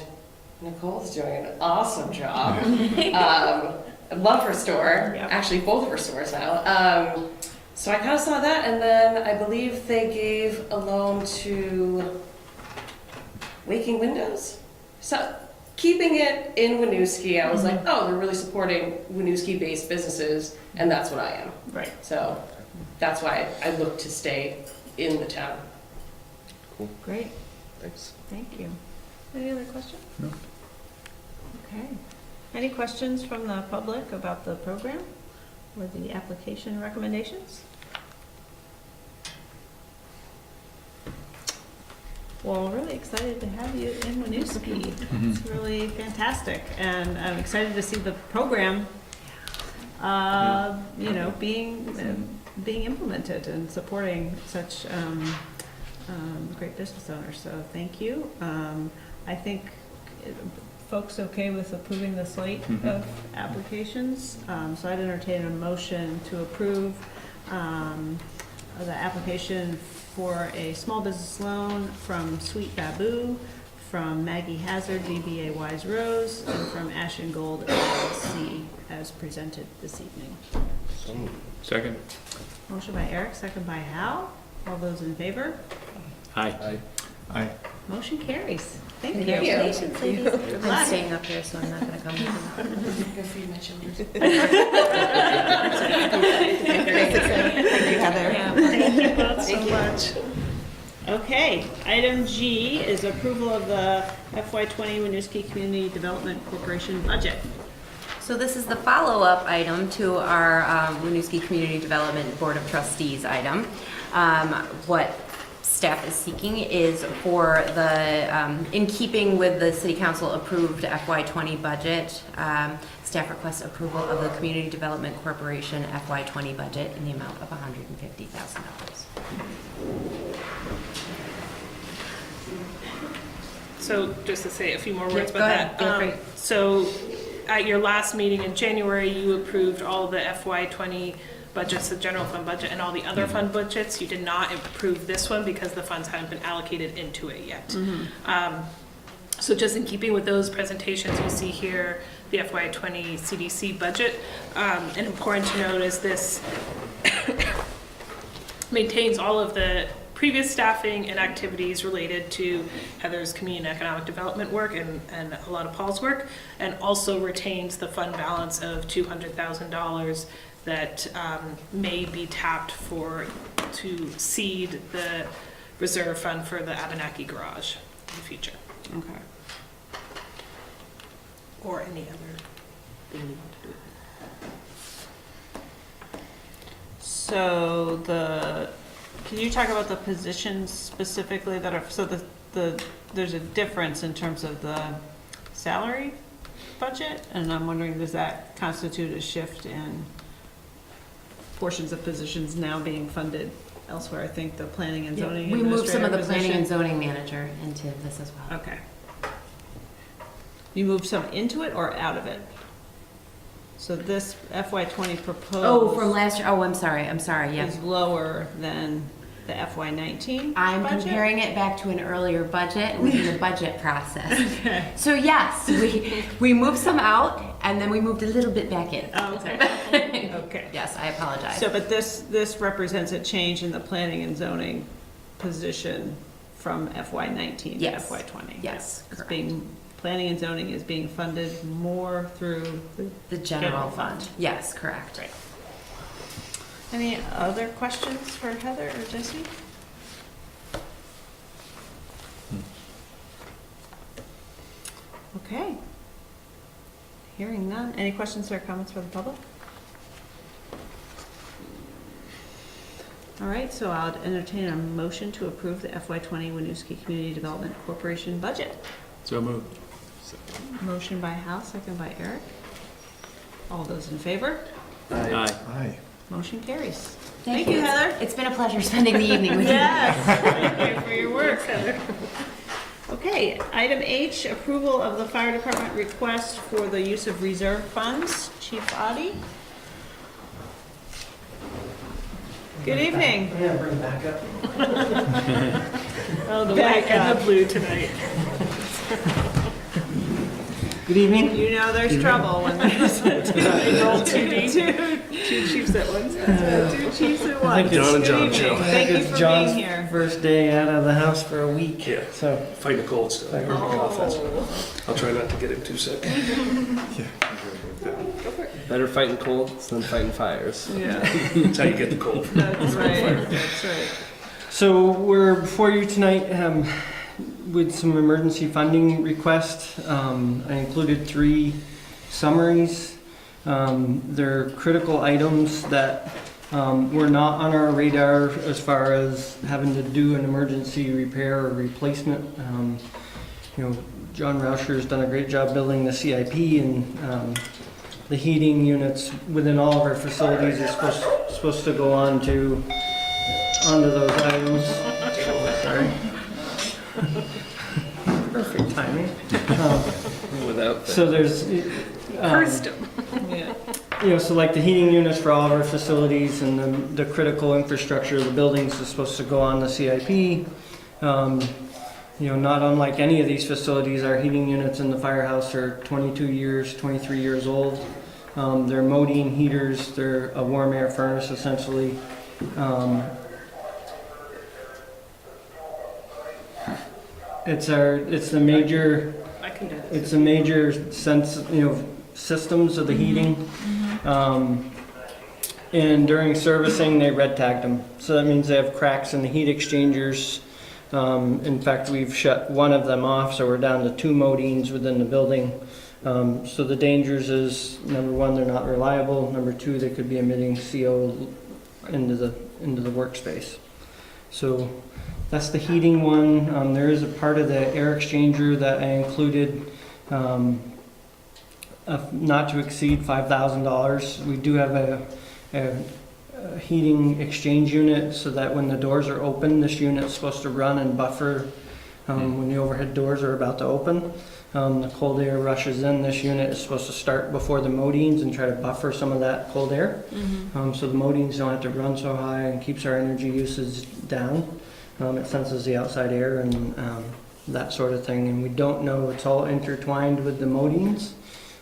Nicole's doing an awesome job. I love her store. Actually, both of her stores now. So I kind of saw that, and then I believe they gave a loan to Waking Windows. So keeping it in Winooski, I was like, oh, they're really supporting Winooski-based businesses, and that's what I am. Right. So that's why I look to stay in the town. Cool. Great. Thanks. Thank you. Any other questions? No. Okay. Any questions from the public about the program or the application recommendations? Well, really excited to have you in Winooski. It's really fantastic, and I'm excited to see the program, being implemented and supporting such great business owners. So thank you. I think folks okay with approving the slate of applications. So I'd entertain a motion to approve the application for a small business loan from Sweet Baboo, from Maggie Hazard, DBA Wise Rose, and from Ash and Gold LLC as presented this evening. Second. Motion by Eric, second by Hal. All those in favor? Aye. Aye. Motion carries. Thank you. Congratulations, ladies. Good I'm luck. staying up here, so I'm not gonna come. Go feed my children. Thank you, Heather. Thank you both so much. Okay, item G is approval of the FY20 Winooski Community Development Corporation budget. So this is the follow-up item to our Winooski Community Development Board of Trustees item. What staff is seeking is for the, in keeping with the City Council approved FY20 budget, staff requests approval of the Community Development Corporation FY20 budget in the amount of $150,000. So just to say a few more words Go about ahead. that. Feel free. So at your last meeting in January, you approved all the FY20 budgets, the general fund budget, and all the other fund budgets. You did not approve this one because the funds hadn't been allocated into it yet. So just in keeping with those presentations, you see here the FY20 CDC budget. And important to note is this maintains all of the previous staffing and activities related to Heather's community and economic development work and a lot of Paul's work, and also retains the fund balance of $200,000 that may be tapped to seed the reserve fund for the Abenaki garage in the future. Okay. Or any other thing you want to do. So can you talk about the positions specifically that are, so there's a difference in terms of the salary budget, and I'm wondering, does that constitute a shift in portions of positions now being funded elsewhere? I think the planning and zoning We moved some of the administrator planning and position. zoning manager into this as well. Okay. You moved some into it or out of it? So this FY20 proposed. Oh, from last year, oh, I'm sorry, yeah. Is lower than the FY19 I'm budget? comparing it back to an earlier budget within the budget process. Okay. So yes, we moved some out and then we moved a little bit back in. Oh, okay. Okay. Yes, I apologize. So, but this represents a change in the planning and zoning position from FY19 to Yes. FY20. Yes, It's correct. planning and zoning is being funded more through The general fund. Yes, correct. Right. Any other questions for Heather or Jesse? Okay. Hearing none. Any questions or comments for the public? All right, so I'll entertain a motion to approve the FY20 Winooski Community Development Corporation budget. So moved. Motion by Hal, second by Eric. All those in favor? Aye. Aye. Motion carries. Thank you, you. Heather. It's been a pleasure spending the evening with you. Yes, thank you for your work, Heather. Okay, item H, approval of the fire department request for the use of reserve funds. Chief Audi? Good evening. Yeah, bring it back up. Oh, the white and the blue tonight. Good evening. You know there's trouble when there's two chiefs at once. Two chiefs at once. John and Good evening. Thank you for John's being here. first day out of the house for a week. Yeah. So Fighting a cold still. I'll try not to get him too sick. Better fighting colds than fighting fires. Yeah. That's how you get the cold. That's right, that's right. So we're before you tonight with some emergency funding requests. I included 3 summaries. They're critical items that were not on our radar as far as having to do an emergency repair or replacement. John Rauscher's done a great job building the CIP, and the heating units within all of our facilities are supposed to go onto those items. Sorry. Perfect timing. Without So there's Cursed him. Yeah. so like the heating units for all of our facilities and the critical infrastructure of the buildings is supposed to go on the CIP. Not unlike any of these facilities, our heating units in the firehouse are 22 years, 23 years old. They're modine heaters. They're a warm air furnace essentially. It's the major. I can do this. It's a major systems of the heating. And during servicing, they red tagged them. So that means they have cracks in the heat exchangers. In fact, we've shut one of them off, so we're down to 2 modines within the building. So the dangers is, number 1, they're not reliable. Number 2, they could be emitting CO into the workspace. So that's the heating one. There is a part of the air exchanger that I included not to exceed $5,000. We do have a heating exchange unit so that when the doors are open, this unit's supposed to run and buffer when the overhead doors are about to open. The cold air rushes in. This unit is supposed to start before the modines and try to buffer some of that cold air. So the modines don't have to run so high and keeps our energy usage down. It senses the outside air and that sort of thing. And we don't know, it's all intertwined with the modines.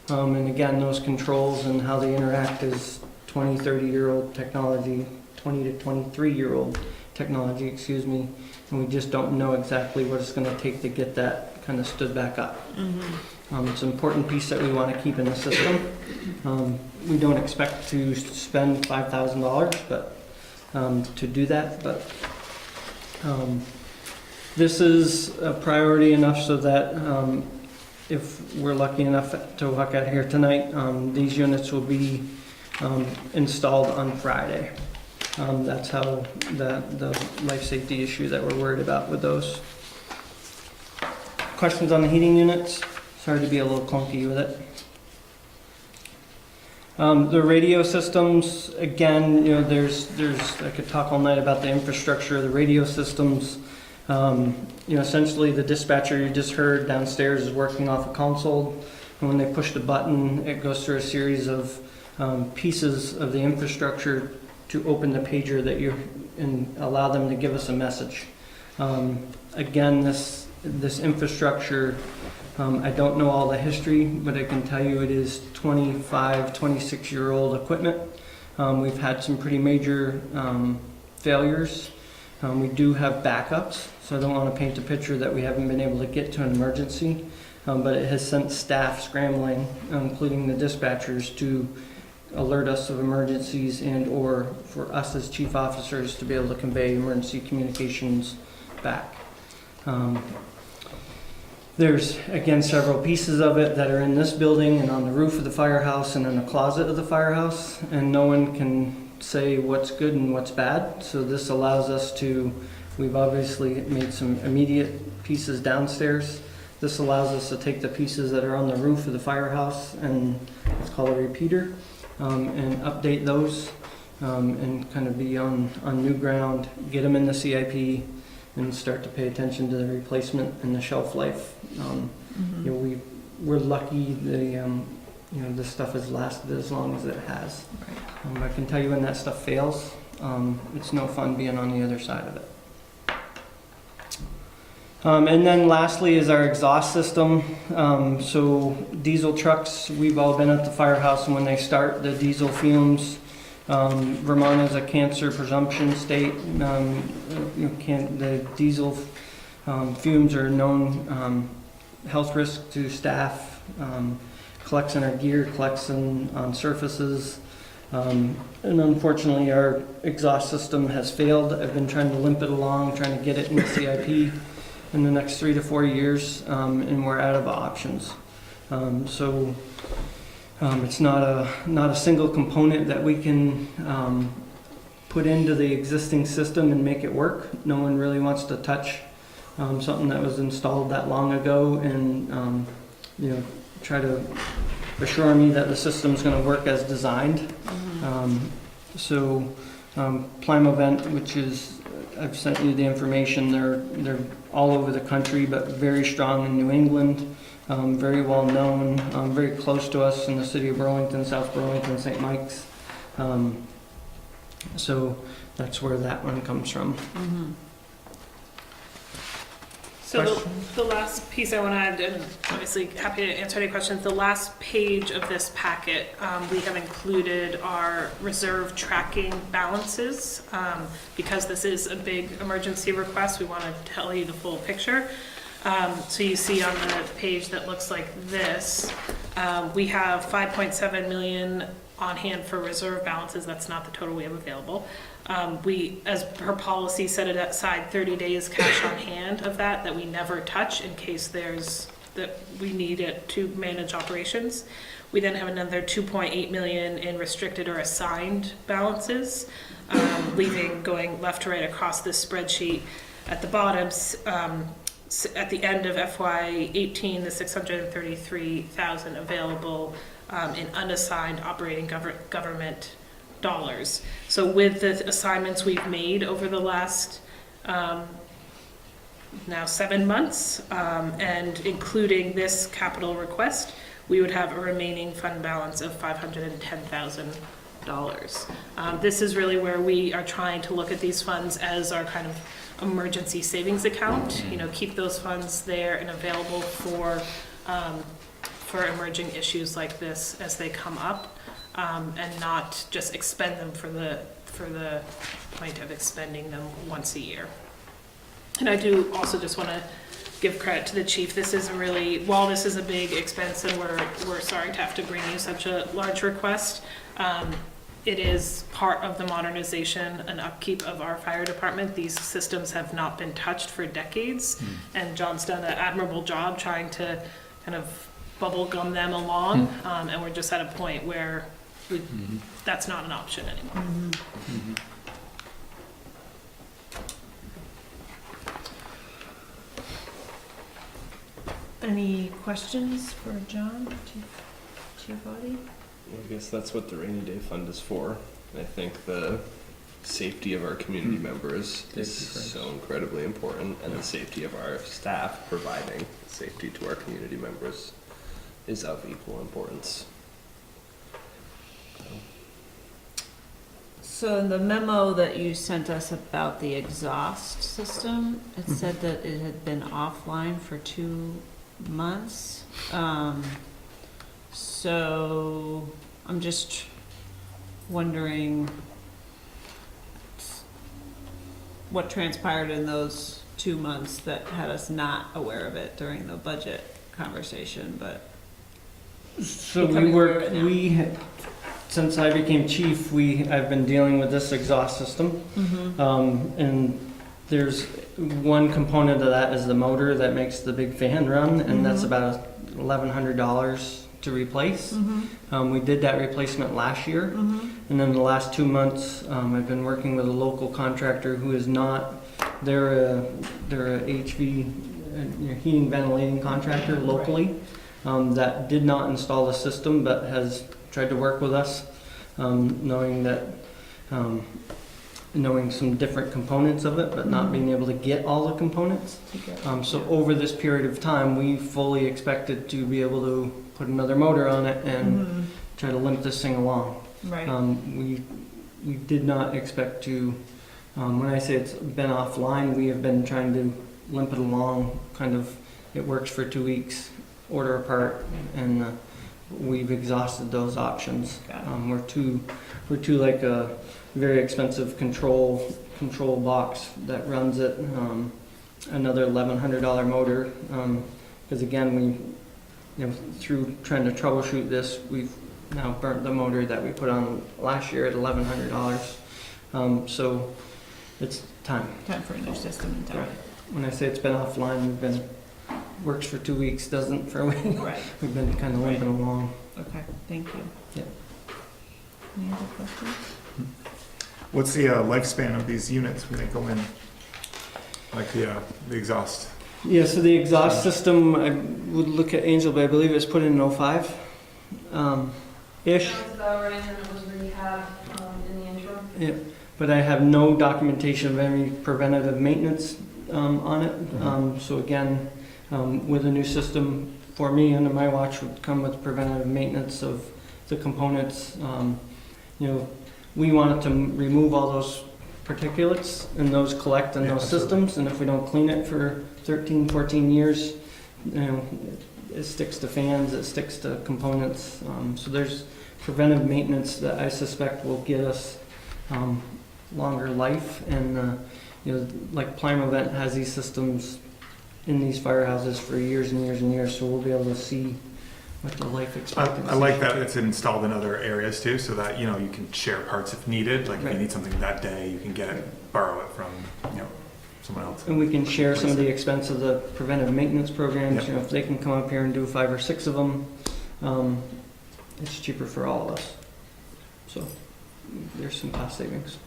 And again, those controls and how they interact is 20, 30-year-old technology, 20 to 23-year-old technology, excuse me. And we just don't know exactly what it's going to take to get that kind of stood back up. It's an important piece that we want to keep in the system. We don't expect to spend $5,000 but to do that, but this is a priority enough so that if we're lucky enough to walk out here tonight, these units will be installed on Friday. That's how the life safety issue that we're worried about with those. Questions on the heating units? Sorry to be a little clunky with it. The radio systems, again, there's I could talk all night about the infrastructure of the radio systems. Essentially the dispatcher you just heard downstairs is working off a console, and when they push the button, it goes through a series of pieces of the infrastructure to open the pager and allow them to give us a message. Again, this infrastructure, I don't know all the history, but I can tell you it is 25, 26-year-old equipment. We've had some pretty major failures. We do have backups, so I don't want to paint a picture that we haven't been able to get to an emergency, but it has sent staff scrambling, including the dispatchers, to alert us of emergencies and or for us as chief officers to be able to convey emergency communications back. There's, again, several pieces of it that are in this building and on the roof of the firehouse and in a closet of the firehouse, and no one can say what's good and what's bad. So this allows us to, we've obviously made some immediate pieces downstairs. This allows us to take the pieces that are on the roof of the firehouse and let's call it a repeater, and update those and kind of be on new ground, get them in the CIP, and start to pay attention to the replacement and the shelf life. We're lucky this stuff has lasted as long as it has. I can tell you when that stuff fails, it's no fun being on the other side of it. And then lastly is our exhaust system. So diesel trucks, we've all been at the firehouse, and when they start, the diesel fumes, Vermont is a cancer presumption state. The diesel fumes are known health risk to staff, collects in our gear, collects on surfaces. And unfortunately our exhaust system has failed. I've been trying to limp it along, trying to get it in the CIP in the next 3 to 4 years, and we're out of options. It's not a single component that we can put into the existing system and make it work. No one really wants to touch something that was installed that long ago and try to assure me that the system's going to work as designed. Plymovent, which is, I've sent you the information, they're all over the country, but very strong in New England, very well known, very close to us in the city of Burlington, South Burlington, St. Mike's. So that's where that one comes from. So the last piece I want to add, and obviously happy to answer any questions, the last page of this packet, we have included our reserve tracking balances. Because this is a big emergency request, we want to tell you the full picture. So you see on the page that looks like this, we have 5.7 million on hand for reserve balances. That's not the total we have available. We, as per policy, set it aside 30 days cash on hand of that we never touch in case we need it to manage operations. We then have another 2.8 million in restricted or assigned balances, leaving going left to right across this spreadsheet. At the bottom, at the end of FY18, the 633,000 available in unassigned operating government dollars. So with the assignments we've made over the last now 7 months, and including this capital request, we would have a remaining fund balance of $510,000. This is really where we are trying to look at these funds as our kind of emergency savings account, keep those funds there and available for emerging issues like this as they come up, and not just expend them for the point of expending them once a year. And I do also just want to give credit to the chief. This is while this is a big expense and we're sorry to have to bring you such a large request, it is part of the modernization and upkeep of our fire department. These systems have not been touched for decades, and John's done an admirable job trying to kind of bubble gum them along, and we're just at a point where that's not an option anymore. Any questions for John, Chief Audie? I guess that's what the rainy day fund is for. I think the safety of our community members is so incredibly important, and the safety of our staff providing safety to our community members is of equal importance. So in the memo that you sent us about the exhaust system, it said that it had been offline for 2 months. So I'm just wondering what transpired in those 2 months that had us not aware of it during the budget conversation, but. So since I became chief, I've been dealing with this exhaust system. And there's one component of that is the motor that makes the big fan run, and that's about $1,100 to replace. We did that replacement last year, and then the last 2 months I've been working with a local contractor who is not, they're a HV, heating ventilating contractor locally, that did not install the system but has tried to work with us, knowing some different components of it, but not being able to get all the components. So over this period of time, we fully expected to be able to put another motor on it and try to limp this thing along. Right. We did not expect to, when I say it's been offline, we have been trying to limp it along, kind of, it works for 2 weeks, order a part, and we've exhausted those options. We're too like a very expensive control box that runs it, another $1,100 motor, because again, through trying to troubleshoot this, we've now burnt the motor that we put on last year at $1,100. So it's time for a new system in town. Right. When I say it's been offline, works for 2 weeks, doesn't for a week. Right. We've been kind of limping along. Okay, thank you. Yeah. Any other questions? What's the lifespan of these units when they go in? Like the exhaust? Yeah, so the exhaust system, I would look at Angel, but I believe it was put in 05 ish. Sounds about right, and it was rehab in the interim. Yeah, but I have no documentation of any preventative maintenance on it. So again, with a new system, for me, under my watch, would come with preventative maintenance of the components. We wanted to remove all those particulates and those collect in those systems, and if we don't clean it for 13, 14 years, it sticks to fans, it sticks to components. So there's preventive maintenance that I suspect will get us longer life, and like Plymouth has these systems in these firehouses for years and years and years, so we'll be able to see what the life expectancy. I like that it's installed in other areas too, so that you can share parts if needed. Like if you need something that day, you can borrow it from someone else. And we can share some of the expense of the preventive maintenance programs. If they can come up here and do 5 or 6 of them, it's cheaper for all of us. So there's some cost savings.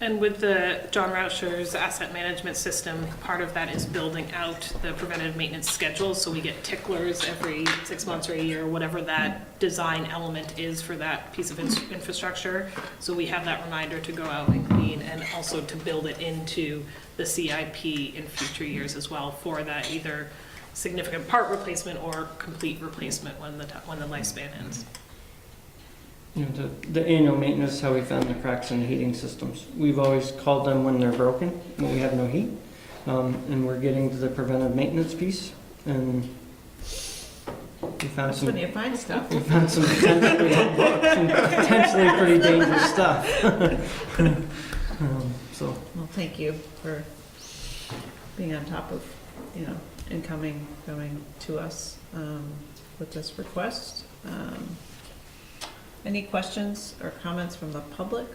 And with the John Rauscher's asset management system, part of that is building out the preventative maintenance schedule. So we get ticklers every 6 months or a year, whatever that design element is for that piece of infrastructure. So we have that reminder to go out and clean, and also to build it into the CIP in future years as well for that either significant part replacement or complete replacement when the lifespan ends. You know, the annual maintenance, how we found the cracks in the heating systems. We've always called them when they're broken, when we have no heat. And we're getting to the preventive maintenance piece, and we found That's some. when you find stuff. We found some potentially pretty dangerous stuff. So. Well, thank you for being on top of, you know, and coming to us with this request. Any questions or comments from the public?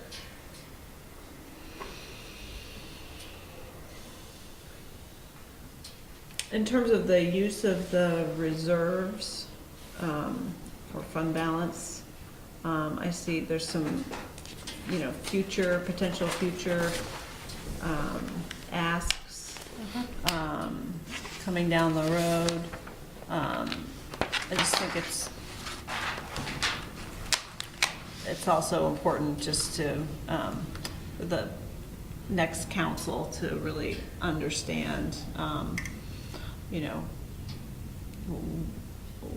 In terms of the use of the reserves or fund balance, I see there's some, you know, potential future asks coming down the road. I just think it's also important just to, for the next council to really understand, you know,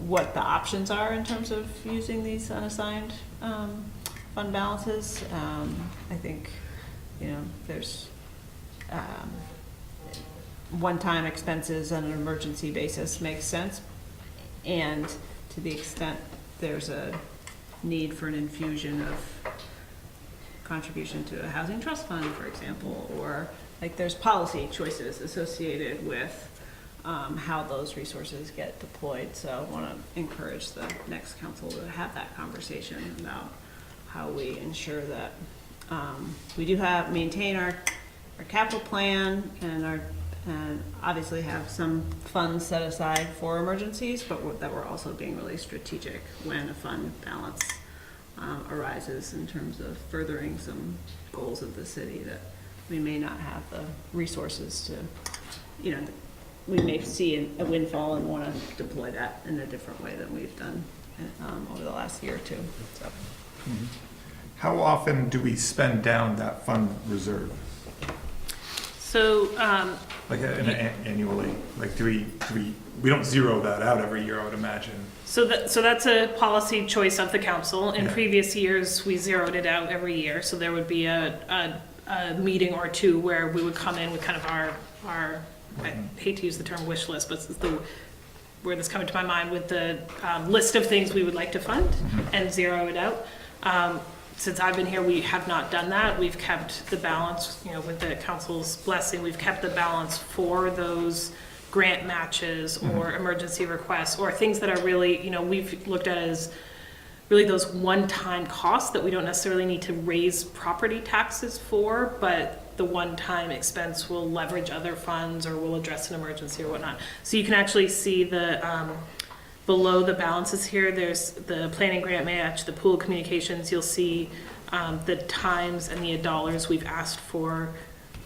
what the options are in terms of using these unassigned fund balances. I think, you know, there's one-time expenses on an emergency basis makes sense, and to the extent there's a need for an infusion of contribution to a housing trust fund, for example, or like there's policy choices associated with how those resources get deployed. So I want to encourage the next council to have that conversation about how we ensure that we do maintain our capital plan and obviously have some funds set aside for emergencies, but that we're also being really strategic when a fund balance arises in terms of furthering some goals of the city that we may not have the resources to, you know, we may see a windfall and want to deploy that in a different way than we've done over the last year or two. So. Mm-hmm. How often do we spend down that fund reserve? So, like annually, like we don't zero that out every year, I would imagine. So that's a policy choice of the council. In Yeah. previous years, we zeroed it out every year. So there would be a meeting or two where we would come in with kind of our I hate to use the term wish list, but it's the where this coming to my mind with the list of things we would like to fund and zero it out. Since I've been here, we have not done that. We've kept the balance, you know, with the council's blessing, we've kept the balance for those grant matches or emergency requests or things that are really, you know, we've looked at as really those one-time costs that we don't necessarily need to raise property taxes for, but the one-time expense will leverage other funds or will address an emergency or whatnot. So you can actually see the below the balances here, there's the planning grant match, the pool communications. You'll see the times and the dollars we've asked for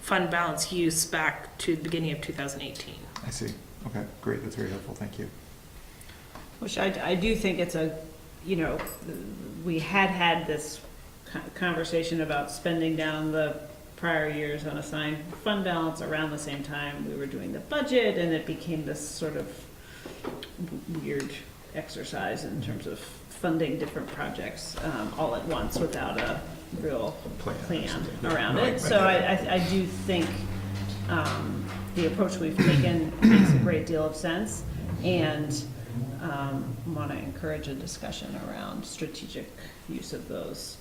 fund balance use back to the beginning of 2018. I see. Okay, great. That's very helpful. Thank you. Which I do think it's a, you know, we had this conversation about spending down the prior years unassigned fund balance around the same time we were doing the budget, and it became this sort of weird exercise in terms of funding different projects all at once without a real plan around it. So I do think the approach we've taken makes a great deal of sense, and want to encourage a discussion around strategic use of those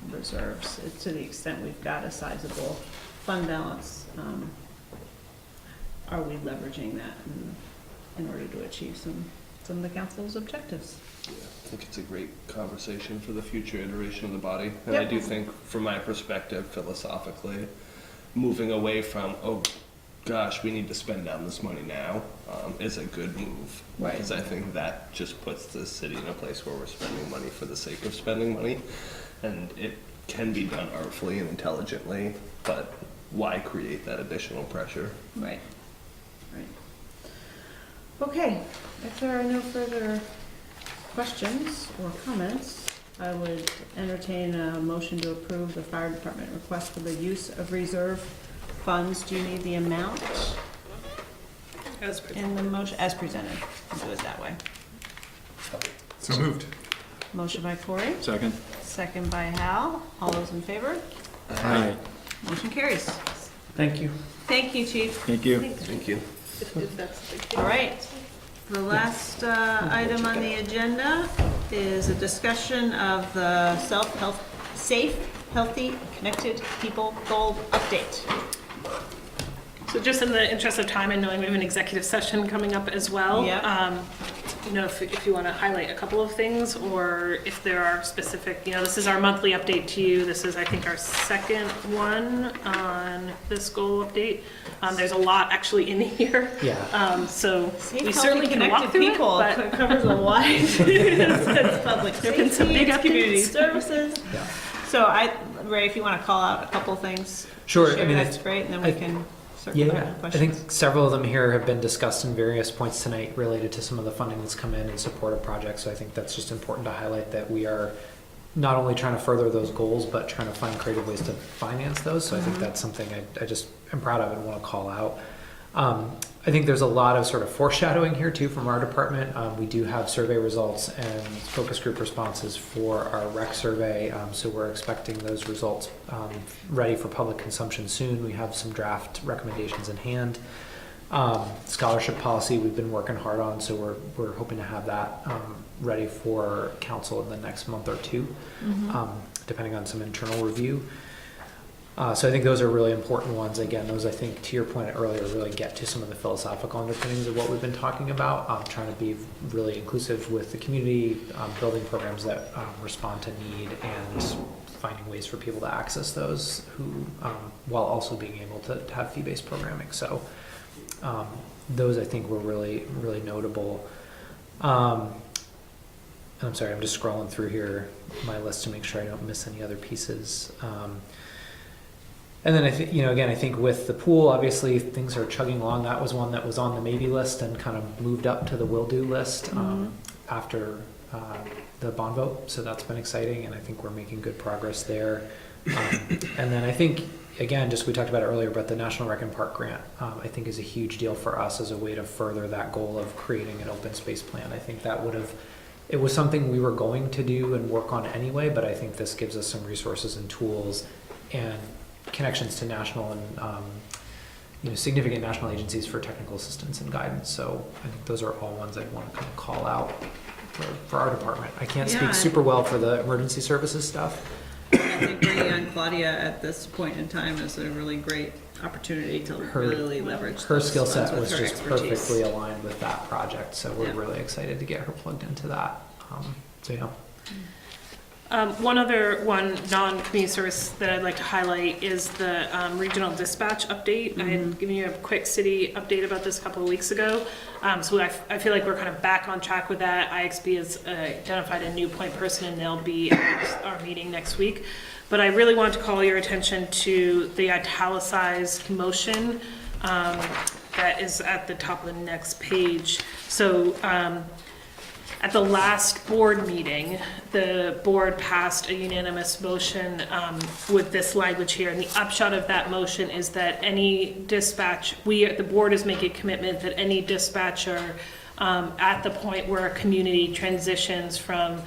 reserves to the extent we've got a sizable fund balance. Are we leveraging that in order to achieve some of the council's objectives? Yeah, I think it's a great conversation for the future iteration of the body. And Yep. I do think, from my perspective, philosophically, moving away from, oh gosh, we need to spend down this money now, is a good move. Right. Because I think that just puts the city in a place where we're spending money for the sake of spending money. And it can be done artfully and intelligently, but why create that additional pressure? Right. Okay, if there are no further questions or comments, I would entertain a motion to approve the fire department request for the use of reserve funds. Do you need the amount? As presented. In the motion, as presented. We'll do it that way. So moved. Motion by Corey, Second. second by Hal. All those in favor? Aye. Motion carries. Thank you. Thank you, Chief. Thank you. Thank you. All right. The last item on the agenda is a discussion of the safe, healthy, connected people goal update. So just in the interest of time and knowing we have an executive session coming up as well, you know, if you want to highlight a couple of things, or if there are specific, you know, this is our monthly update to you. This is, I think, our second one on this goal update. There's a lot actually in here. Yeah. So Safe, we healthy, certainly can walk connected through people. it, but It covers a wide, it's public There've been some safety, big it's community updates. services. Yeah. So Ray, if you want to call out a couple things, Sure. share, I mean, that's great, and then we can circle back Yeah, with I questions. think several of them here have been discussed in various points tonight related to some of the funding that's come in support of projects. So I think that's just important to highlight that we are not only trying to further those goals, but trying to find creative ways to finance those. So I think that's something I just am proud of and want to call out. I think there's a lot of sort of foreshadowing here too from our department. We do have survey results and focus group responses for our rec survey. So we're expecting those results ready for public consumption soon. We have some draft recommendations in hand. Scholarship policy we've been working hard on, so we're hoping to have that ready for council in the next month or two, depending on some internal review. So I think those are really important ones. Again, those, I think, to your point earlier, really get to some of the philosophical underpinnings of what we've been talking about, trying to be really inclusive with the community, building programs that respond to need, and finding ways for people to access those who, while also being able to have fee-based programming. So those, I think, were really, really notable. And I'm sorry, I'm just scrolling through here, my list, to make sure I don't miss any other pieces. And then I think, you know, again, I think with the pool, obviously things are chugging along. That was one that was on the maybe list and kind of moved up to the will do list after the bond vote. So that's been exciting, and I think we're making good progress there. And then I think, again, just we talked about it earlier, but the National Rec and Park Grant, I think, is a huge deal for us as a way to further that goal of creating an open space plan. I think that it was something we were going to do and work on anyway, but I think this gives us some resources and tools and connections to national and significant national agencies for technical assistance and guidance. So I think those are all ones I'd want to kind of call out for our department. I can't speak super well for the emergency services stuff. I think bringing on Claudia at this point in time is a really great opportunity to really leverage her those skill funds set with was her just expertise. perfectly aligned with that project. So we're Yeah. really excited to get her plugged into that. So yeah. One non-community service that I'd like to highlight is the regional dispatch update. I had given you a quick city update about this a couple of weeks ago. So I feel like we're kind of back on track with that. IXB has identified a new point person, and they'll be at our meeting next week. But I really want to call your attention to the italicized motion that is at the top of the next page. So at the last board meeting, the board passed a unanimous motion with this language here. And the upshot of that motion is that any dispatch, the board is making a commitment that any dispatcher at the point where a community transitions from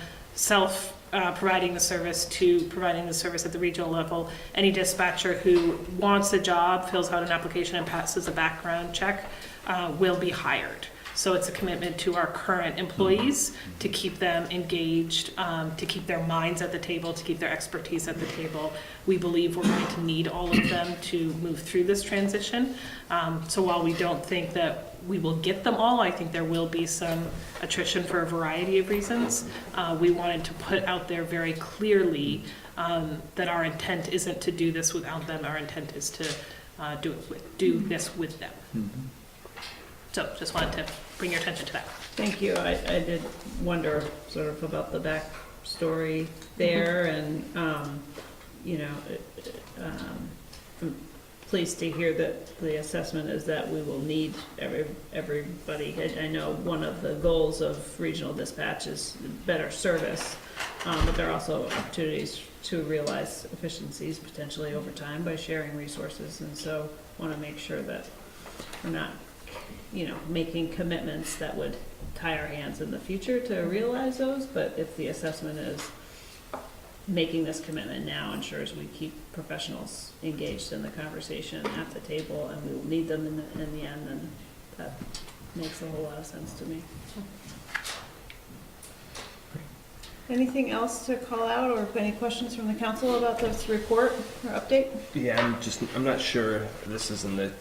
providing the service to providing the service at the regional level, any dispatcher who wants a job, fills out an application and passes a background check, will be hired. So it's a commitment to our current employees to keep them engaged, to keep their minds at the table, to keep their expertise at the table. We believe we're going to need all of them to move through this transition. So while we don't think that we will get them all, I think there will be some attrition for a variety of reasons. We wanted to put out there very clearly that our intent isn't to do this without them. Our intent is to do this with them. So just wanted to bring your attention to that. Thank you. I did wonder sort of about the backstory there, and I'm pleased to hear that the assessment is that we will need everybody. I know one of the goals of regional dispatch is better service, but there are also opportunities to realize efficiencies potentially over time by sharing resources, and so want to make sure that we're not, making commitments that would tie our hands in the future to realize those, but if the assessment is making this commitment now ensures we keep professionals engaged in the conversation at the table, and we will need them in the end, and that makes a whole lot of sense to me. Anything else to call out, or any questions from the council about this report or update? Yeah, I'm not sure, this is in the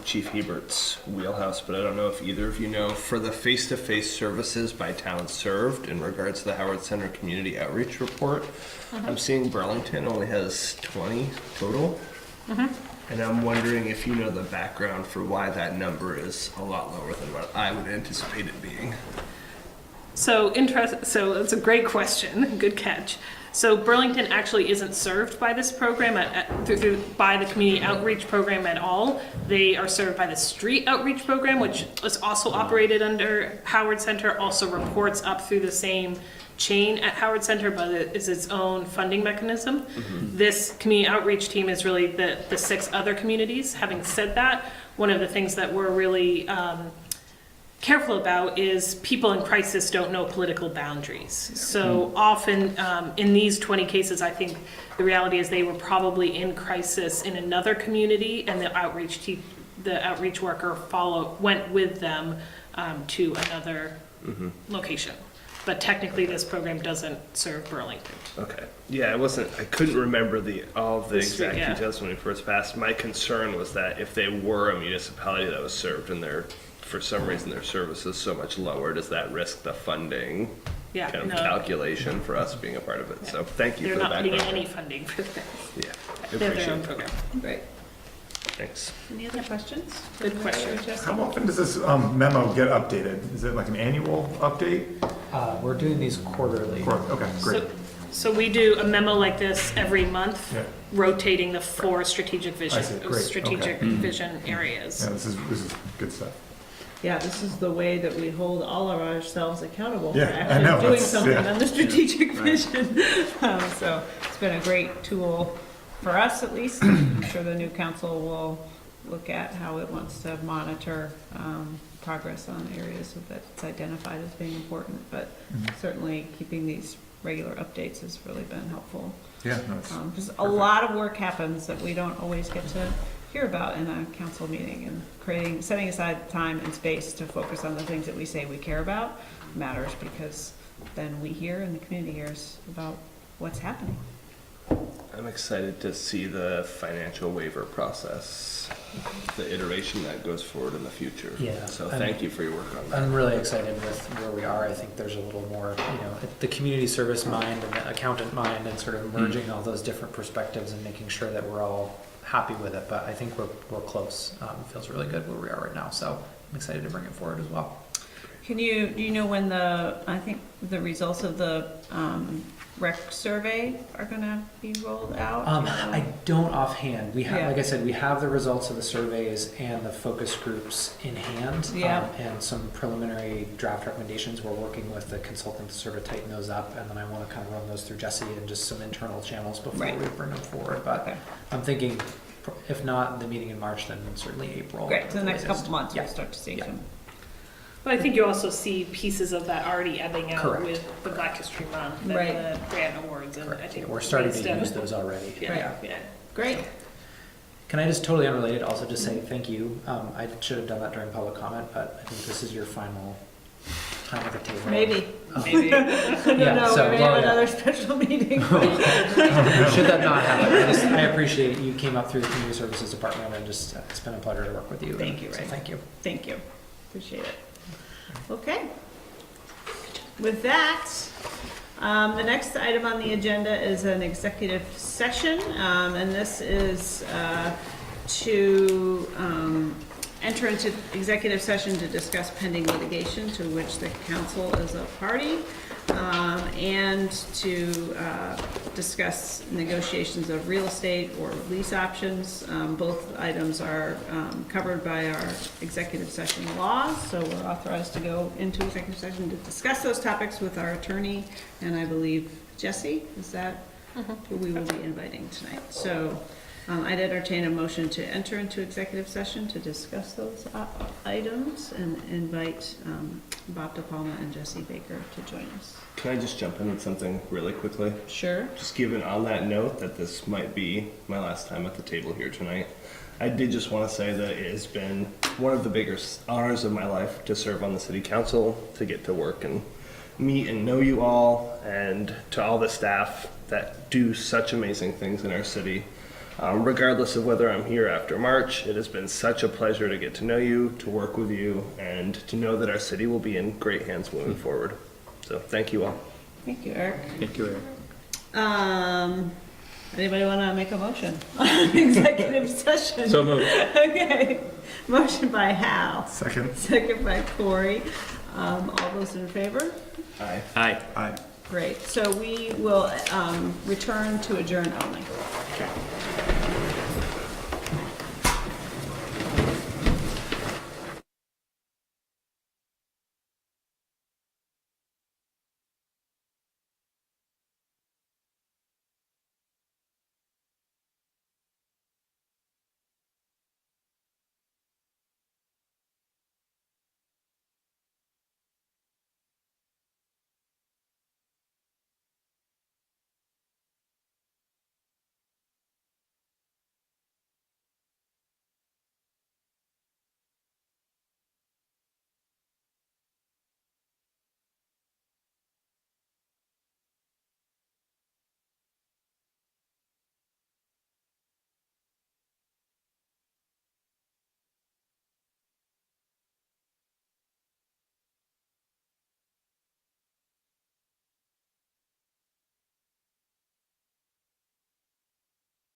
Chief Hebert's wheelhouse, but I don't know if either of you know, for the face-to-face services by towns served in regards to the Howard Center Community Outreach Report, I'm seeing Burlington only has 20 total. And I'm wondering if you know the background for why that number is a lot lower than what I would anticipate it being. So it's a great question, good catch. So Burlington actually isn't served by this program by the community outreach program at all. They are served by the street outreach program, which is also operated under Howard Center, also reports up through the same chain at Howard Center, but it is its own funding mechanism. This community outreach team is really the 6 other communities. Having said that, one of the things that we're really careful about is people in crisis don't know political boundaries. So often in these 20 cases, I think the reality is they were probably in crisis in another community, and the outreach worker went with them to another location. But technically, this program doesn't serve Burlington. Okay. Yeah, I couldn't remember all of the exact yeah. details when we first passed. My concern was that if they were a municipality that was served and for some reason their service is so much lower, does that risk the funding calculation for us being a part of it? So thank you for the background. They're not getting any funding for this. Yeah, I They're their appreciate own that. program. Great. Thanks. Any other questions? Good question. How often does this memo get updated? Is it like an annual update? We're doing these quarterly. Okay, great. So we do a memo like this every month, Yeah. rotating the 4 strategic I see, great, okay. vision areas. Yeah, this is good stuff. Yeah, this is the way that we hold all of ourselves accountable for Yeah, I know, actually doing that's- something yeah. on the strategic vision. So it's been a great tool for us, at least. I'm sure the new council will look at how it wants to monitor progress on areas that it's identified as being important. But certainly keeping these regular updates has really been helpful. Yeah, no, it's Because a lot of work happens that we don't always get to hear about in a council meeting, and setting aside time and space to focus on the things that we say we care about matters, because then we hear and the community hears about what's happening. I'm excited to see the financial waiver process, the iteration that goes forward in the future. Yeah. So thank you for your work on that. I'm really excited with where we are. I think there's a little more, the community service mind and the accountant mind, and sort of merging all those different perspectives and making sure that we're all happy with it. But I think we're close. It feels really good where we are right now. So I'm excited to bring it forward as well. Do you know when the results of the rec survey are gonna be rolled out? I don't offhand. We have, Yeah. like I said, we have the results of the surveys and the focus groups in hand, and some preliminary draft recommendations. We're working with the consultant to sort of tighten those up, and then I want to kind of run those through Jesse and just some internal channels before we bring them forward. But I'm thinking, if not the meeting in March, then certainly April. Great, so the next couple months Yeah. we'll start to see some. But I think you also see pieces of that already ebbing out Correct. with the Black History Month and Right. the grant awards, and I think We're starting ways to use those already. Yeah. Great. Can I just totally unrelated also just say thank you? I should have done that during public comment, but I think this is your final time at the table. Maybe. I don't know, so, maybe have another special meeting. Should that not happen, I appreciate you came up through the community services department, and just it's been a pleasure to work with you. Thank you, So Ray. thank you. Thank you. Appreciate it. Okay. With that, the next item on the agenda is an executive session, and this is to enter into executive session to discuss pending litigation to which the council is a party, and to discuss negotiations of real estate or lease options. Both items are covered by our executive session laws, so we're authorized to go into executive session to discuss those topics with our attorney, and I believe Jesse, is that who we will be inviting tonight? So I'd entertain a motion to enter into executive session to discuss those items and invite Bob DePalma and Jesse Baker to join us. Can I just jump in with something really quickly? Sure. Just given on that note that this might be my last time at the table here tonight, I did just want to say that it has been one of the biggest honors of my life to serve on the city council, to get to work and meet and know you all, and to all the staff that do such amazing things in our city. Regardless of whether I'm here after March, it has been such a pleasure to get to know you, to work with you, and to know that our city will be in great hands moving forward. So thank you all. Thank you, Eric. Thank you, Eric. Anybody want to make a motion on executive session? So moved. Okay. Motion by Hal. Second. Second by Corey. All those in favor? Aye. Aye. Aye. Great. So we will return to adjourn only. Okay.